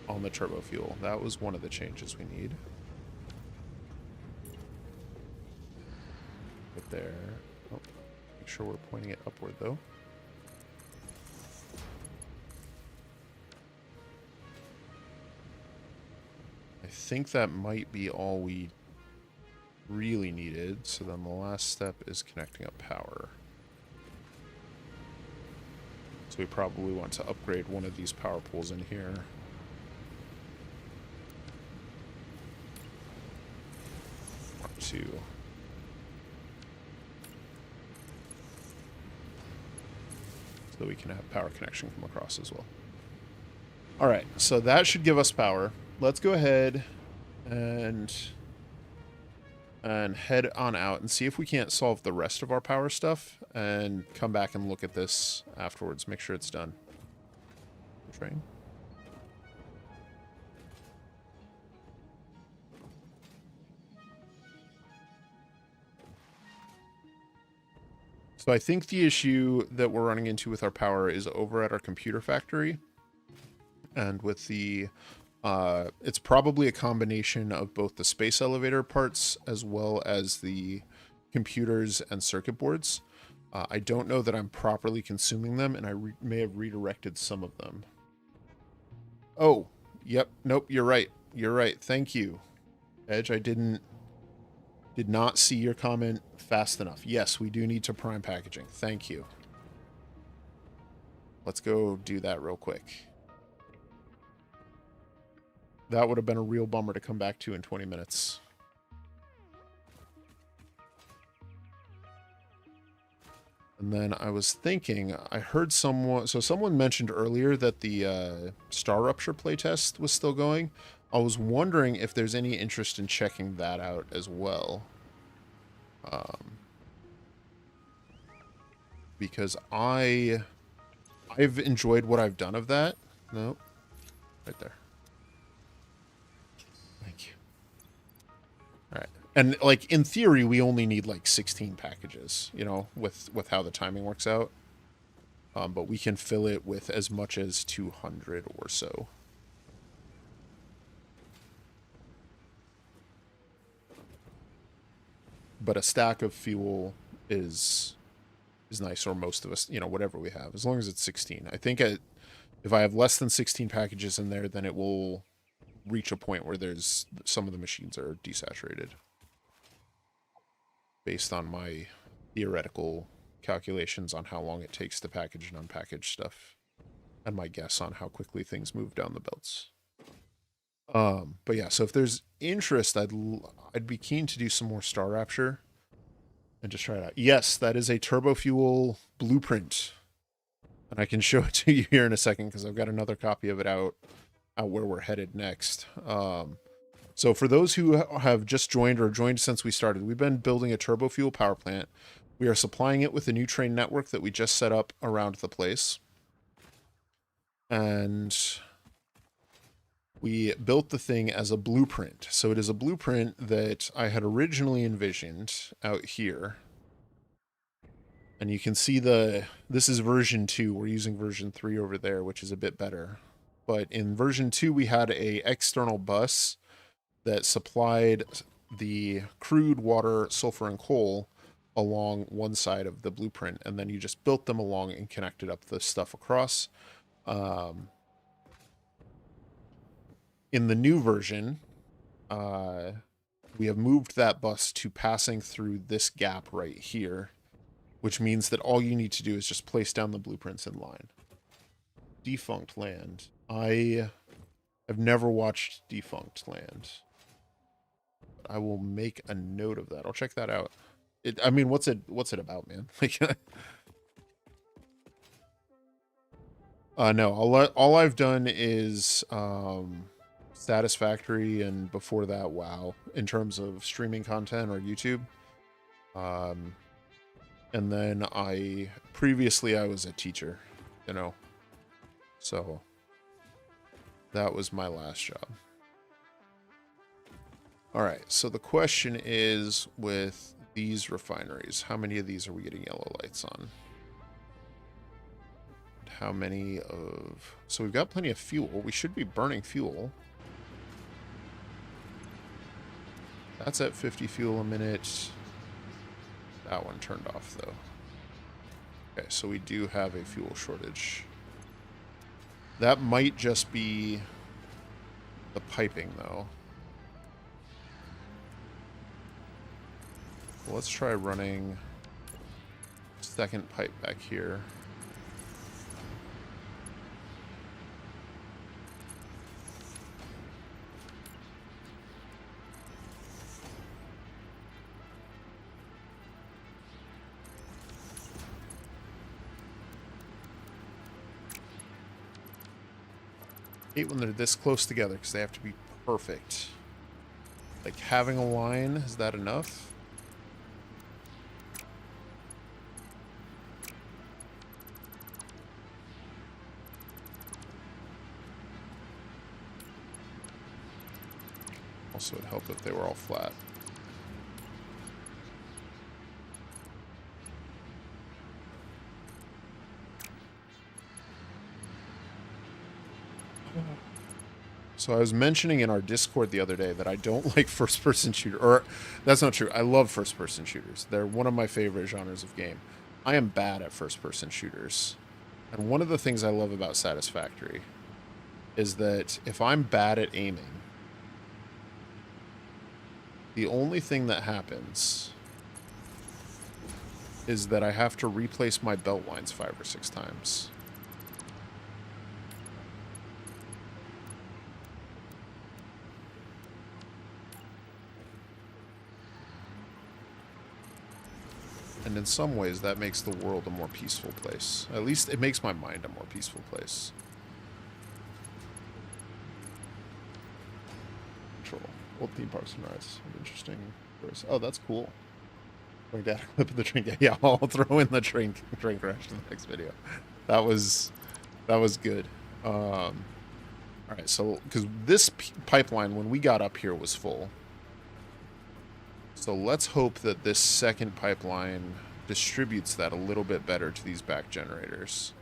on the turbo fuel. That was one of the changes we need. Right there. Oh, make sure we're pointing it upward though. I think that might be all we really needed. So then the last step is connecting up power. So we probably want to upgrade one of these power poles in here. To so that we can have power connection come across as well. All right, so that should give us power. Let's go ahead and head on out and see if we can't solve the rest of our power stuff and come back and look at this afterwards. Make sure it's done. Train. So I think the issue that we're running into with our power is over at our computer factory. And with the, it's probably a combination of both the space elevator parts as well as the computers and circuit boards. I don't know that I'm properly consuming them, and I may have redirected some of them. Oh, yep, nope, you're right. You're right. Thank you, Edge. I did not see your comment fast enough. Yes, we do need to prime packaging. Thank you. Let's go do that real quick. That would have been a real bummer to come back to in 20 minutes. And then I was thinking, I heard someone mentioned earlier that the Star Rupture playtest was still going. I was wondering if there's any interest in checking that out as well. Because I've enjoyed what I've done of that. Nope. Right there. Thank you. All right. And like in theory, we only need like 16 packages, you know, with how the timing works out. But we can fill it with as much as 200 or so. But a stack of fuel is nice, or most of us, you know, whatever we have, as long as it's 16. I think if I have less than 16 packages in there, then it will reach a point where there's some of the machines are desaturated based on my theoretical calculations on how long it takes to package and unpackage stuff and my guess on how quickly things move down the belts. But yeah, so if there's interest, I'd be keen to do some more Star Rapture and just try it out. Yes, that is a turbo fuel blueprint, and I can show it to you here in a second because I've got another copy of it out where we're headed next. So for those who have just joined or joined since we started, we've been building a turbo fuel power plant. We are supplying it with a new train network that we just set up around the place. And we built the thing as a blueprint. So it is a blueprint that I had originally envisioned out here. And you can see this is version 2. We're using version 3 over there, which is a bit better. But in version 2, we had a external bus that supplied the crude, water, sulfur, and coal along one side of the blueprint. And then you just built them along and connected up the stuff across. In the new version, we have moved that bus to passing through this gap right here, which means that all you need to do is just place down the blueprints in line. Defunct Land. I have never watched Defunct Land. But I will make a note of that. I'll check that out. I mean, what's it about, man? Like, no, all I've done is Satisfactory, and before that, WoW, in terms of streaming content or YouTube. And then previously I was a teacher, you know, so that was my last job. All right, so the question is, with these refineries, how many of these are we getting yellow lights on? How many of... So we've got plenty of fuel. We should be burning fuel. That's at 50 fuel a minute. That one turned off, though. Okay, so we do have a fuel shortage. That might just be the piping, though. Let's try running second pipe back here. I hate when they're this close together because they have to be perfect. Like, having a line, is that enough? Also, it'd help if they were all flat. So I was mentioning in our Discord the other day that I don't like first-person shooter, or that's not true. I love first-person shooters. They're one of my favorite genres of game. I am bad at first-person shooters. And one of the things I love about Satisfactory is that if I'm bad at aiming, the only thing that happens is that I have to replace my belt lines 5 or 6 times. And in some ways, that makes the world a more peaceful place. At least it makes my mind a more peaceful place. Control. Old theme parks and rides. Interesting. Oh, that's cool. Going down a clip of the train. Yeah, I'll throw in the train crash in the next video. That was good. All right, so because this pipeline, when we got up here, was full. So let's hope that this second pipeline distributes that a little bit better to these back generators.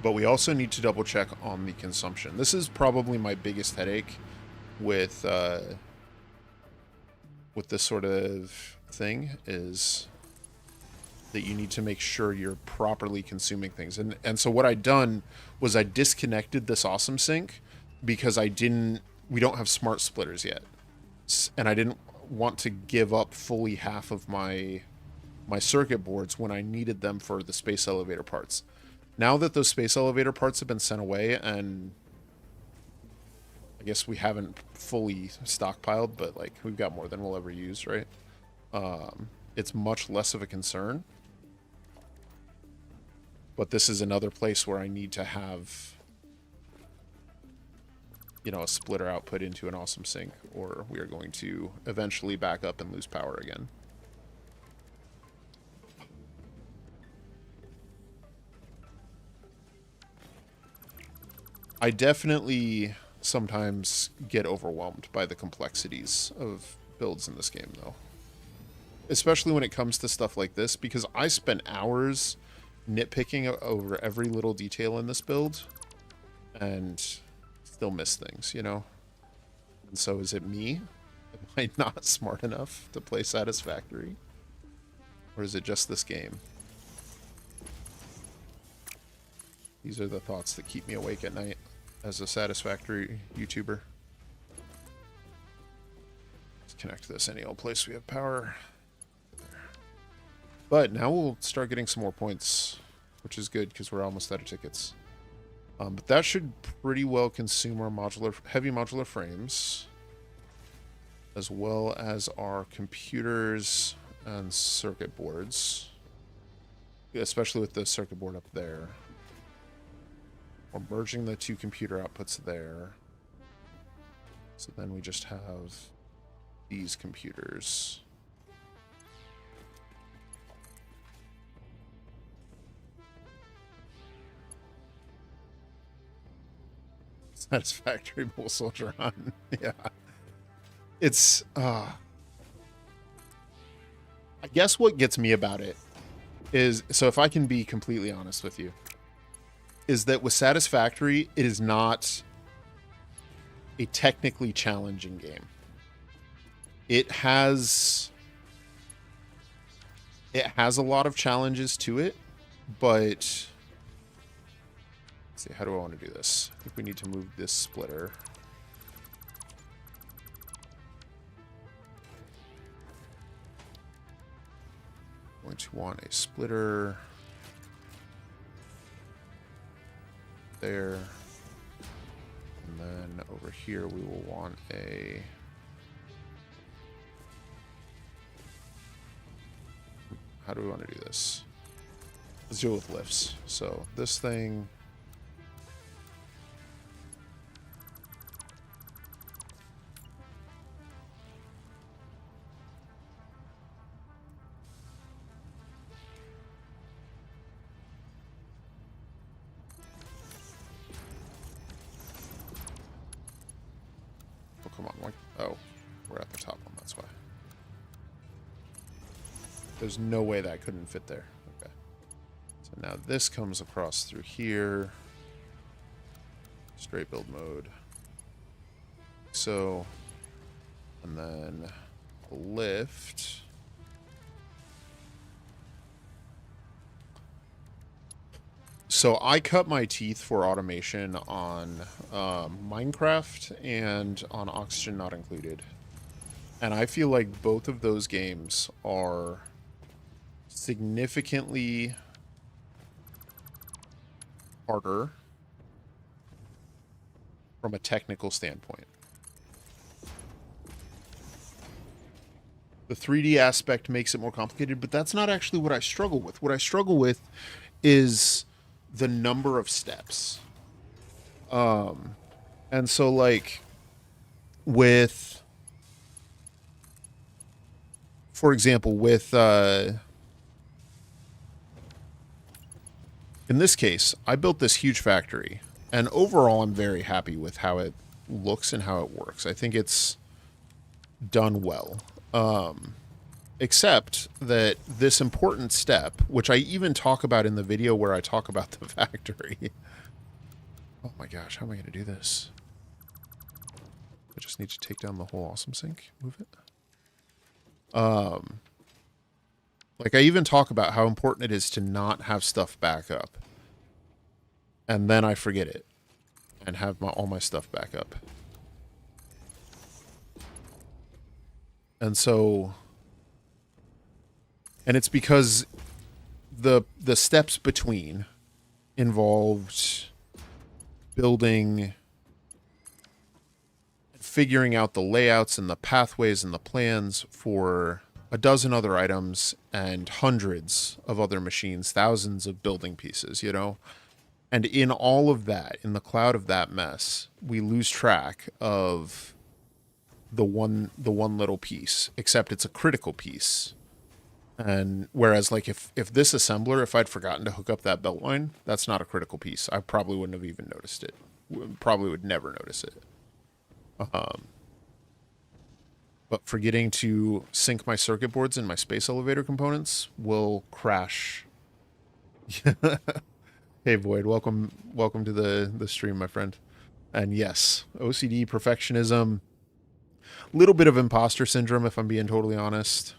But we also need to double check on the consumption. This is probably my biggest headache with this sort of thing, is that you need to make sure you're properly consuming things. And so what I'd done was I disconnected this awesome sync because we don't have smart splitters yet. And I didn't want to give up fully half of my circuit boards when I needed them for the space elevator parts. Now that those space elevator parts have been sent away, and I guess we haven't fully stockpiled, but like we've got more than we'll ever use, right? It's much less of a concern. But this is another place where I need to have, you know, a splitter output into an awesome sync, or we are going to eventually back up and lose power again. I definitely sometimes get overwhelmed by the complexities of builds in this game, though. Especially when it comes to stuff like this, because I spent hours nitpicking over every little detail in this build and still miss things, you know? And so is it me? Am I not smart enough to play Satisfactory? Or is it just this game? These are the thoughts that keep me awake at night as a Satisfactory YouTuber. Let's connect this any old place we have power. But now we'll start getting some more points, which is good because we're almost out of tickets. But that should pretty well consume our heavy modular frames, as well as our computers and circuit boards, especially with the circuit board up there. We're merging the two computer outputs there. So then we just have these computers. Satisfactory Bull Soldier on. Yeah. It's, I guess what gets me about it is, so if I can be completely honest with you, is that with Satisfactory, it is not a technically challenging game. It has a lot of challenges to it, but let's see, how do I want to do this? I think we need to move this splitter. I'm going to want a splitter there. And then over here we will want a how do we want to do this? Let's deal with lifts. So this thing, oh come on, like, oh, we're at the top one, that's why. There's no way that couldn't fit there. Okay. So now this comes across through here. Straight build mode. So, and then lift. So I cut my teeth for automation on Minecraft and on Oxygen Not Included. And I feel like both of those games are significantly harder from a technical standpoint. The 3D aspect makes it more complicated, but that's not actually what I struggle with. What I struggle with is the number of steps. And so like with, for example, with, in this case, I built this huge factory, and overall I'm very happy with how it looks and how it works. I think it's done well. Except that this important step, which I even talk about in the video where I talk about the factory. Oh my gosh, how am I going to do this? I just need to take down the whole awesome sink, move it. Like I even talk about how important it is to not have stuff back up. And then I forget it and have all my stuff back up. And so, and it's because the steps between involved building, figuring out the layouts and the pathways and the plans for a dozen other items and hundreds of other machines, thousands of building pieces, you know? And in all of that, in the cloud of that mess, we lose track of the one little piece, except it's a critical piece. And whereas like if this assembler, if I'd forgotten to hook up that belt line, that's not a critical piece. I probably wouldn't have even noticed it. probably would never notice it. But forgetting to sync my circuit boards and my space elevator components will crash. Hey Void, welcome to the stream, my friend. And yes, OCD, perfectionism, little bit of imposter syndrome, if I'm being totally honest.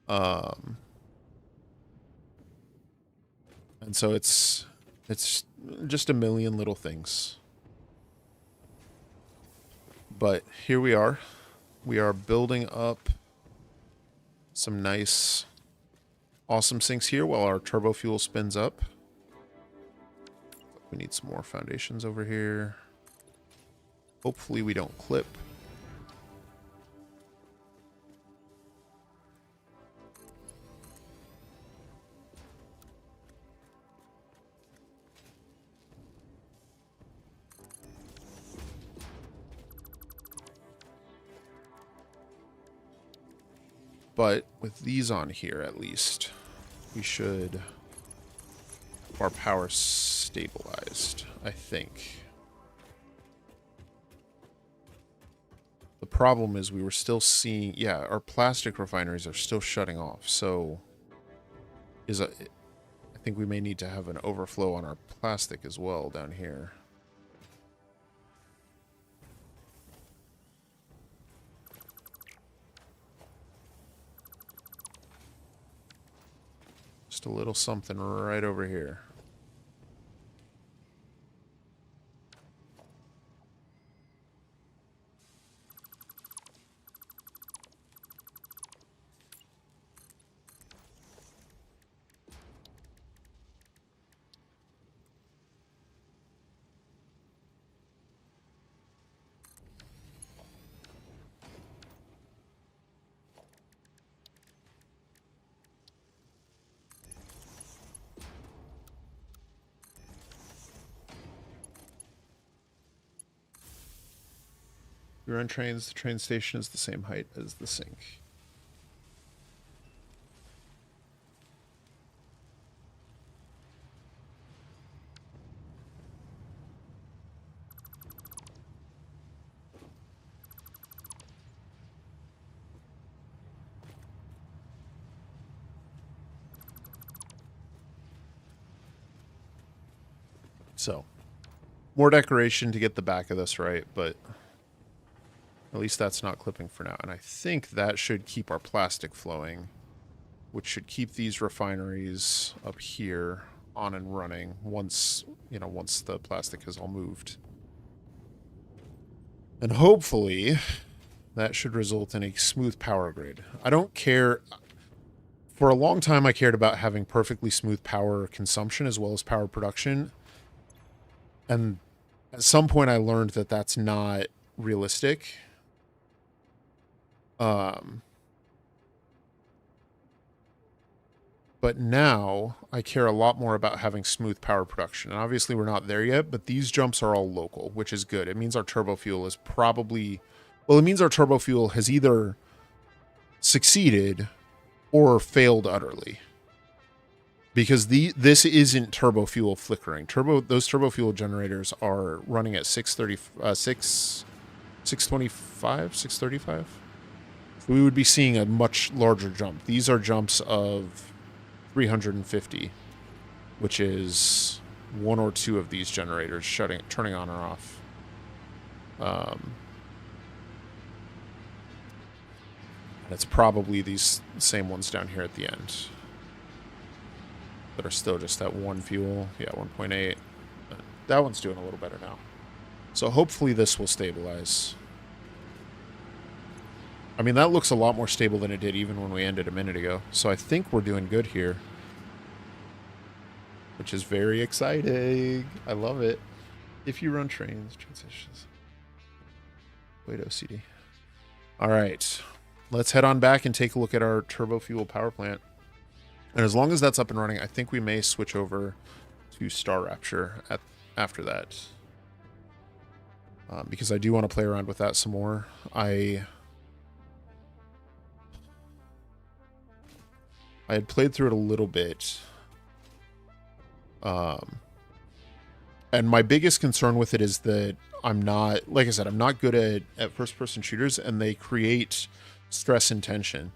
And so it's just a million little things. But here we are. We are building up some nice, awesome sinks here while our turbo fuel spins up. We need some more foundations over here. Hopefully we don't clip. But with these on here, at least, we should have our power stabilized, I think. The problem is we were still seeing, yeah, our plastic refineries are still shutting off. So I think we may need to have an overflow on our plastic as well down here. Just a little something right over here. You're on trains, the train station is the same height as the sink. So, more decoration to get the back of this right, but at least that's not clipping for now. And I think that should keep our plastic flowing, which should keep these refineries up here on and running once, once the plastic has all moved. And hopefully that should result in a smooth power grid. I don't care. For a long time, I cared about having perfectly smooth power consumption as well as power production. And at some point I learned that that's not realistic. But now I care a lot more about having smooth power production. And obviously we're not there yet, but these jumps are all local, which is good. It means our turbo fuel is probably, well, it means our turbo fuel has either succeeded or failed utterly. Because this isn't turbo fuel flickering. Those turbo fuel generators are running at 625, 635. So we would be seeing a much larger jump. These are jumps of 350, which is one or two of these generators turning on or off. And it's probably these same ones down here at the end that are still just at one fuel. Yeah, 1.8. That one's doing a little better now. So hopefully this will stabilize. I mean, that looks a lot more stable than it did even when we ended a minute ago. So I think we're doing good here, which is very exciting. I love it. If you run trains, transitions. Wait, OCD. All right. Let's head on back and take a look at our turbo fuel power plant. And as long as that's up and running, I think we may switch over to Star Rapture after that. Because I do want to play around with that some more. I had played through it a little bit at And my biggest concern with it is that I'm not, like I said, I'm not good at first-person shooters, and they create stress and tension.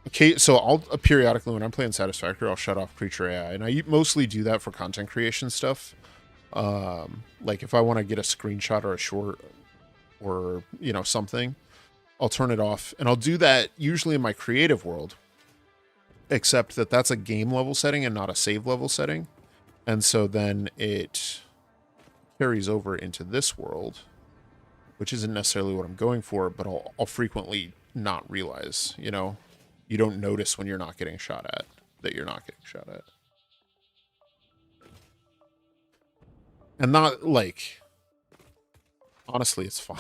Okay, so I'll periodically, when I'm playing Satisfactory, I'll shut off creature AI, and I mostly do that for content creation stuff. Like if I want to get a screenshot or a short or, you know, something, I'll turn it off, and I'll do that usually in my creative world, except that that's a game level setting and not a save level setting. And so then it carries over into this world, which isn't necessarily what I'm going for, but I'll frequently not realize, you know, you don't notice when you're not getting shot at that you're not getting shot at. And not like, honestly, it's fine.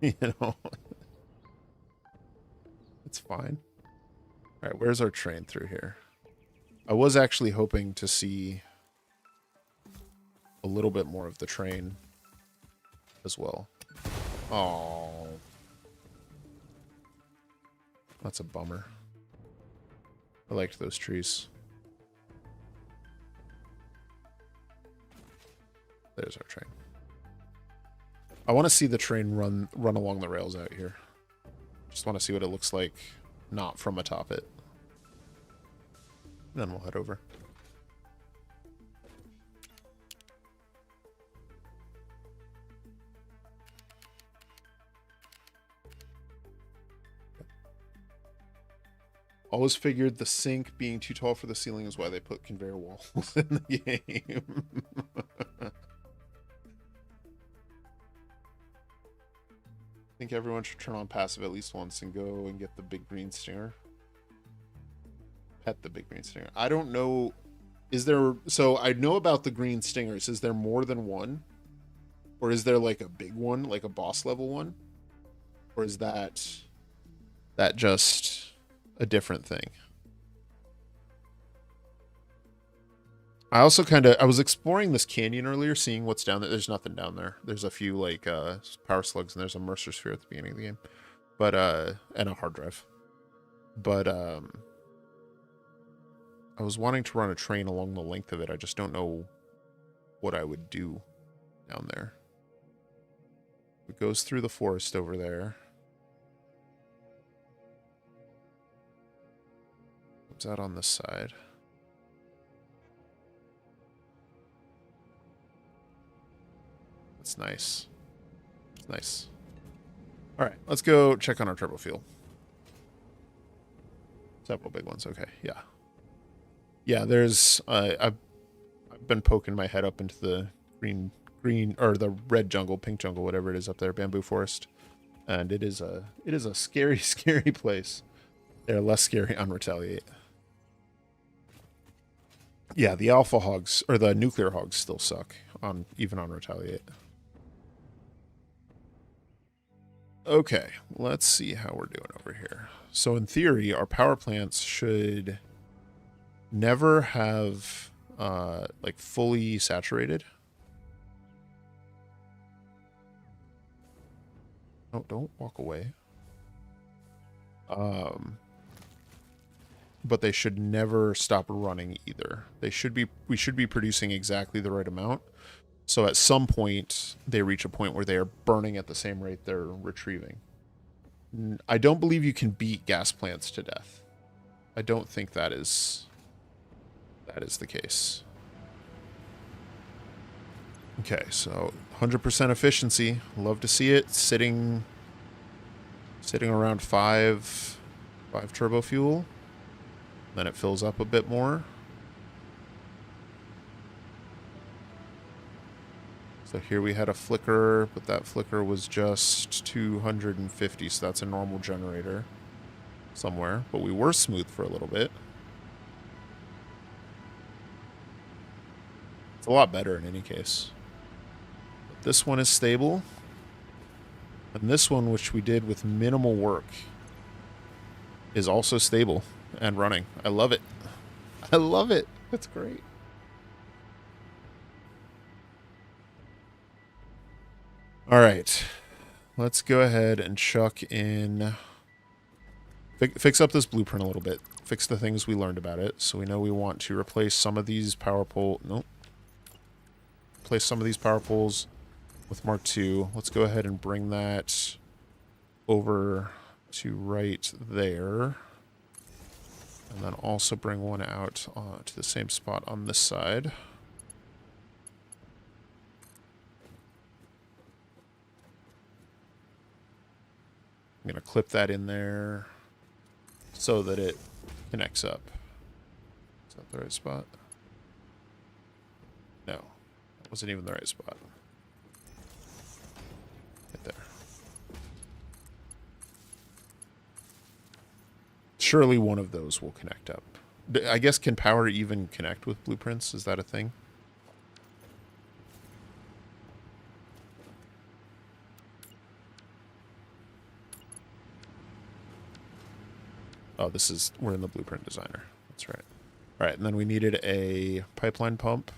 You know, it's fine. All right, where's our train through here? I was actually hoping to see a little bit more of the train as well. Oh, that's a bummer. I liked those trees. There's our train. I want to see the train run along the rails out here. Just want to see what it looks like, not from atop it. Then we'll head over. Always figured the sink being too tall for the ceiling is why they put conveyor walls in the game. I think everyone should turn on passive at least once and go and get the big green stinger. Pet the big green stinger. I don't know. Is there... So I know about the green stingers. Is there more than one? Or is there like a big one, like a boss level one? Or is that just a different thing? I also I was exploring this canyon earlier, seeing what's down there. There's nothing down there. There's a few like power slugs, and there's a Mercer sphere at the beginning of the game, but and a hard drive. But I was wanting to run a train along the length of it. I just don't know what I would do down there. It goes through the forest over there. Comes out on this side. It's nice. It's nice. All right, let's go check on our turbo fuel. Several big ones. Okay, yeah. Yeah, there's... I've been poking my head up into the green, or the red jungle, pink jungle, whatever it is up there, bamboo forest. And it is a scary, scary place. They're less scary on Retaliate. Yeah, the alpha hogs, or the nuclear hogs still suck, even on Retaliate. Okay, let's see how we're doing over here. So in theory, our power plants should never have like fully saturated. Oh, don't walk away. But they should never stop running either. We should be producing exactly the right amount. So at some point, they reach a point where they are burning at the same rate they're retrieving. I don't believe you can beat gas plants to death. I don't think that is the case. Okay, so 100% efficiency. Love to see it. Sitting around 5 turbo fuel. Then it fills up a bit more. So here we had a flicker, but that flicker was just 250, so that's a normal generator somewhere. But we were smooth for a little bit. It's a lot better in any case. But this one is stable. And this one, which we did with minimal work, is also stable and running. I love it. I love it. That's great. All right, let's go ahead and chuck in, fix up this blueprint a little bit, fix the things we learned about it. So we know we want to replace some of these power pole, nope. replace some of these power poles with Mark II. Let's go ahead and bring that over to right there. And then also bring one out to the same spot on this side. I'm going to clip that in there so that it connects up. Is that the right spot? No, that wasn't even the right spot. Right there. Surely one of those will connect up. I guess, can power even connect with blueprints? Is that a thing? Oh, we're in the blueprint designer. That's right. All right, and then we needed a pipeline pump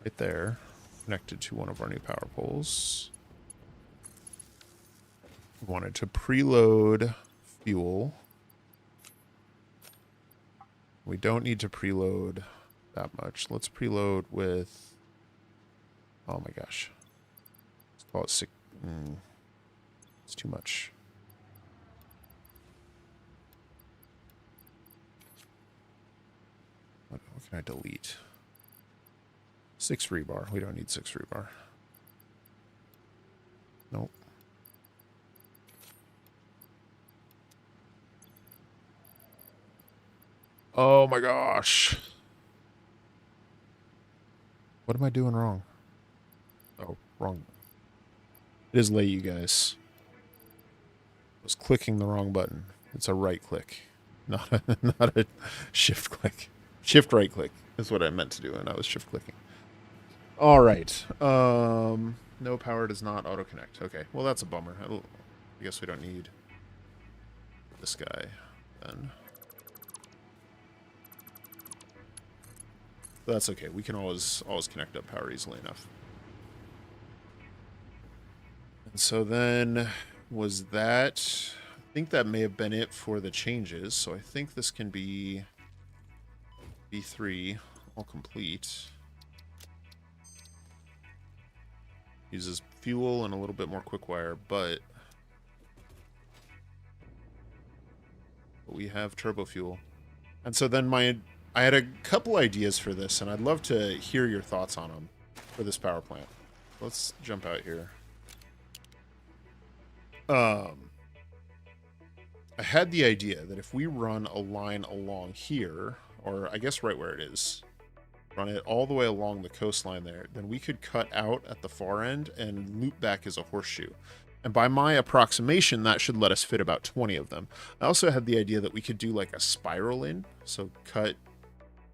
right there, connected to one of our new power poles. We wanted to preload fuel. We don't need to preload that much. Let's preload with... Oh my gosh. Let's call it 6... It's too much. What can I delete? 6 rebar. We don't need 6 rebar. Nope. Oh my gosh. What am I doing wrong? Oh, wrong. It is late, you guys. I was clicking the wrong button. It's a right click, not a shift click. Shift right click is what I meant to do, and I was shift clicking. All right. No power does not auto connect. Okay. Well, that's a bummer. I guess we don't need this guy then. But that's okay. We can always connect up power easily enough. And so then was that... I think that may have been it for the changes. So I think this can be B3 all complete. Uses fuel and a little bit more quick wire, but we have turbo fuel. And so then I had a couple ideas for this, and I'd love to hear your thoughts on them for this power plant. Let's jump out here. I had the idea that if we run a line along here, or I guess right where it is, run it all the way along the coastline there, then we could cut out at the far end and loop back as a horseshoe. And by my approximation, that should let us fit about 20 of them. I also had the idea that we could do like a spiral in, so cut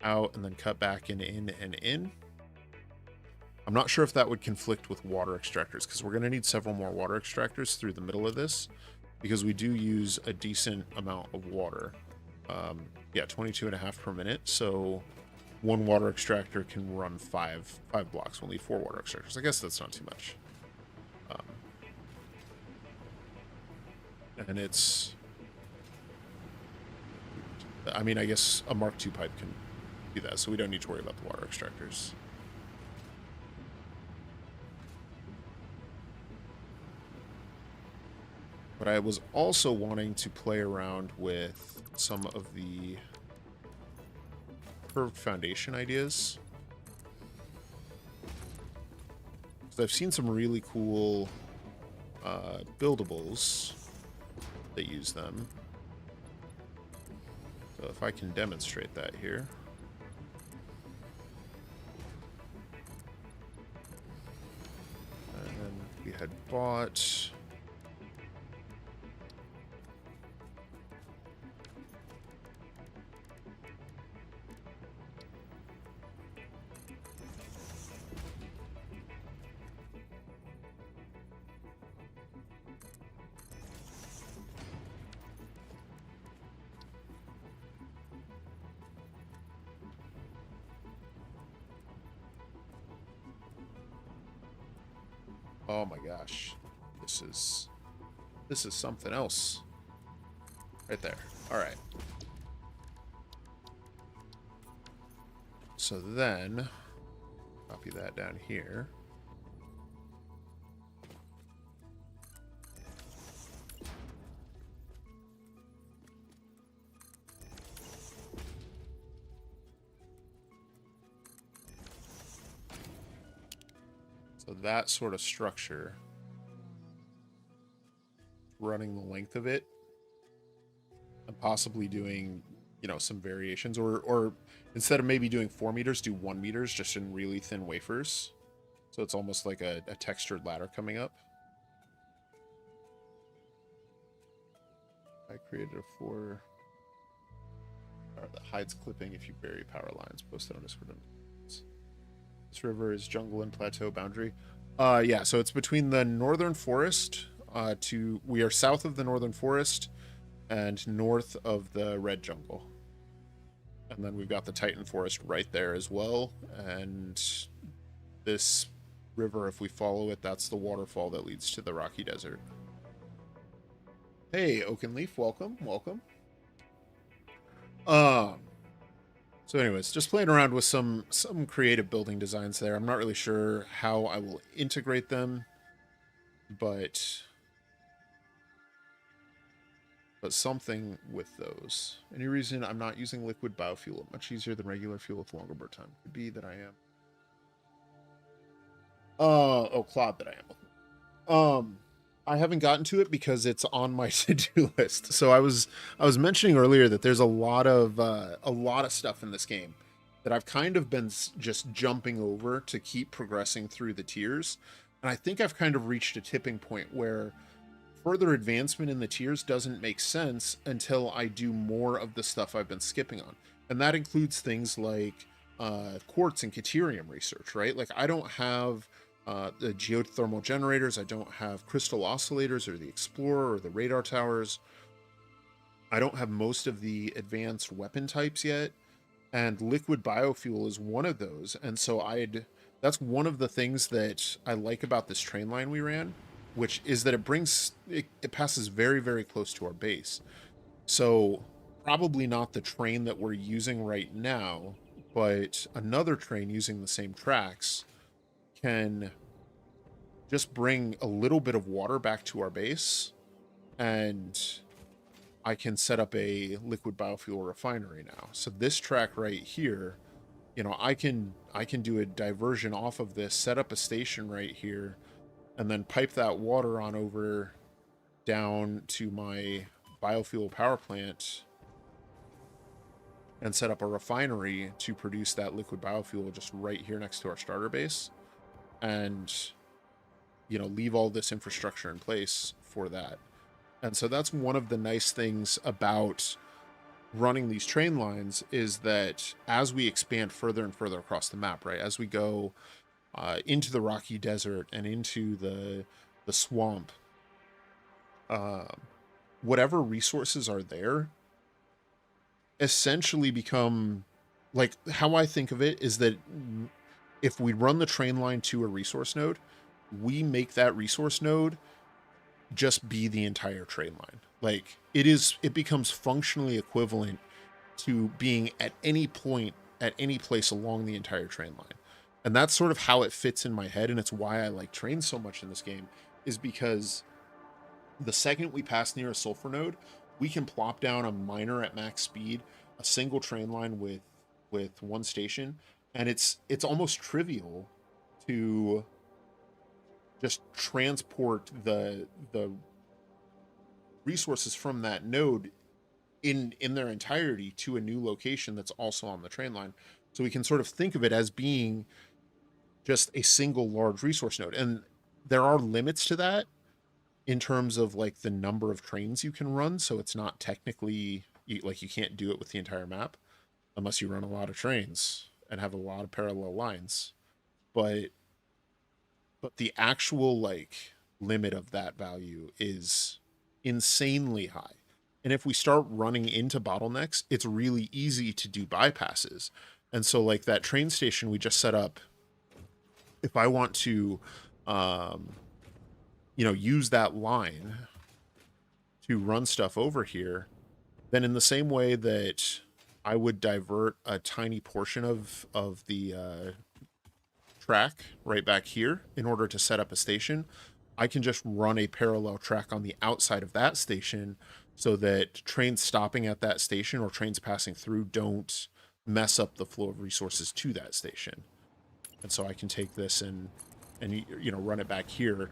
out and then cut back and in and in. I'm not sure if that would conflict with water extractors, because we're going to need several more water extractors through the middle of this, because we do use a decent amount of water. Yeah, 22.5 per minute, so one water extractor can run five blocks. We'll need 4 water extractors. I guess that's not too much. And it's... I mean, I guess a Mark II pipe can do that, so we don't need to worry about the water extractors. But I was also wanting to play around with some of the curved foundation ideas. So I've seen some really cool buildables that use them. So if I can demonstrate that here. And then we had bought... Oh my gosh. This is something else. Right there. All right. So then Copy that down here. So that sort of structure, running the length of it, and possibly doing, you know, some variations, or instead of maybe doing 4 meters, do 1 meters just in really thin wafers. So it's almost like a textured ladder coming up. I created a 4 that hides clipping if you bury power lines. Posted on Discord. This river is jungle and plateau boundary. Yeah, so it's between the northern forest we are south of the northern forest and north of the red jungle. And then we've got the Titan forest right there as well. And this river, if we follow it, that's the waterfall that leads to the rocky desert. Hey, Oakenleaf, welcome, welcome. So anyways, just playing around with some creative building designs there. I'm not really sure how I will integrate them, but something with those. Any reason I'm not using liquid biofuel? Much easier than regular fuel with longer burn time. Could be that I am. Oh, Claude, that I am. I haven't gotten to it because it's on my to-do list. So I was mentioning earlier that there's a lot of stuff in this game that I've kind of been just jumping over to keep progressing through the tiers. And I think I've kind of reached a tipping point where further advancement in the tiers doesn't make sense until I do more of the stuff I've been skipping on. And that includes things like quartz and caterium research, right? Like I don't have the geothermal generators. I don't have crystal oscillators or the explorer or the radar towers. I don't have most of the advanced weapon types yet. And liquid biofuel is one of those. And so that's one of the things that I like about this train line we ran, which is that it passes very, very close to our base. So probably not the train that we're using right now, but another train using the same tracks can just bring a little bit of water back to our base, and I can set up a liquid biofuel refinery now. So this track right here, you know, I can do a diversion off of this, set up a station right here, and then pipe that water on over down to my biofuel power plant and set up a refinery to produce that liquid biofuel just right here next to our starter base, and, you know, leave all this infrastructure in place for that. And so that's one of the nice things about running these train lines, is that as we expand further and further across the map, right, as we go into the rocky desert and into the swamp, whatever resources are there essentially become, like, how I think of it is that if we run the train line to a resource node, we make that resource node just be the entire train line. Like it becomes functionally equivalent to being at any point at any place along the entire train line. And that's sort of how it fits in my head, and it's why I like trains so much in this game, is because the second we pass near a sulfur node, we can plop down a miner at max speed, a single train line with one station, and it's almost trivial to just transport the resources from that node in their entirety to a new location that's also on the train line. So we can sort of think of it as being just a single large resource node. And there are limits to that in terms of like the number of trains you can run. So it's not technically like you can't do it with the entire map unless you run a lot of trains and have a lot of parallel lines. But the actual like limit of that value is insanely high. And if we start running into bottlenecks, it's really easy to do bypasses. And so like that train station we just set up, if I want to use that line to run stuff over here, then in the same way that I would divert a tiny portion of the track right back here in order to set up a station, I can just run a parallel track on the outside of that station so that trains stopping at that station or trains passing through don't mess up the flow of resources to that station. And so I can take this and run it back here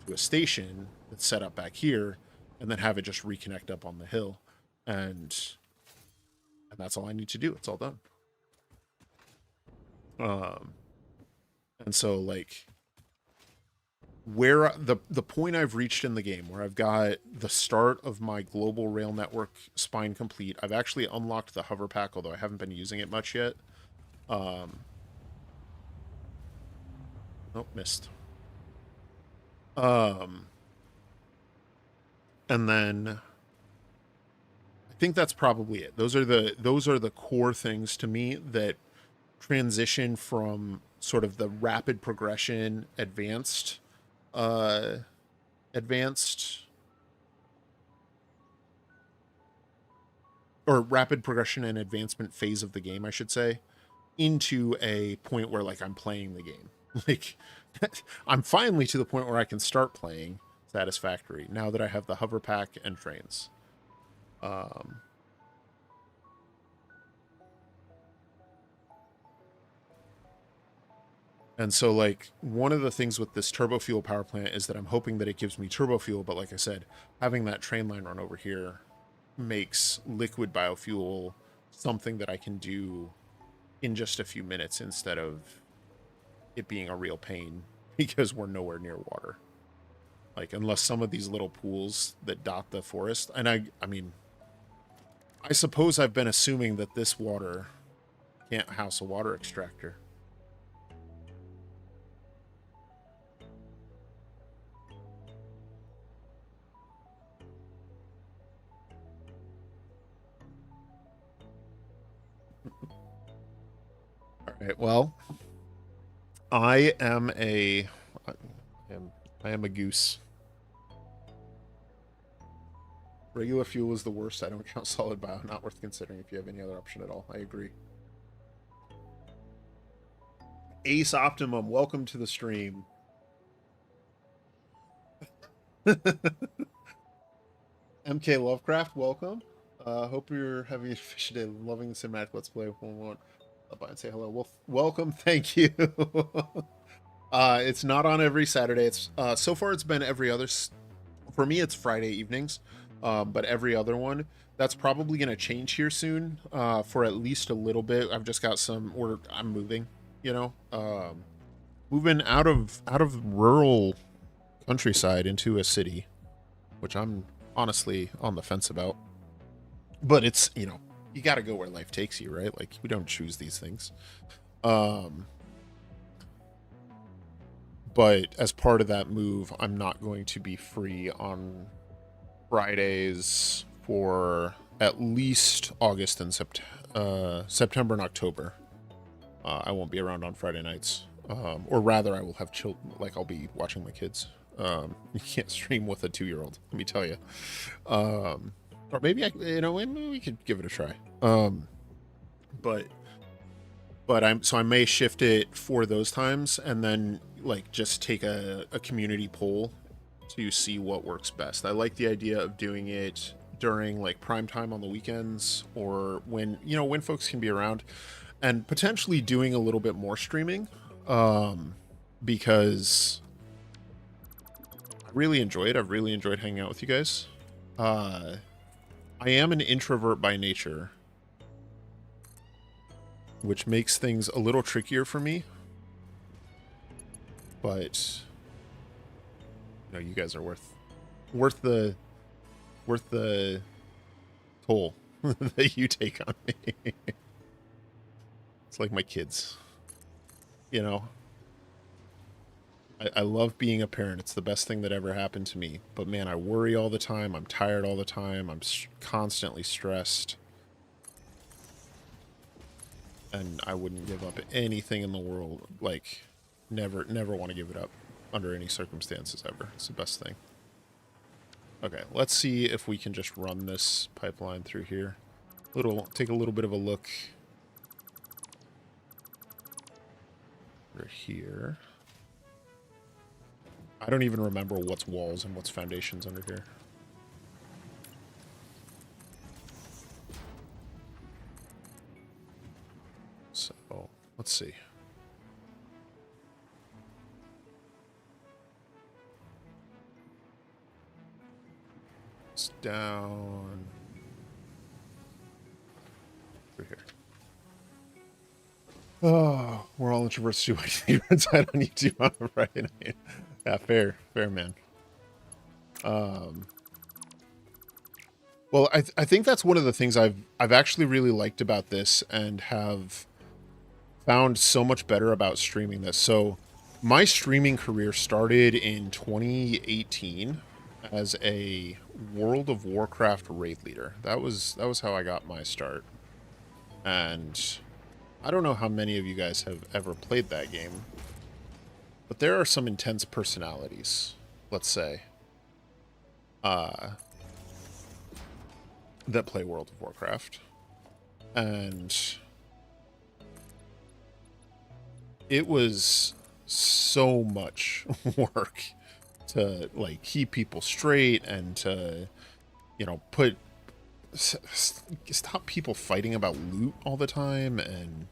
to a station that's set up back here, and then have it just reconnect up on the hill, and that's all I need to do. It's all done. And so like where the point I've reached in the game, where I've got the start of my global rail network spine complete. I've actually unlocked the hover pack, although I haven't been using it much yet. Oh, missed. And then I think that's probably it. Those are the core things to me that transition from sort of the rapid progression advanced or rapid progression and advancement phase of the game, I should say, into a point where like I'm playing the game. Like I'm finally to the point where I can start playing Satisfactory now that I have the hover pack and trains. And so like one of the things with this turbo fuel power plant is that I'm hoping that it gives me turbo fuel, but like I said, having that train line run over here makes liquid biofuel something that I can do in just a few minutes instead of it being a real pain because we're nowhere near water. Like unless some of these little pools that dot the forest, and I mean, I suppose I've been assuming that this water can't house a water extractor. All right, well, I am a goose. Regular fuel is the worst. I don't count solid bio. Not worth considering if you have any other option at all. I agree. Ace Optimum, welcome to the stream. MK Lovecraft, welcome. Hope you're having a fish day. Loving the cinematic Let's Play. Won't stop by and say hello. Well, welcome. Thank you. It's not on every Saturday. It's so far it's been every other. For me, it's Friday evenings, but every other one. That's probably going to change here soon. For at least a little bit. I've just got some. Or I'm moving. You know, moving out of rural countryside into a city, which I'm honestly on the fence about. But it's, you know, you got to go where life takes you, right? Like we don't choose these things. But as part of that move, I'm not going to be free on Fridays for at least August and September and October. I won't be around on Friday nights. Or rather, I will have children. Like I'll be watching my kids. You can't stream with a 2-year-old. Let me tell you. Or maybe maybe we could give it a try. But I may shift it for those times, and then like just take a community poll to see what works best. I like the idea of doing it during like prime time on the weekends, or when folks can be around, and potentially doing a little bit more streaming, because I really enjoy it. I've really enjoyed hanging out with you guys. I am an introvert by nature, which makes things a little trickier for me. But you guys are worth the toll that you take on me. It's like my kids. I love being a parent. It's the best thing that ever happened to me. But man, I worry all the time. I'm tired all the time. I'm constantly stressed. And I wouldn't give up anything in the world. Like, never want to give it up under any circumstances ever. It's the best thing. Okay, let's see if we can just run this pipeline through here. Take a little bit of a look. We're here. I don't even remember what's walls and what's foundations under here. So, let's see. It's down through here. Oh, we're all introverts too. I don't need to on a Friday night. Yeah, fair, man. Well, I think that's one of the things I've actually really liked about this and have found so much better about streaming this. So, my streaming career started in 2018 as a World of Warcraft raid leader. That was how I got my start. And I don't know how many of you guys have ever played that game, but there are some intense personalities, let's say, that play World of Warcraft. And it was so much work to, like, keep people straight and to, you know, stop people fighting about loot all the time. And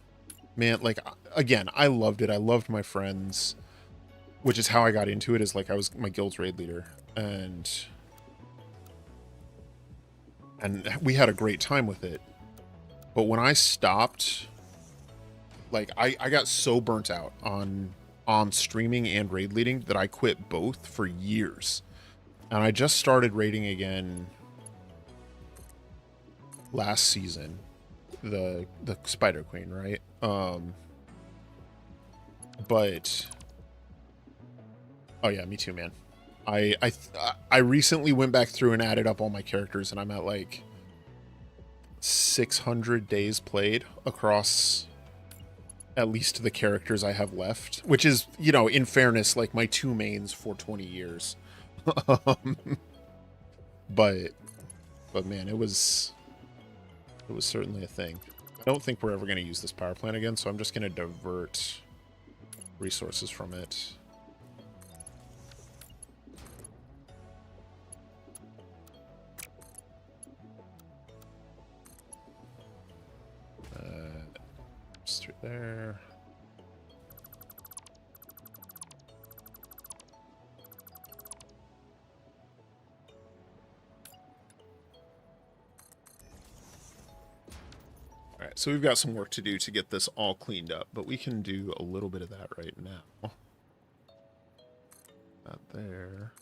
man, like, again, I loved it. I loved my friends, which is how I got into it, is like I was my guild's raid leader, and we had a great time with it. But when I stopped, like, I got so burnt out on streaming and raid leading that I quit both for years. And I just started raiding again last season, the Spider Queen, right? But oh yeah, me too, man. I recently went back through and added up all my characters, and I'm at like 600 days played across at least the characters I have left, which is, you know, in fairness, like my two mains for 20 years. but man, it was certainly a thing. I don't think we're ever going to use this power plant again, so I'm just going to divert resources from it. Just through there. All right, so we've got some work to do to get this all cleaned up, but we can do a little bit of that right now. That there.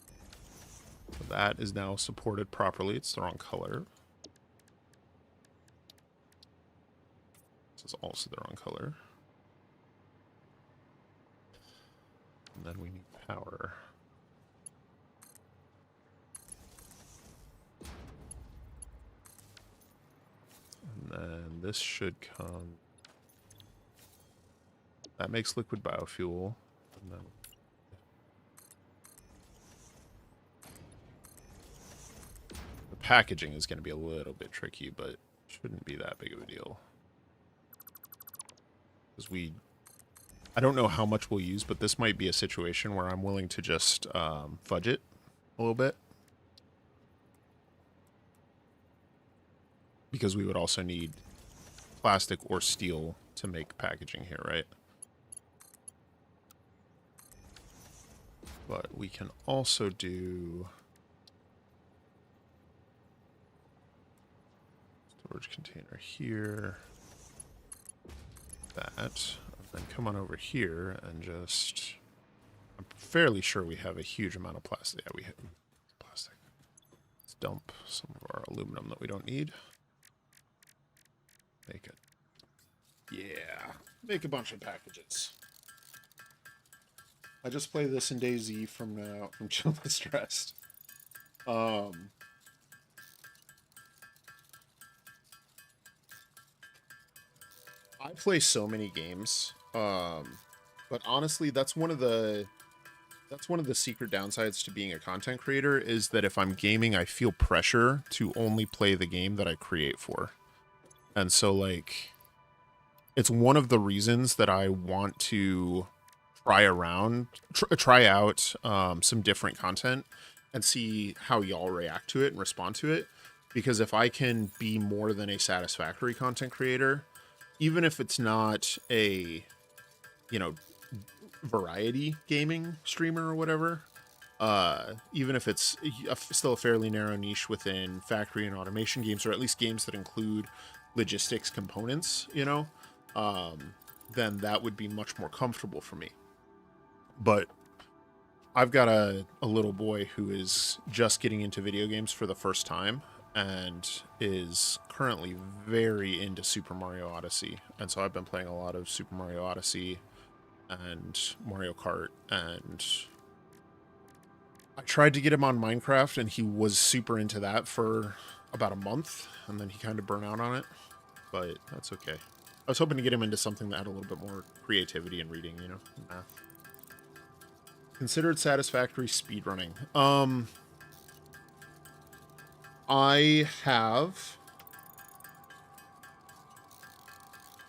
So that is now supported properly. It's the wrong color. This is also the wrong color. And then we need power. And then this should come. That makes liquid biofuel. And then the packaging is going to be a little bit tricky, but shouldn't be that big of a deal. Because I don't know how much we'll use, but this might be a situation where I'm willing to just fudge it a little bit. Because we would also need plastic or steel to make packaging here, right? But we can also do storage container here. That, and then come on over here and just, I'm fairly sure we have a huge amount of plastic. Yeah, we have plastic. Let's dump some of our aluminum that we don't need. Make it. Yeah, make a bunch of packages. I just play this in DayZ from now, from Chill and Stressed. I play so many games, but honestly, that's one of the secret downsides to being a content creator, is that if I'm gaming, I feel pressure to only play the game that I create for. And so, like, it's one of the reasons that I want to try out some different content and see how y'all react to it and respond to it. Because if I can be more than a satisfactory content creator, even if it's not a, you know, variety gaming streamer or whatever, even if it's still a fairly narrow niche within factory and automation games, or at least games that include logistics components, then that would be much more comfortable for me. But I've got a little boy who is just getting into video games for the first time and is currently very into Super Mario Odyssey. And so I've been playing a lot of Super Mario Odyssey and Mario Kart, and I tried to get him on Minecraft, and he was super into that for about a month, and then he kind of burnt out on it, but that's okay. I was hoping to get him into something that had a little bit more creativity and reading, math. Considered satisfactory speedrunning. I have.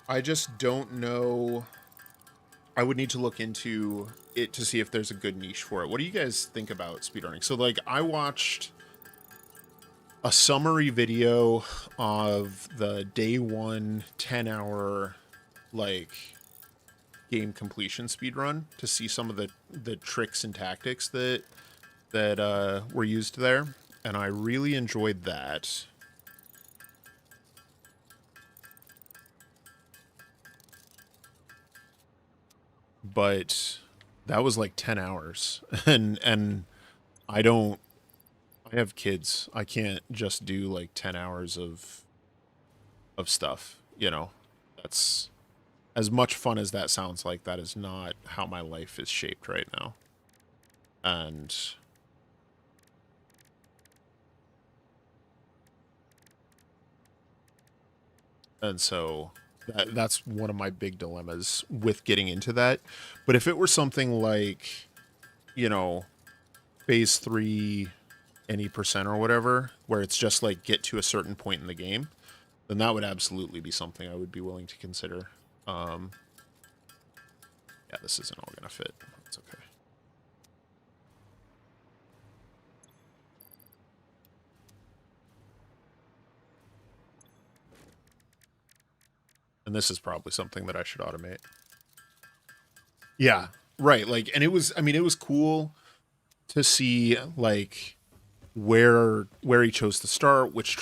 I just don't know. I would need to look into it to see if there's a good niche for it. What do you guys think about speedrunning? So, like, I watched a summary video of the day one 10-hour, like, game completion speedrun to see some of the tricks and tactics that were used there, and I really enjoyed that. But that was like 10 hours, and I have kids. I can't just do like 10 hours of stuff, That's, as much fun as that sounds like, that is not how my life is shaped right now. And so that's one of my big dilemmas with getting into that. But if it were something like, phase 3 any percent or whatever, where it's just like get to a certain point in the game, then that would absolutely be something I would be willing to consider. Yeah, this isn't all gonna fit. It's okay. And this is probably something that I should automate. Yeah, right. Like, and it was cool to see, like, where he chose to start, which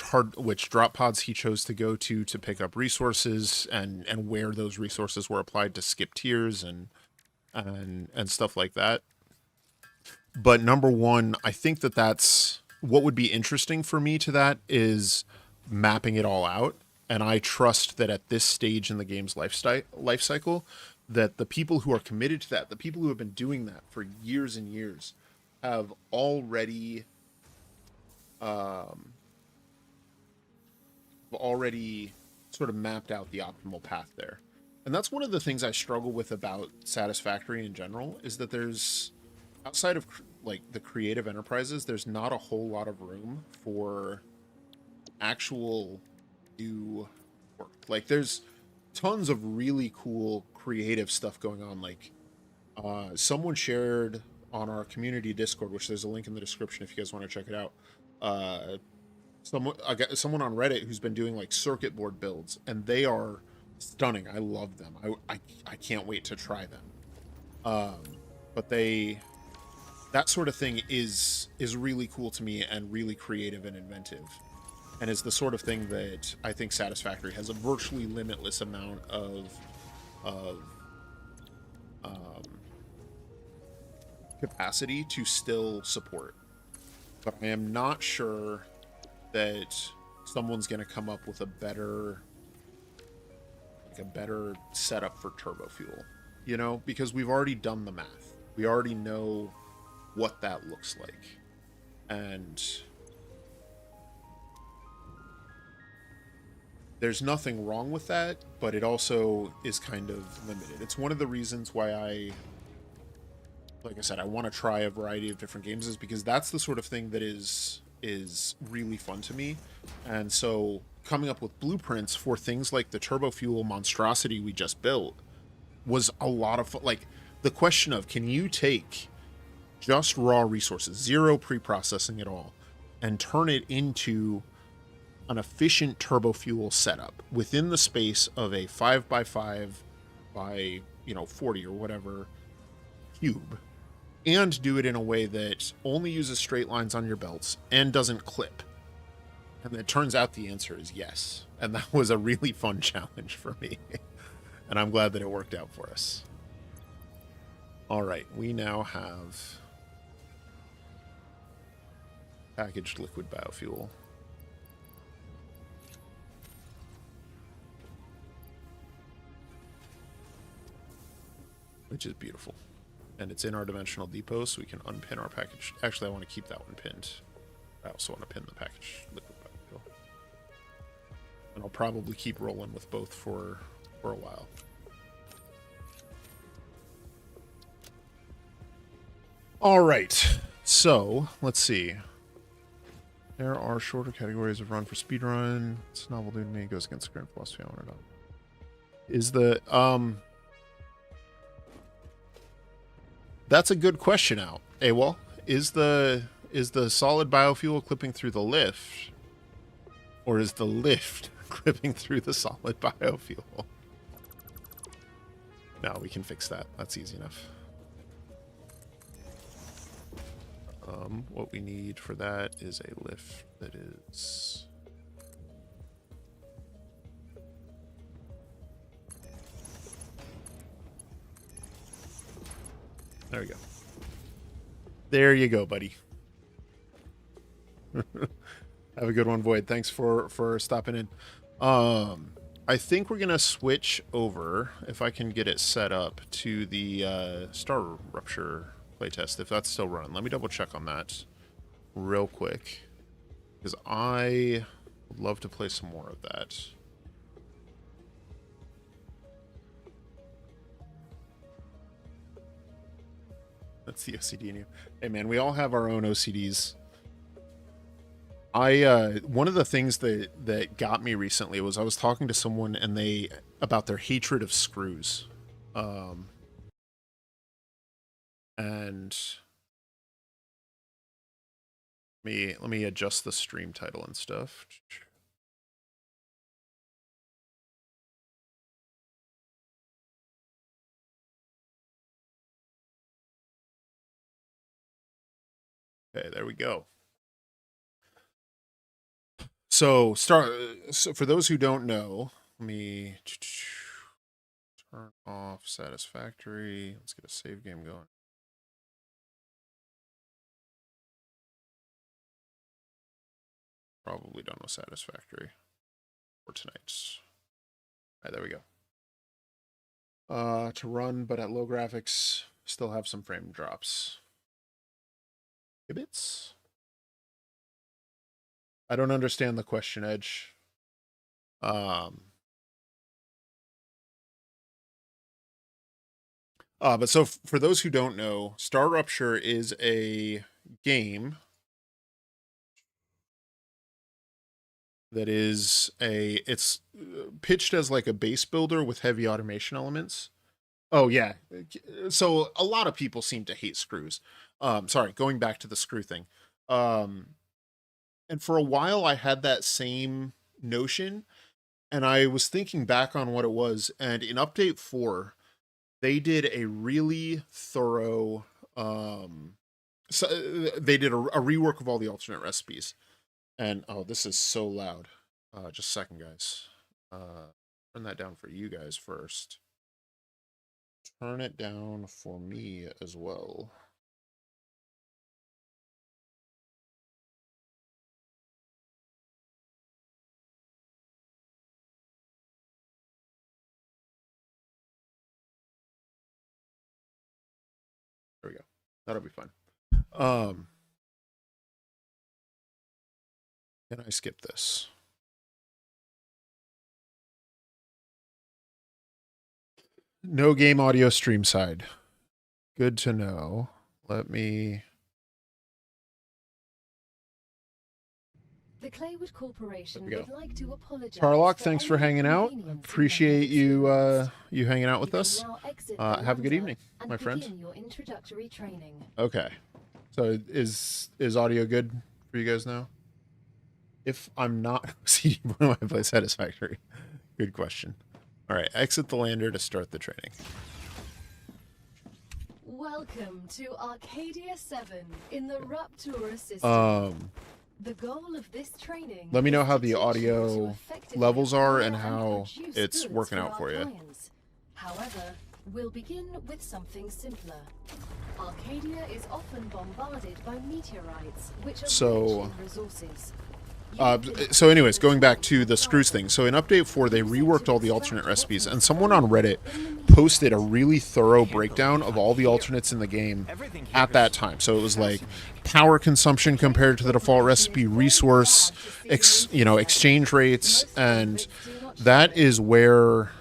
drop pods he chose to go to pick up resources, and where those resources were applied to skip tiers and stuff like that. But number one, I think that's what would be interesting for me to that is mapping it all out. And I trust that at this stage in the game's life cycle, that the people who are committed to that, the people who have been doing that for years and years, have already sort of mapped out the optimal path there. And that's one of the things I struggle with about Satisfactory in general, is that there's, outside of like the creative enterprises, there's not a whole lot of room for actual new work. Like, there's tons of really cool creative stuff going on. Like, someone shared on our community Discord, which there's a link in the description if you guys want to check it out. Someone on Reddit who's been doing like circuit board builds, and they are stunning. I love them. I can't wait to try them. But that sort of thing is really cool to me, and really creative and inventive, and is the sort of thing that I think Satisfactory has a virtually limitless amount of capacity to still support. But I am not sure that someone's going to come up with a better setup for turbo fuel, because we've already done the math. We already know what that looks like. And there's nothing wrong with that, but it also is kind of limited. It's one of the reasons why like I said, I want to try a variety of different games, is because that's the sort of thing that is really fun to me. And so coming up with blueprints for things like the turbo fuel monstrosity we just built was a lot of fun. Like, the question of, can you take just raw resources, zero pre-processing at all, and turn it into an efficient turbo fuel setup within the space of a 5x5 by 40 or whatever cube, and do it in a way that only uses straight lines on your belts and doesn't clip? And it turns out the answer is yes. And that was a really fun challenge for me. And I'm glad that it worked out for us. All right, we now have packaged liquid biofuel. Which is beautiful. And it's in our dimensional depot, so we can unpin our package. Actually, I want to keep that one pinned. I also want to pin the packaged liquid biofuel. And I'll probably keep rolling with both for a while. All right, so let's see. There are shorter categories of run for speedrun. It's novel new to me. It goes against the current philosophy. I want to know. Is the That's a good question, Al. AWOL. Is the solid biofuel clipping through the lift, or is the lift clipping through the solid biofuel? No, we can fix that. That's easy enough. What we need for that is a lift that is... There we go. There you go, buddy. Have a good one, Void. Thanks for stopping in. I think we're gonna switch over, if I can get it set up, to the Star Rupture playtest, if that's still running. Let me double check on that real quick, because I would love to play some more of that. That's the OCD in you. Hey man, we all have our own OCDs. One of the things that got me recently was I was talking to someone and about their hatred of screws. And let me adjust the stream title and stuff. Okay, there we go. So for those who don't know, let me turn off Satisfactory. Let's get a save game going. Probably done with Satisfactory for tonight. All right, there we go. To run, but at low graphics, still have some frame drops. Gibbets? I don't understand the question, Edge. But so for those who don't know, Star Rupture is a game that is it's pitched as like a base builder with heavy automation elements. Oh yeah. So a lot of people seem to hate screws. Sorry, going back to the screw thing. And for a while I had that same notion, and I was thinking back on what it was, and in update 4, they did a really thorough so they did a rework of all the alternate recipes. And oh, this is so loud. Just a second, guys. Turn that down for you guys first. Turn it down for me as well. There we go. That'll be fun. Can I skip this? No game audio stream side. Good to know. Let me... The Claywood Corporation There we would go. like to apologize. Tarlock, for thanks for any hanging out. inconvenience you may Appreciate have you experienced. you hanging out with You can us. now exit the Have a good Lambda evening, and my friend. begin your introductory training. Okay. So is audio good for you guys now? If I'm not CD, when I play Satisfactory? Good question. All right, exit the lander to start the training. Welcome to Arcadia 7 in the Rupture system. The goal of this training. Let me know is how to the teach you audio to effectively levels are acquire and how produce it's goods working for out our for you. clients. However, we'll begin with something simpler. Arcadia is often bombarded by meteorites, which are rich in resources. So anyways, going back to the screws thing. So in Update 4, they reworked all the alternate recipes, and someone on Reddit posted a really thorough breakdown of all the alternates in the game at that time. So it was like power consumption compared to the default recipe, resource, exchange rates, and that is where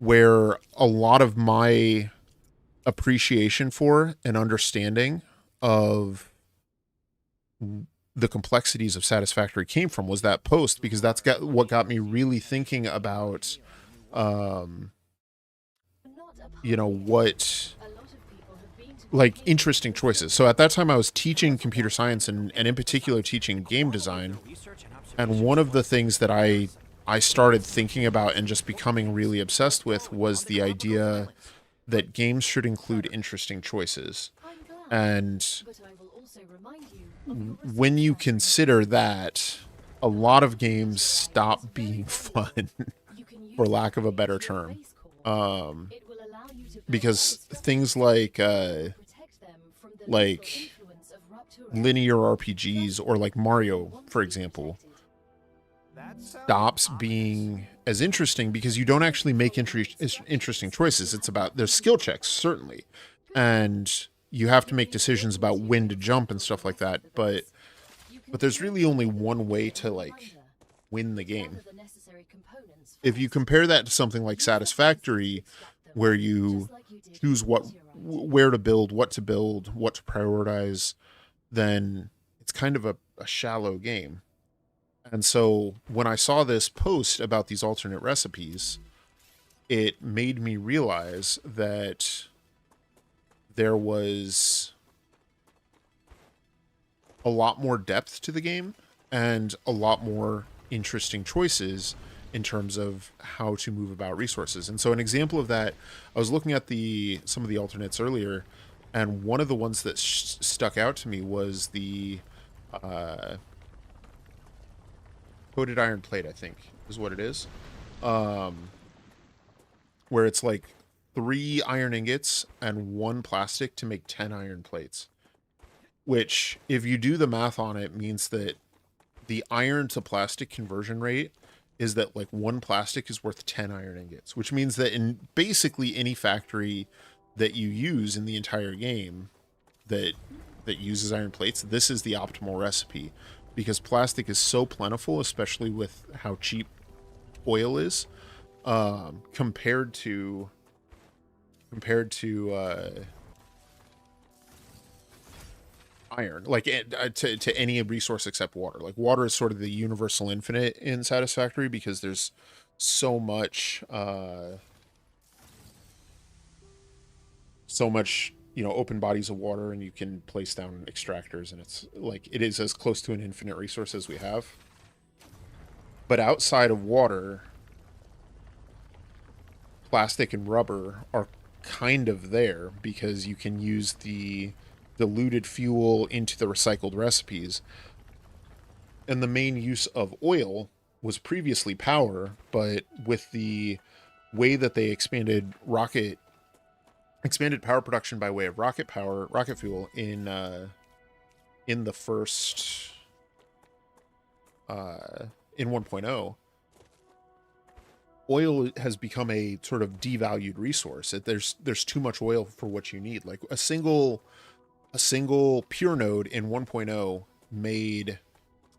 a lot of my appreciation for and understanding of the complexities of Satisfactory came from, was that post, because that's what got me really thinking about what, like, interesting choices. So at that time I was teaching computer science and in particular teaching game design, and one of the things that I started thinking about and just becoming really obsessed with was the idea that games should include interesting choices. And when you consider that, a lot of games stop being fun, for lack of a better term, because things like linear RPGs, or like Mario, for example, stops being as interesting because you don't actually make interesting choices. It's about, there's skill checks, certainly, and you have to make decisions about when to jump and stuff like that, but there's really only one way to, like, win the game. If you compare that to something like Satisfactory, where you choose where to build, what to prioritize, then it's kind of a shallow game. And so when I saw this post about these alternate recipes, it made me realize that there was a lot more depth to the game and a lot more interesting choices in terms of how to move about resources. And so an example of that, I was looking at some of the alternates earlier, and one of the ones that stuck out to me was the coated iron plate, I think is what it is, where it's like 3 iron ingots and 1 plastic to make 10 iron plates, which, if you do the math on it, means that the iron to plastic conversion rate is that, like, 1 plastic is worth 10 iron ingots, which means that in basically any factory that you use in the entire game that uses iron plates, this is the optimal recipe, because plastic is so plentiful, especially with how cheap oil is, compared to iron, like, to any resource except water. Like, water is sort of the universal infinite in Satisfactory, because there's so much open bodies of water, and you can place down extractors, and it's like, it is as close to an infinite resource as we have. But outside of water, plastic and rubber are kind of there, because you can use the diluted fuel into the recycled recipes. And the main use of oil was previously power, but with the way that they expanded power production by way of rocket fuel in the first in 1.0, oil has become a sort of devalued resource. There's too much oil for what you need. Like, a single pure node in 1.0 made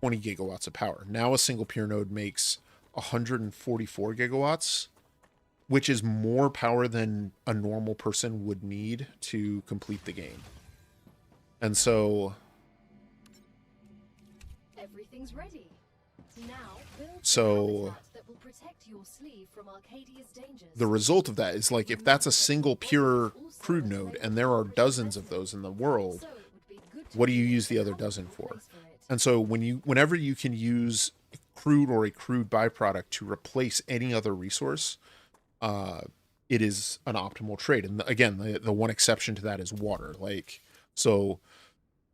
20 gigawatts of power. Now a single pure node makes 144 gigawatts, which is more power than a normal person would need to complete the game. And so Everything's ready. Now, build So habitat that will protect your sleeve from Arcadia's dangers. the result of that is like if that's a single pure crude node and there are dozens of those in the world, So it would be good to what do you create use the a other dozen comfortable for? place it. And so whenever you can use crude or a crude byproduct to replace any other resource, it is an optimal trade. And again, the one exception to that is water. Like, so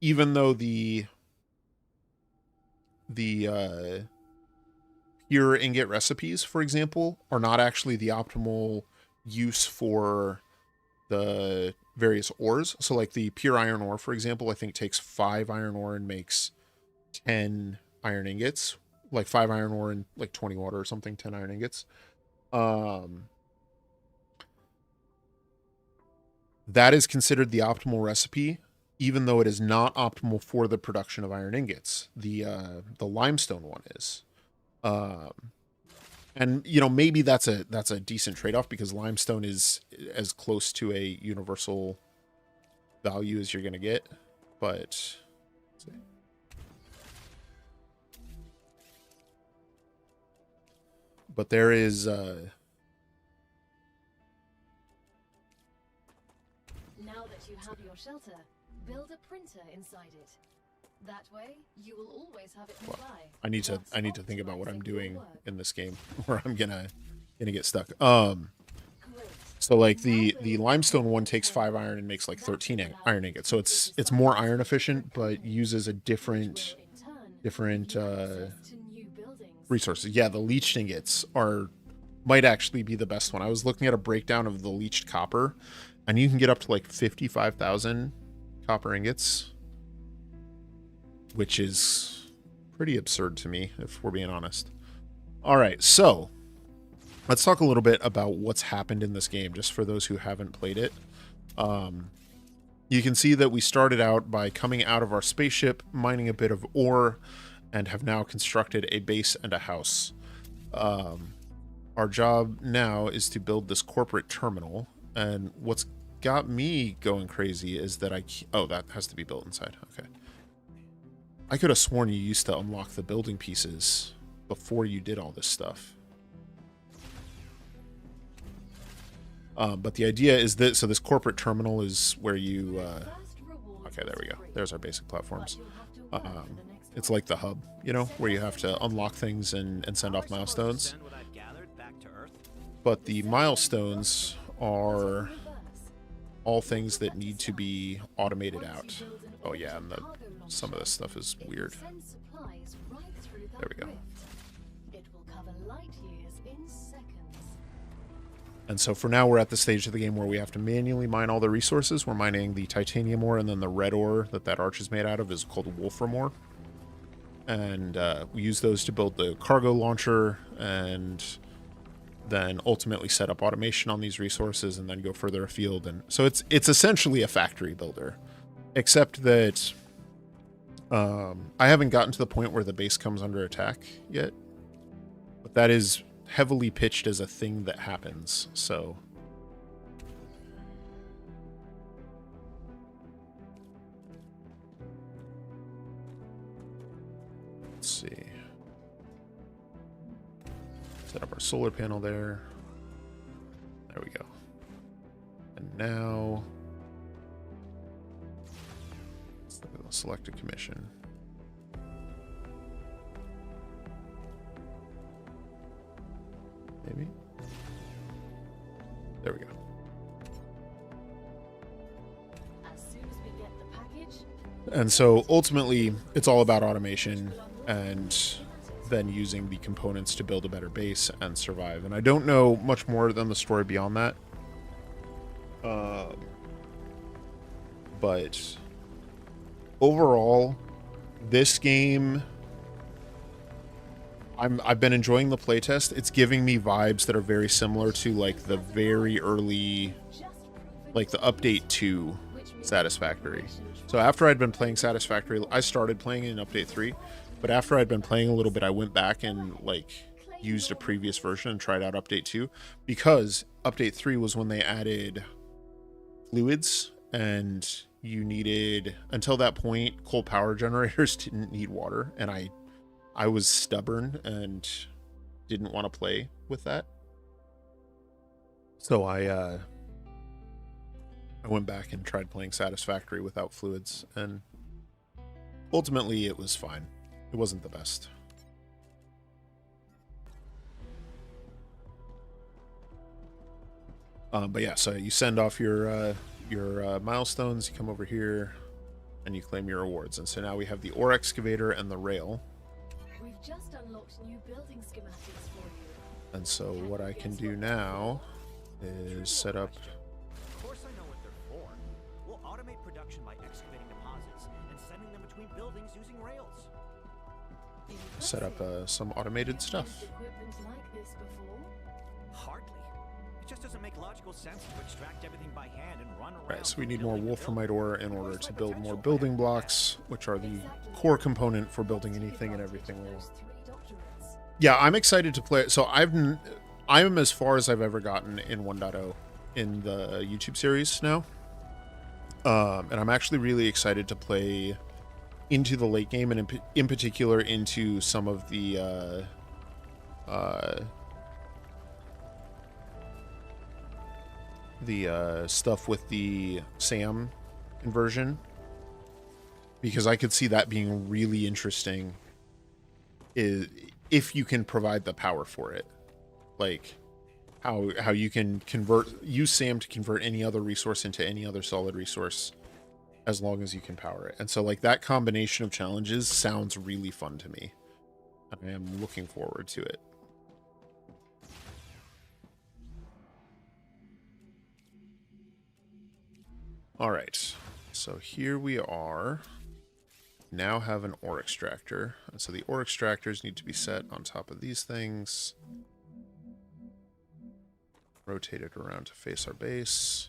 even though the pure ingot recipes, for example, are not actually the optimal use for the various ores. So like the pure iron ore, for example, I think takes 5 iron ore and makes 10 iron ingots, like 5 iron ore and like 20 water or something, 10 iron ingots. That is considered the optimal recipe, even though it is not optimal for the production of iron ingots. The limestone one is. And you know, maybe that's a decent trade-off because limestone is as close to a universal value as you're going to get, but let's see. But there is Now that you have your shelter, build a printer inside it. That way, you will always have it nearby. I need to thus think about what I'm optimizing your doing work. in this game or I'm gonna get stuck. Great. So like the limestone one takes 5 iron and makes like 13 iron ingots. So it's more iron efficient, but uses a different In turn, different give you access to new buildings. resources. Yeah, the leached ingots might actually be the best one. I was looking at a breakdown of the leached copper, and you can get up to like 55,000 copper ingots, which is pretty absurd to me, if we're being honest. All right, so let's talk a little bit about what's happened in this game, just for those who haven't played it. You can see that we started out by coming out of our spaceship, mining a bit of ore, and have now constructed a base and a house. Our job now is to build this corporate terminal, and what's got me going crazy is that oh, that has to be built inside. Okay. I could have sworn you used to unlock the building pieces before you did all this stuff. But the idea is that, so this corporate terminal is where you, okay, there we go. There's our basic platforms. It's like the hub, you know, where you have to unlock things and send off milestones. But the milestones are all things that need to be automated out. Oh yeah, and some of this stuff is weird. There we go. It will cover light years in seconds. And so for now, we're at the stage of the game where we have to manually mine all the resources. We're mining the titanium ore, and then the red ore that arch is made out of is called wolfram ore. And we use those to build the cargo launcher, and then ultimately set up automation on these resources, and then go further afield. And so it's essentially a factory builder, except that I haven't gotten to the point where the base comes under attack yet, but that is heavily pitched as a thing that happens. So let's see. Set up our solar panel there. There we go. And now let's look at the selected commission. Maybe. There we go. As soon as we get the package, And so ultimately, it's all about automation and then using the components to build a better base and survive. And I don't know much more than the story beyond that. But overall, this game, I've been enjoying the playtest. It's giving me vibes that are very similar to like the very early, like the update to Satisfactory. So after I'd been playing Satisfactory, I started playing in update 3, but after I'd been playing a little bit, I went back and like used a previous version and tried out update 2, because update 3 was when they added fluids, and you needed, until that point, coal power generators didn't need water, and I I was stubborn and didn't want to play with that. So I went back and tried playing Satisfactory without fluids, and ultimately it was fine. It wasn't the best. But yeah, so you send off your milestones, you come over here, and you claim your rewards. And so now we have the ore excavator and the rail. We've just unlocked new building schematics for you. And so what I can do now is set up... Of course I know what they're for. We'll automate production by excavating deposits and sending them between buildings using rails. Set up some automated stuff. Equipment like this before? Hardly. It just doesn't make logical sense to extract everything by hand and run around. Right, so we need more wolframite ore in order to build more building blocks, which are the core component for building anything and everything. Yeah, I'm excited to play. So I'm as far as I've ever gotten in 1.0 in the YouTube series now. And I'm actually really excited to play into the late game, and in particular into some of the stuff with the SAM inversion, because I could see that being really interesting if you can provide the power for it, like how you can use SAM to convert any other resource into any other solid resource as long as you can power it. And so like that combination of challenges sounds really fun to me. I am looking forward to it. All right, so here we are. Now have an ore extractor. And so the ore extractors need to be set on top of these things. Rotate it around to face our base.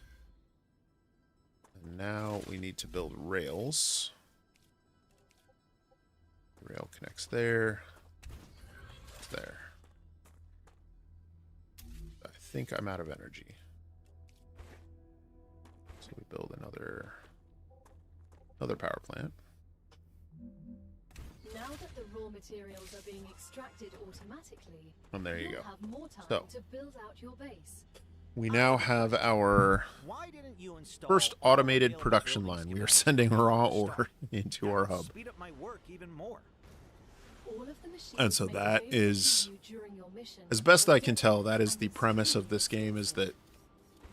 And now we need to build rails. Rail connects there. There. I think I'm out of energy. So we build another power plant. Now that the raw materials are being extracted automatically, And there you you'll go. have more time So to build out your base. we now have our Why didn't you install first all automated available production building line. We are schematics sending from raw the ore start? into That our would hub. Speed up my work even more. All of the machines And so made that available is, to you during your mission as best are I can tell, that is and the premise of this game, is that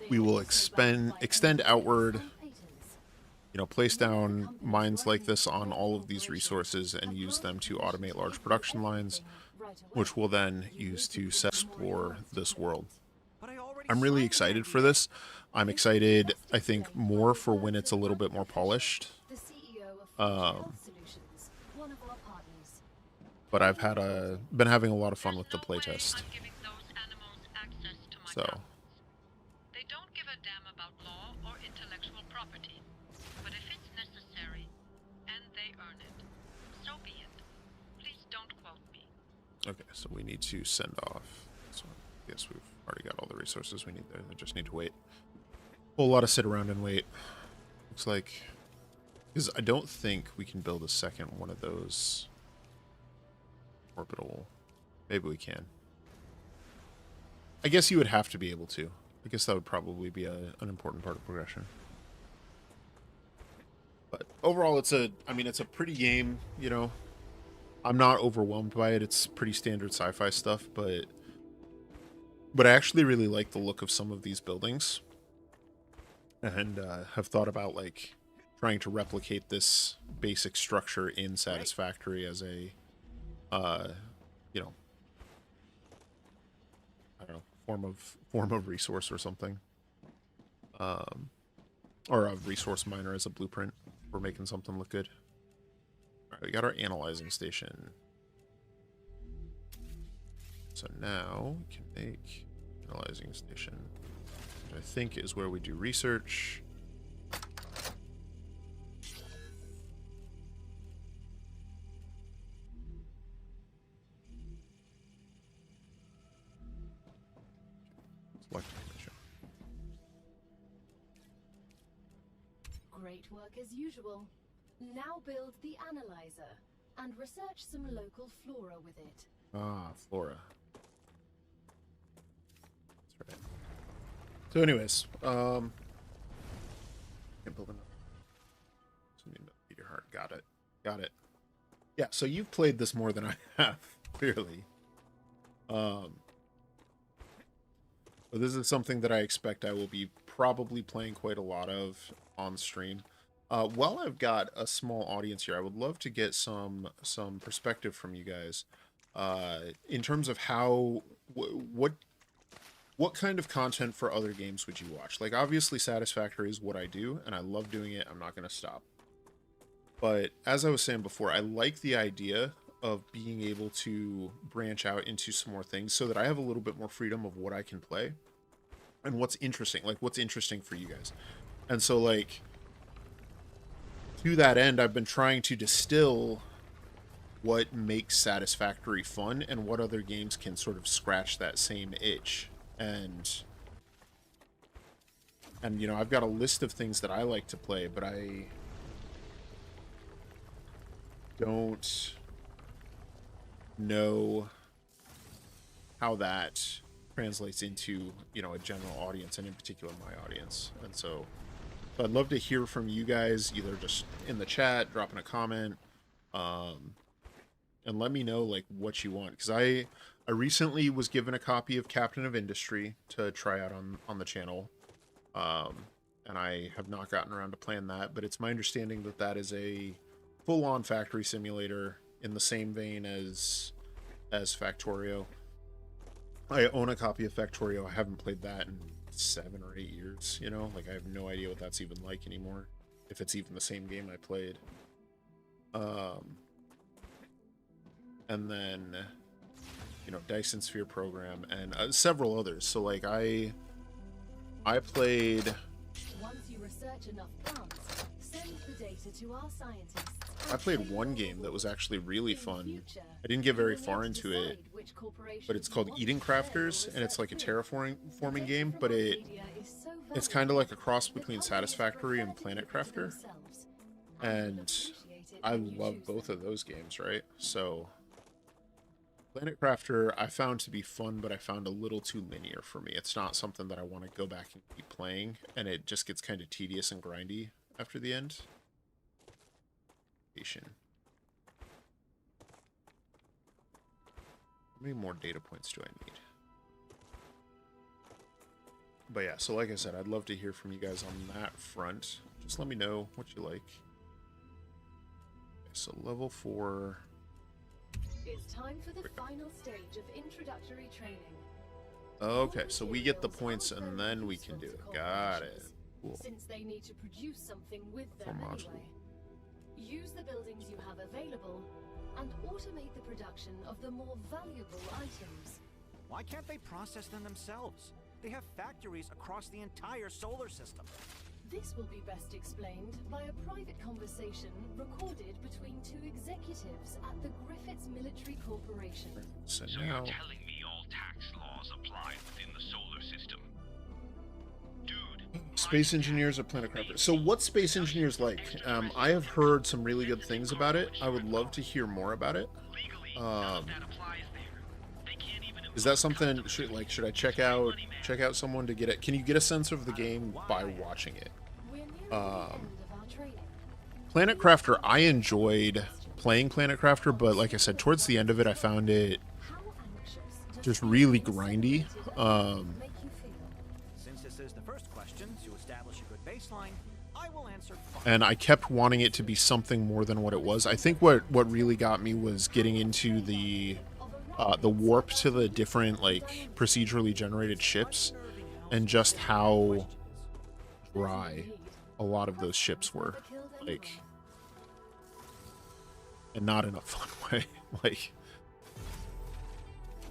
They we are will also backed by extend patents outward, and patents. you know, place down mines like this on all of these resources and use them to automate large production lines, which we'll then use to explore this world. But I already I'm really signed the excited for NDA. this. I'm excited, I think, more for when it's a little bit more polished. The CEO of Future Health Solutions, one of our partners. But I've been having a lot of fun with the playtest. I'm giving those animals access to my So, talents. They don't give a damn about law or intellectual property. But if it's necessary, and they earn it, so be it. Please don't quote me. okay, so we need to send off. So I guess we've already got all the resources we need there. I just need to wait. Whole lot of sit around and wait. Looks like, because I don't think we can build a second one of those orbital. Maybe we can. I guess you would have to be able to. I guess that would probably be an important part of progression. But overall, it's a pretty game, you know. I'm not overwhelmed by it. It's pretty standard sci-fi stuff, but I actually really like the look of some of these buildings, and have thought about like trying to replicate this basic structure in Satisfactory as a, you know, I don't know, form of resource or something, or a resource miner as a blueprint for making something look good. All right, we got our analyzing station. So now we can make analyzing station, which I think is where we do research. Select mission. Great work as usual. Now build the analyzer. and research some local flora with it. Ah, flora. That's right. So anyways, can't build enough. Meteor heart. Got it. Got it. Yeah, so you've played this more than I have, clearly. But this is something that I expect I will be probably playing quite a lot of on stream. While I've got a small audience here, I would love to get some perspective from you guys in terms of how what kind of content for other games would you watch? Like, obviously, Satisfactory is what I do, and I love doing it. I'm not going to stop. But as I was saying before, I like the idea of being able to branch out into some more things so that I have a little bit more freedom of what I can play and what's interesting, like what's interesting for you guys. And so, like, to that end, I've been trying to distill what makes Satisfactory fun and what other games can sort of scratch that same itch. And you know, I've got a list of things that I like to play, but I don't know how that translates into, you know, a general audience, and in particular my audience. And so I'd love to hear from you guys, either just in the chat, dropping a comment, and let me know like what you want, because I recently was given a copy of Captain of Industry to try out on the channel, and I have not gotten around to playing that, but it's my understanding that that is a full-on factory simulator in the same vein as Factorio. I own a copy of Factorio. I haven't played that in 7 or 8 years, you know? Like, I have no idea what that's even like anymore, if it's even the same game I played. And then, you know, Dyson Sphere Program and several others. So, like, I played... Once you research enough plants, send the data to our scientists. I played one game that was actually really fun. I didn't get very far into it, but it's called Eating Crafters, and it's like a terraforming game, but it's kind of like a cross between Satisfactory and Planet Crafter. And I love both of those games, right? So Planet Crafter I found to be fun, but I found a little too linear for me. It's not something that I want to go back and keep playing, and it just gets kind of tedious and grindy after the end. How many more data points do I need? But yeah, so like I said, I'd love to hear from you guys on that front. Just let me know what you like. Okay, so level 4. It's time for the final stage of introductory training. Okay, so we get the points and then we can do it. Got it. Cool. Since they need to produce something with them anyway. Use the buildings you have available and automate the production of the more valuable items. Why can't they process them themselves? They have factories across the entire solar system. This will be best explained by a private conversation recorded between 2 executives at the Griffiths Military Corporation. So So now... you're telling me all tax laws apply within the solar system? Dude, Space Engineers or Planet Crafter. So what's Space Engineers like? I have heard some really good things about it. I would love to hear more about it. legally, none of that applies there. They can't even Is that something, should I check out someone to get it? Can you get a sense of the game by watching it? We're nearing the end of our training. Planet Crafter, I enjoyed playing Planet Crafter, but like I said, towards the end of it, I found it How anxious does just really grindy. make you feel? Since this is the first question, to establish a good baseline, I will answer fine. And I kept wanting it to be something more than what it was. I think what really got me was getting into the warp to the different, like, procedurally generated ships, and just how dry a lot of those ships were, like, and not in a fun way. Like,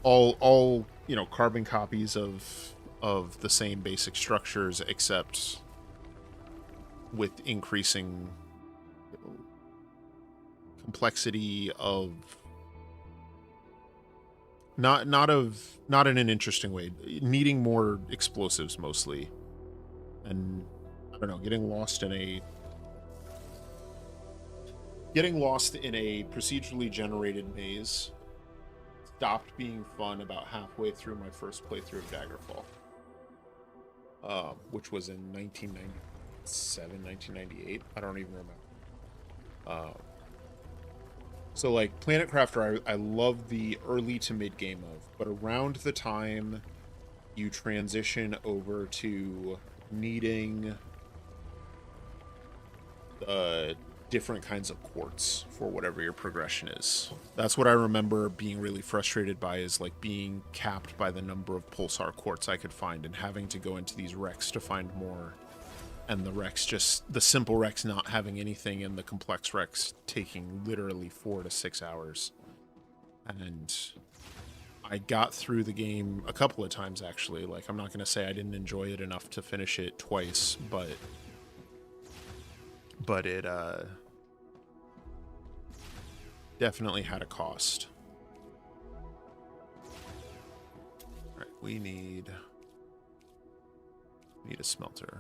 all you know, carbon copies of the same basic structures, except with increasing complexity of not in an interesting way, needing more explosives mostly, and I don't know, getting lost in getting lost in a procedurally generated maze stopped being fun about halfway through my first playthrough of Daggerfall, which was in 1997, 1998. I don't even remember. So like Planet Crafter, I love the early to mid game of, but around the time you transition over to needing different kinds of quartz for whatever your progression is. That's what I remember being really frustrated by, is like being capped by the number of pulsar quartz I could find and having to go into these wrecks to find more. And the simple wrecks not having anything, and the complex wrecks taking literally 4 to 6 hours. And I got through the game a couple of times, actually. Like, I'm not going to say I didn't enjoy it enough to finish it twice, but it definitely had a cost. All right, we need a smelter.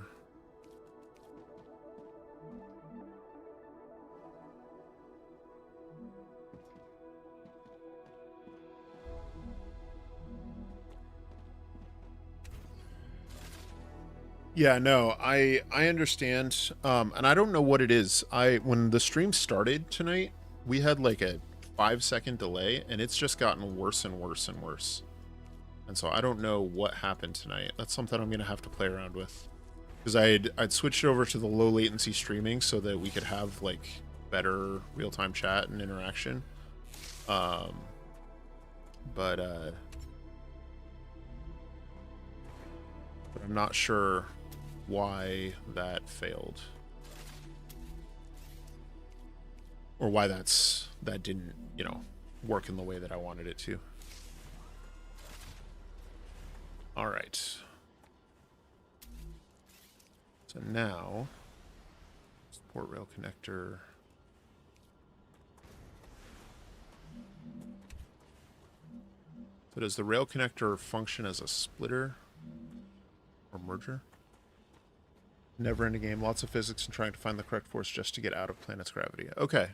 Yeah, no, I understand, and I don't know what it is. When the stream started tonight, we had like a 5-second delay, and it's just gotten worse and worse and worse. And so I don't know what happened tonight. That's something I'm gonna have to play around with, because I'd switched over to the low latency streaming so that we could have like better real-time chat and interaction. But I'm not sure why that failed, or why that didn't, work in the way that I wanted it to. All right. So now, support rail connector. So does the rail connector function as a splitter or merger? Never in a game, lots of physics and trying to find the correct force just to get out of planet's gravity. Okay.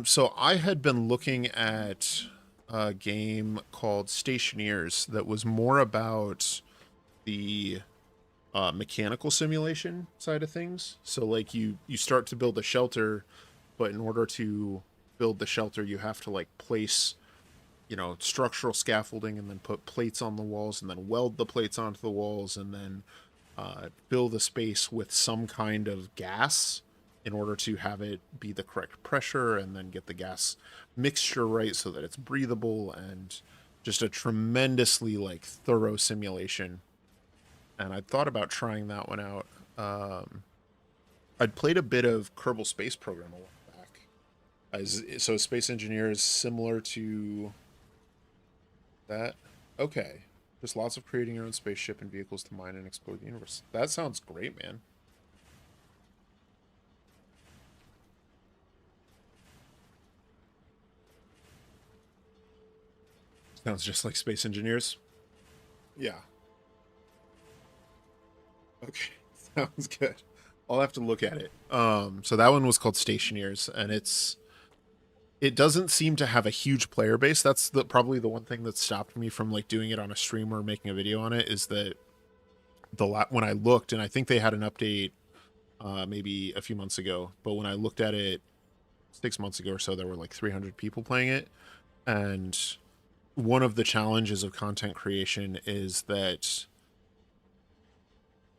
So I had been looking at a game called Stationeers that was more about the mechanical simulation side of things. So like you start to build a shelter, but in order to build the shelter, you have to like place, structural scaffolding, and then put plates on the walls, and then weld the plates onto the walls, and then fill the space with some kind of gas in order to have it be the correct pressure, and then get the gas mixture right so that it's breathable, and just a tremendously like thorough simulation. And I thought about trying that one out. I'd played a bit of Kerbal Space Program a while back. So Space Engineer is similar to that. Okay. Just lots of creating your own spaceship and vehicles to mine and explore the universe. That sounds great, man. Sounds just like Space Engineers. Yeah. Okay. Sounds good. I'll have to look at it. So that one was called Stationeers, and it doesn't seem to have a huge player base. That's probably the one thing that stopped me from like doing it on a stream or making a video on it, is that when I looked, and I think they had an update maybe a few months ago, but when I looked at it 6 months ago or so, there were like 300 people playing it. And one of the challenges of content creation is that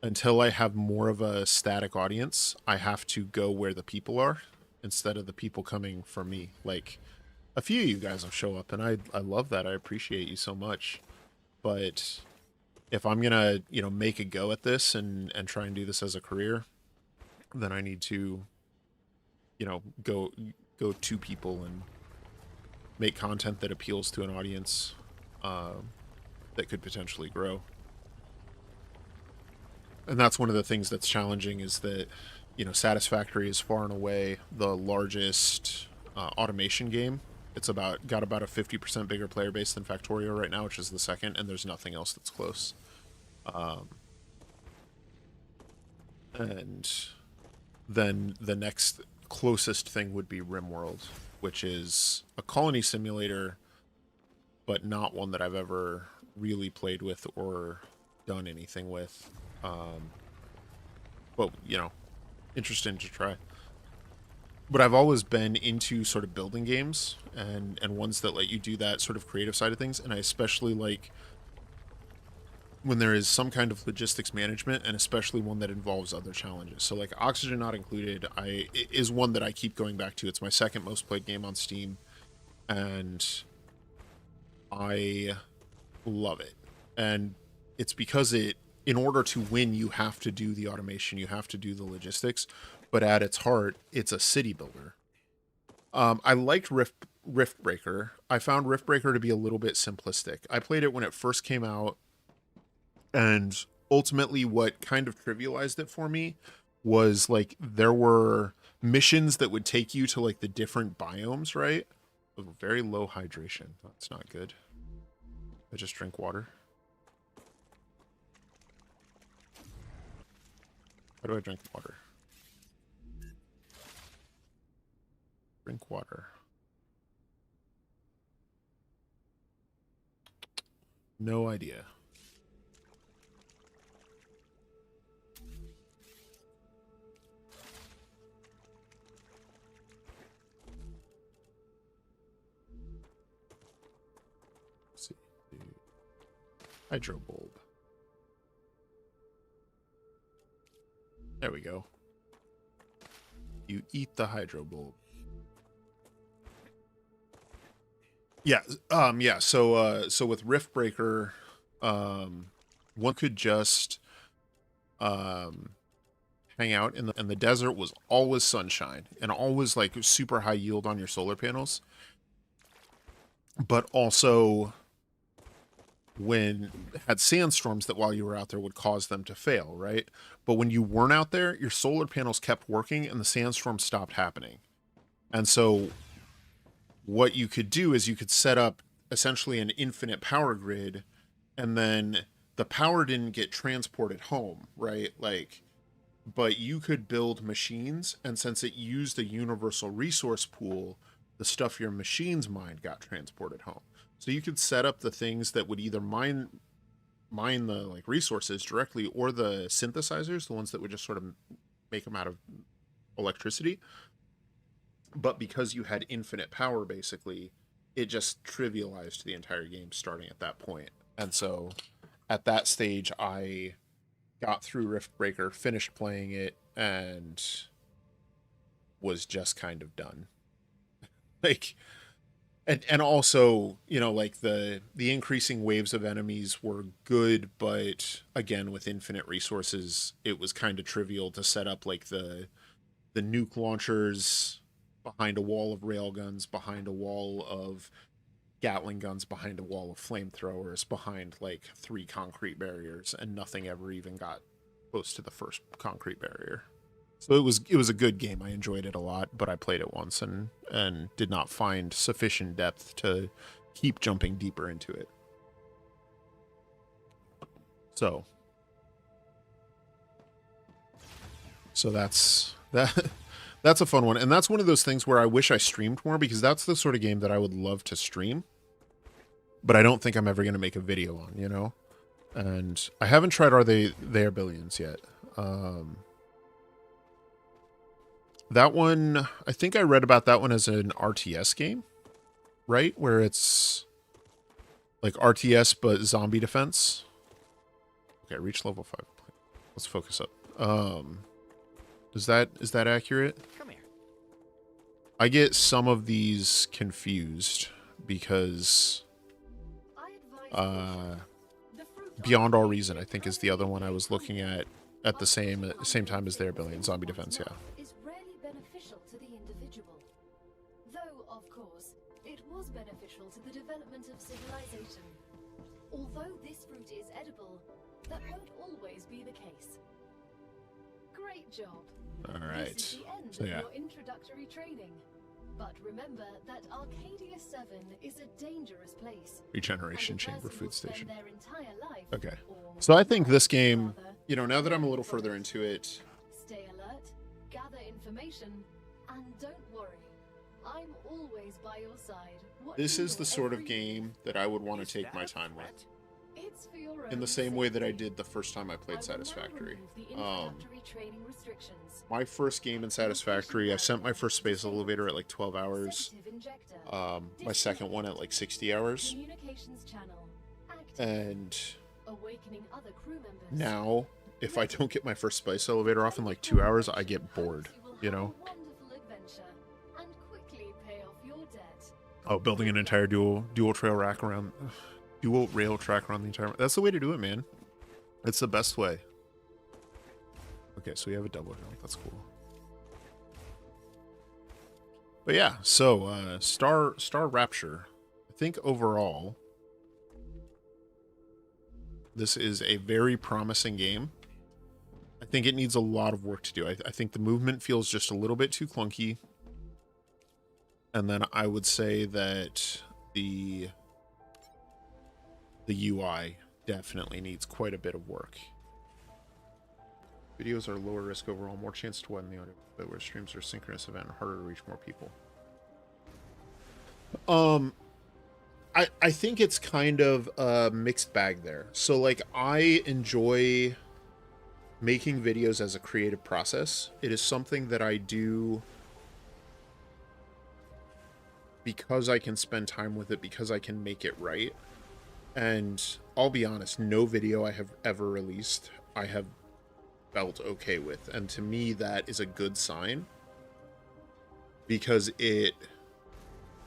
until I have more of a static audience, I have to go where the people are instead of the people coming from me. Like, a few of you guys will show up, and I love that. I appreciate you so much. But if I'm gonna, make a go at this and try and do this as a career, then I need to, go to people and make content that appeals to an audience that could potentially grow. And that's one of the things that's challenging, is that, Satisfactory is far and away the largest automation game. It's got about a 50% bigger player base than Factorio right now, which is the second, and there's nothing else that's close. And then the next closest thing would be RimWorld, which is a colony simulator, but not one that I've ever really played with or done anything with. But, you know, interesting to try. But I've always been into sort of building games and ones that let you do that sort of creative side of things. And I especially like when there is some kind of logistics management, and especially one that involves other challenges. So like Oxygen Not Included is one that I keep going back to. It's my second most played game on Steam, and I love it. And it's because in order to win, you have to do the automation, you have to do the logistics, but at its heart, it's a city builder. I liked Riftbreaker. I found Riftbreaker to be a little bit simplistic. I played it when it first came out, and ultimately what kind of trivialized it for me was like there were missions that would take you to like the different biomes, right? Very low hydration. That's not good. I just drink water. How do I drink water? Drink water. No idea. Let's see. Hydro bulb. There we go. You eat the hydro bulb. Yeah, yeah. So with Riftbreaker, one could just hang out in the desert. Was always sunshine and always like super high yield on your solar panels. But also, when had sandstorms that while you were out there would cause them to fail, right? But when you weren't out there, your solar panels kept working and the sandstorm stopped happening. And so what you could do is you could set up essentially an infinite power grid, and then the power didn't get transported home, right? Like, but you could build machines, and since it used a universal resource pool, the stuff your machines mined got transported home. So you could set up the things that would either mine the like resources directly, or the synthesizers, the ones that would just sort of make them out of electricity. But because you had infinite power, basically, it just trivialized the entire game starting at that point. And so at that stage, I got through Riftbreaker, finished playing it, and was just kind of done. Like, and also, you know, like the increasing waves of enemies were good, but again, with infinite resources, it was kind of trivial to set up like the nuke launchers behind a wall of railguns, behind a wall of Gatling guns, behind a wall of flamethrowers, behind like 3 concrete barriers, and nothing ever even got close to the first concrete barrier. So it was a good game. I enjoyed it a lot, but I played it once and did not find sufficient depth to keep jumping deeper into it. So that's that. That's a fun one, and that's one of those things where I wish I streamed more, because that's the sort of game that I would love to stream, but I don't think I'm ever going to make a video on, you know? And I haven't tried Are They Billions yet. That one, I think I read about that one as an RTS game, right? Where it's like RTS, but zombie defense. Okay, reach level 5. Let's focus up. Is that accurate? Come here. I get some of these confused because Beyond All Reason, I think, is the other one I was looking at the same time as There Billion. Zombie Defense, yeah. Is rarely beneficial to the individual. Though, of course, it was beneficial to the development of civilization. Although this fruit is edible, that won't always be the case. Great job. All right. This is the end So, of yeah. your introductory training. But remember that Arcadia 7 is a dangerous place. Regeneration And a Chamber person Food will spend Station. their entire life, Okay. or So I think this lives, game, rather, you know, now that I'm a little further into it, stay alert, gather information, And don't worry, I'm always by your side. This watching is the your sort of every game that I would want Is to take that my a time with. threat? It's for your In the own same way that I safety. did the first time I played I will now Satisfactory. remove the introductory training restrictions. My first game in Satisfactory, I sent my first space elevator at like 12 hours. Sedative injector. My second one at like 60 hours. Communications channel active. And Awakening other crew members. now, if I don't get my first space elevator off in like 2 hours, I get bored, you know? Wonderful adventure and quickly pay off your debt. Oh, building an entire dual trail rack around, dual rail track around the entire. That's the way to do it, man. It's the best way. Okay, so we have a double hill. That's cool. But yeah, so Star Rapture. I think overall, this is a very promising game. I think it needs a lot of work to do. I think the movement feels just a little bit too clunky. And then I would say that the UI definitely needs quite a bit of work. Videos are lower risk overall, more chance to widen the audio, but where streams are synchronous event, harder to reach more people. I think it's kind of a mixed bag there. So like I enjoy making videos as a creative process. It is something that I do because I can spend time with it, because I can make it right. And I'll be honest, no video I have ever released I have felt okay with. And to me, that is a good sign, because it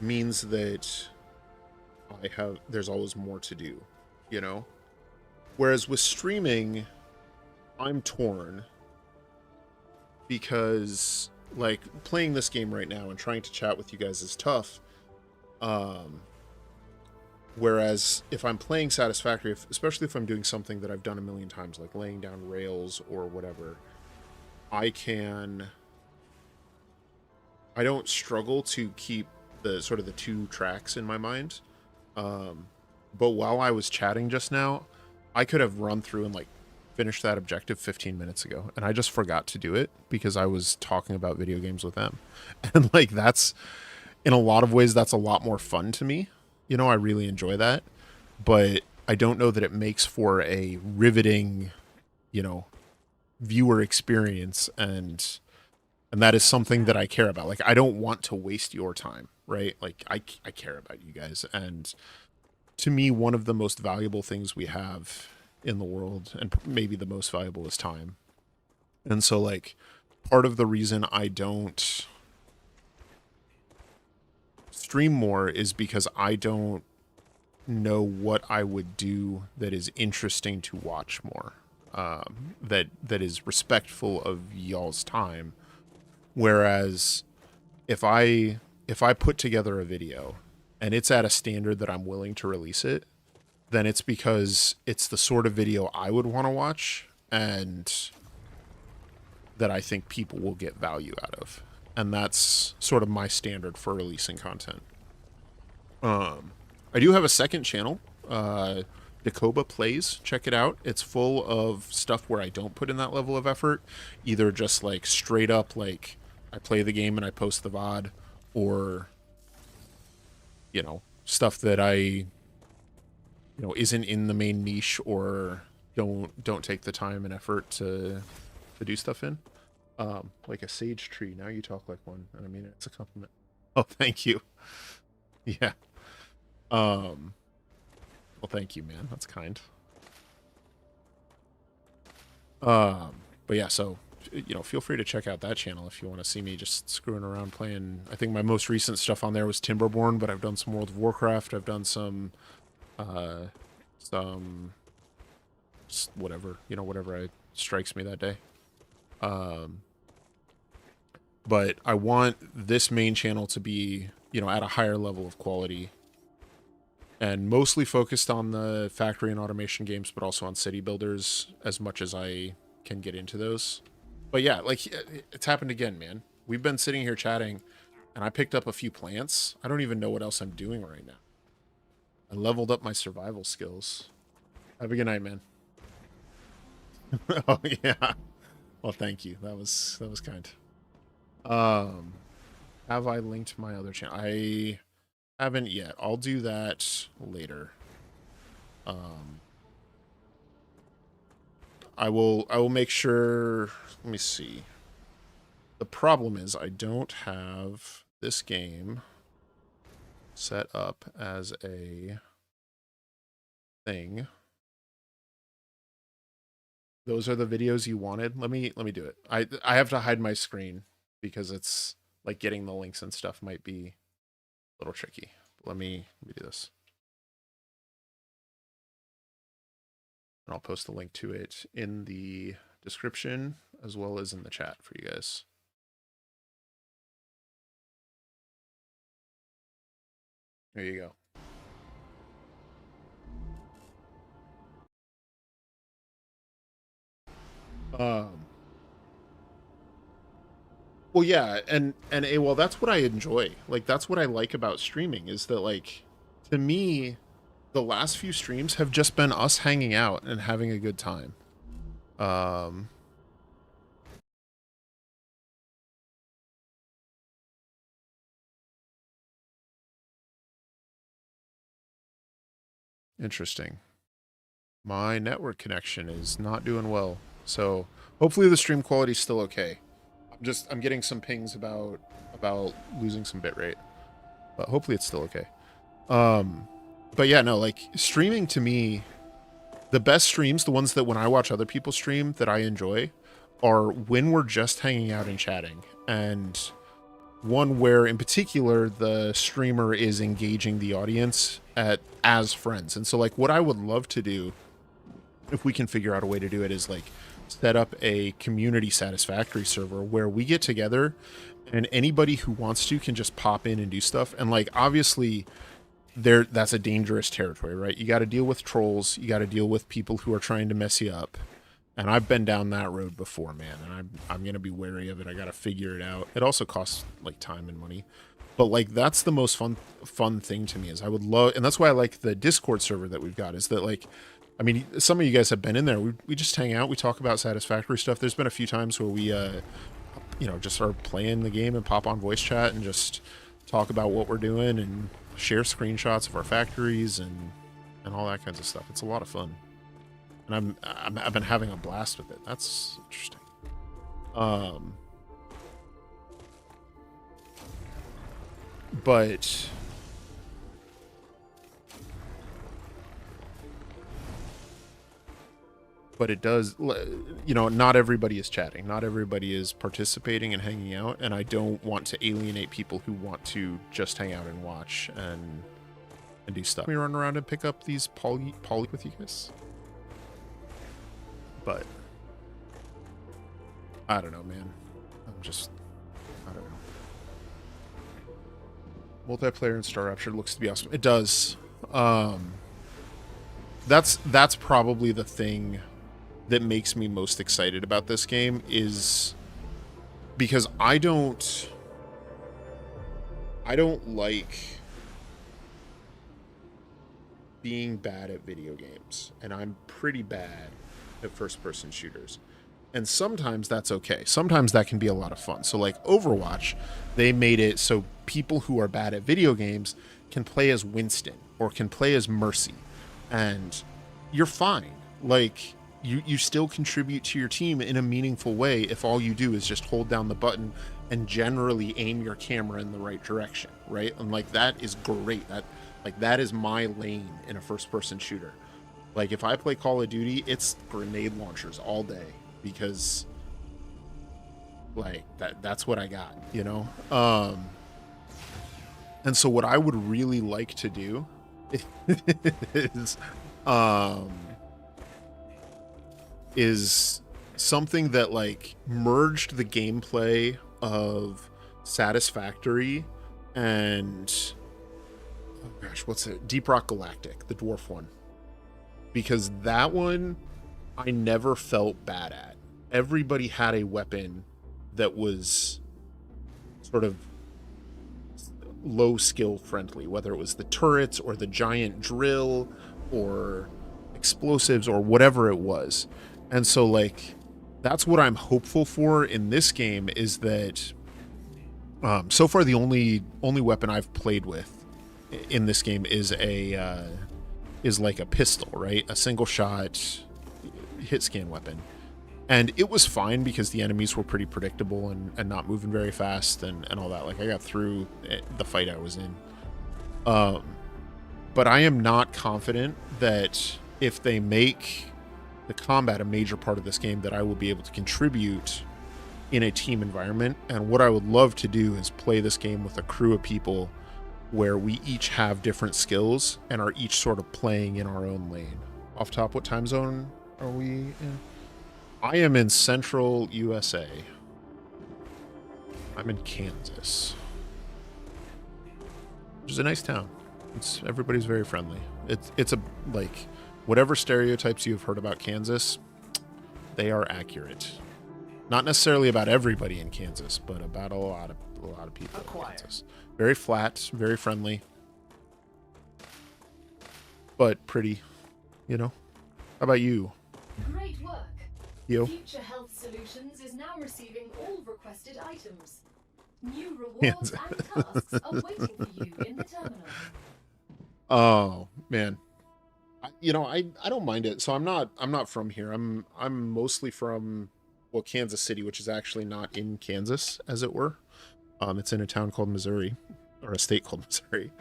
means that there's always more to do, you know? Whereas with streaming, I'm torn, because like playing this game right now and trying to chat with you guys is tough. Whereas if I'm playing Satisfactory, especially if I'm doing something that I've done a million times, like laying down rails or whatever, I don't struggle to keep the sort of the two tracks in my mind. But while I was chatting just now, I could have run through and like finished that objective 15 minutes ago, and I just forgot to do it because I was talking about video games with them. And like that's, in a lot of ways, that's a lot more fun to me. You know, I really enjoy that, but I don't know that it makes for a riveting, you know, viewer experience, and that is something that I care about. Like, I don't want to waste your time, right? Like, I care about you guys, and to me, one of the most valuable things we have in the world, and maybe the most valuable, is time. And so, like, part of the reason I don't stream more is because I don't know what I would do that is interesting to watch more, that is respectful of y'all's time. Whereas if I put together a video and it's at a standard that I'm willing to release it, then it's because it's the sort of video I would want to watch and that I think people will get value out of. And that's sort of my standard for releasing content. I do have a second channel, Dakoba Plays. Check it out. It's full of stuff where I don't put in that level of effort, either just like straight up like I play the game and I post the VOD, or, you know, stuff that I, you know, isn't in the main niche or don't take the time and effort to do stuff in. Like a sage tree. Now you talk like one, and I mean it's a compliment. Oh, thank you. Yeah. Well, thank you, man. That's kind. But yeah, so, you know, feel free to check out that channel if you want to see me just screwing around playing. I think my most recent stuff on there was Timberborn, but I've done some World of Warcraft. I've done some whatever, you know, whatever strikes me that day. But I want this main channel to be, you know, at a higher level of quality, and mostly focused on the factory and automation games, but also on city builders as much as I can get into those. But yeah, like, it's happened again, man. We've been sitting here chatting, and I picked up a few plants. I don't even know what else I'm doing right now. I leveled up my survival skills. Have a good night, man. Oh, yeah. Well, thank you. That was kind. Have I linked my other channel? I haven't yet. I'll do that later. I will make sure. Let me see. The problem is I don't have this game set up as a thing. Those are the videos you wanted. Let me do it. I have to hide my screen because it's like getting the links and stuff might be a little tricky. Let me do this. And I'll post the link to it in the description as well as in the chat for you guys. There you go. Well, yeah, and well, that's what I enjoy. Like, that's what I like about streaming is that, like, to me, the last few streams have just been us hanging out and having a good time. Interesting. My network connection is not doing well, so hopefully the stream quality is still okay. I'm getting some pings about losing some bitrate, but hopefully it's still okay. But yeah, no, like streaming to me, the best streams, the ones that when I watch other people stream that I enjoy, are when we're just hanging out and chatting, and one where in particular the streamer is engaging the audience as friends. And so like what I would love to do, if we can figure out a way to do it, is like set up a community Satisfactory server where we get together and anybody who wants to can just pop in and do stuff. And like obviously that's a dangerous territory, right? You got to deal with trolls, you got to deal with people who are trying to mess you up. And I've been down that road before, man, and I'm going to be wary of it. I got to figure it out. It also costs like time and money. But like that's the most fun thing to me is I would love, and that's why I like the Discord server that we've got, is that like, I mean, some of you guys have been in there. We just hang out. We talk about Satisfactory stuff. There's been a few times where we, you know, just start playing the game and pop on voice chat and just talk about what we're doing and share screenshots of our factories and all that kinds of stuff. It's a lot of fun, and I've been having a blast with it. That's interesting. But it does, you know, not everybody is chatting. Not everybody is participating and hanging out. And I don't want to alienate people who want to just hang out and watch and do stuff. We run around and pick up these poly with you guys. But I don't know, man. I don't know. Multiplayer in Star Rupture looks to be awesome. It does. That's probably the thing that makes me most excited about this game, is because I don't like being bad at video games, and I'm pretty bad at first-person shooters. And sometimes that's okay. Sometimes that can be a lot of fun. So like Overwatch, they made it so people who are bad at video games can play as Winston or can play as Mercy, and you're fine. Like you still contribute to your team in a meaningful way if all you do is just hold down the button and generally aim your camera in the right direction, right? And like that is great. That is my lane in a first-person shooter. Like if I play Call of Duty, it's grenade launchers all day, because like that's what I got, you know? And so what I would really like to do is something that like merged the gameplay of Satisfactory and, oh gosh, what's it? Deep Rock Galactic, the dwarf one. Because that one I never felt bad at. Everybody had a weapon that was sort of low skill friendly, whether it was the turrets or the giant drill or explosives or whatever it was. And so like that's what I'm hopeful for in this game, is that So far, the only weapon I've played with in this game is like a pistol, right? A single shot hit scan weapon. And it was fine because the enemies were pretty predictable and not moving very fast and all that. Like, I got through the fight I was in. But I am not confident that if they make the combat a major part of this game, that I will be able to contribute in a team environment. And what I would love to do is play this game with a crew of people where we each have different skills and are each sort of playing in our own lane. Off top, what time zone are we in? I am in central USA. I'm in Kansas, which is a nice town. Everybody's very friendly. It's a, like, whatever stereotypes you've heard about Kansas, they are accurate. Not necessarily about everybody in Kansas, but about a lot of people in Kansas. Very flat, very friendly, but pretty, you know. How about you? Great work. You? Future Health Solutions is now receiving all requested items. New rewards and tasks are waiting for you in the terminal. Oh man, I don't mind it. So I'm not from here. I'm mostly from, well, Kansas City, which is actually not in Kansas, as it were. It's in a town called Missouri, or a state called Missouri.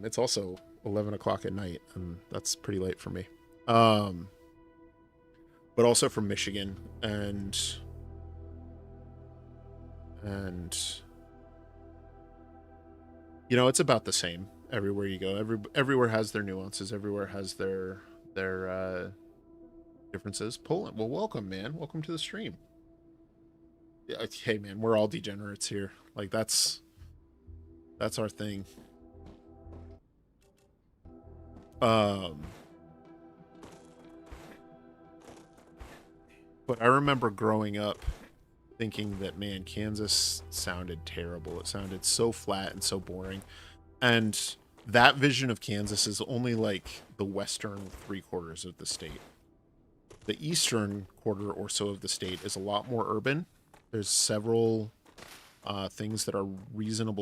It's also 11 o'clock at night, and that's pretty late for me. But also from Michigan, and it's about the same everywhere you go. Everywhere has their nuances. Everywhere has their differences. Poland, well, welcome, man. Welcome to the stream. Yeah, hey, man, we're all degenerates here. Like, that's our thing. But I remember growing up thinking that, man, Kansas sounded terrible. It sounded so flat and so boring. And that vision of Kansas is only like the western 3/4 of the state. The eastern quarter or so of the state is a lot more urban. There's several things that are reasonable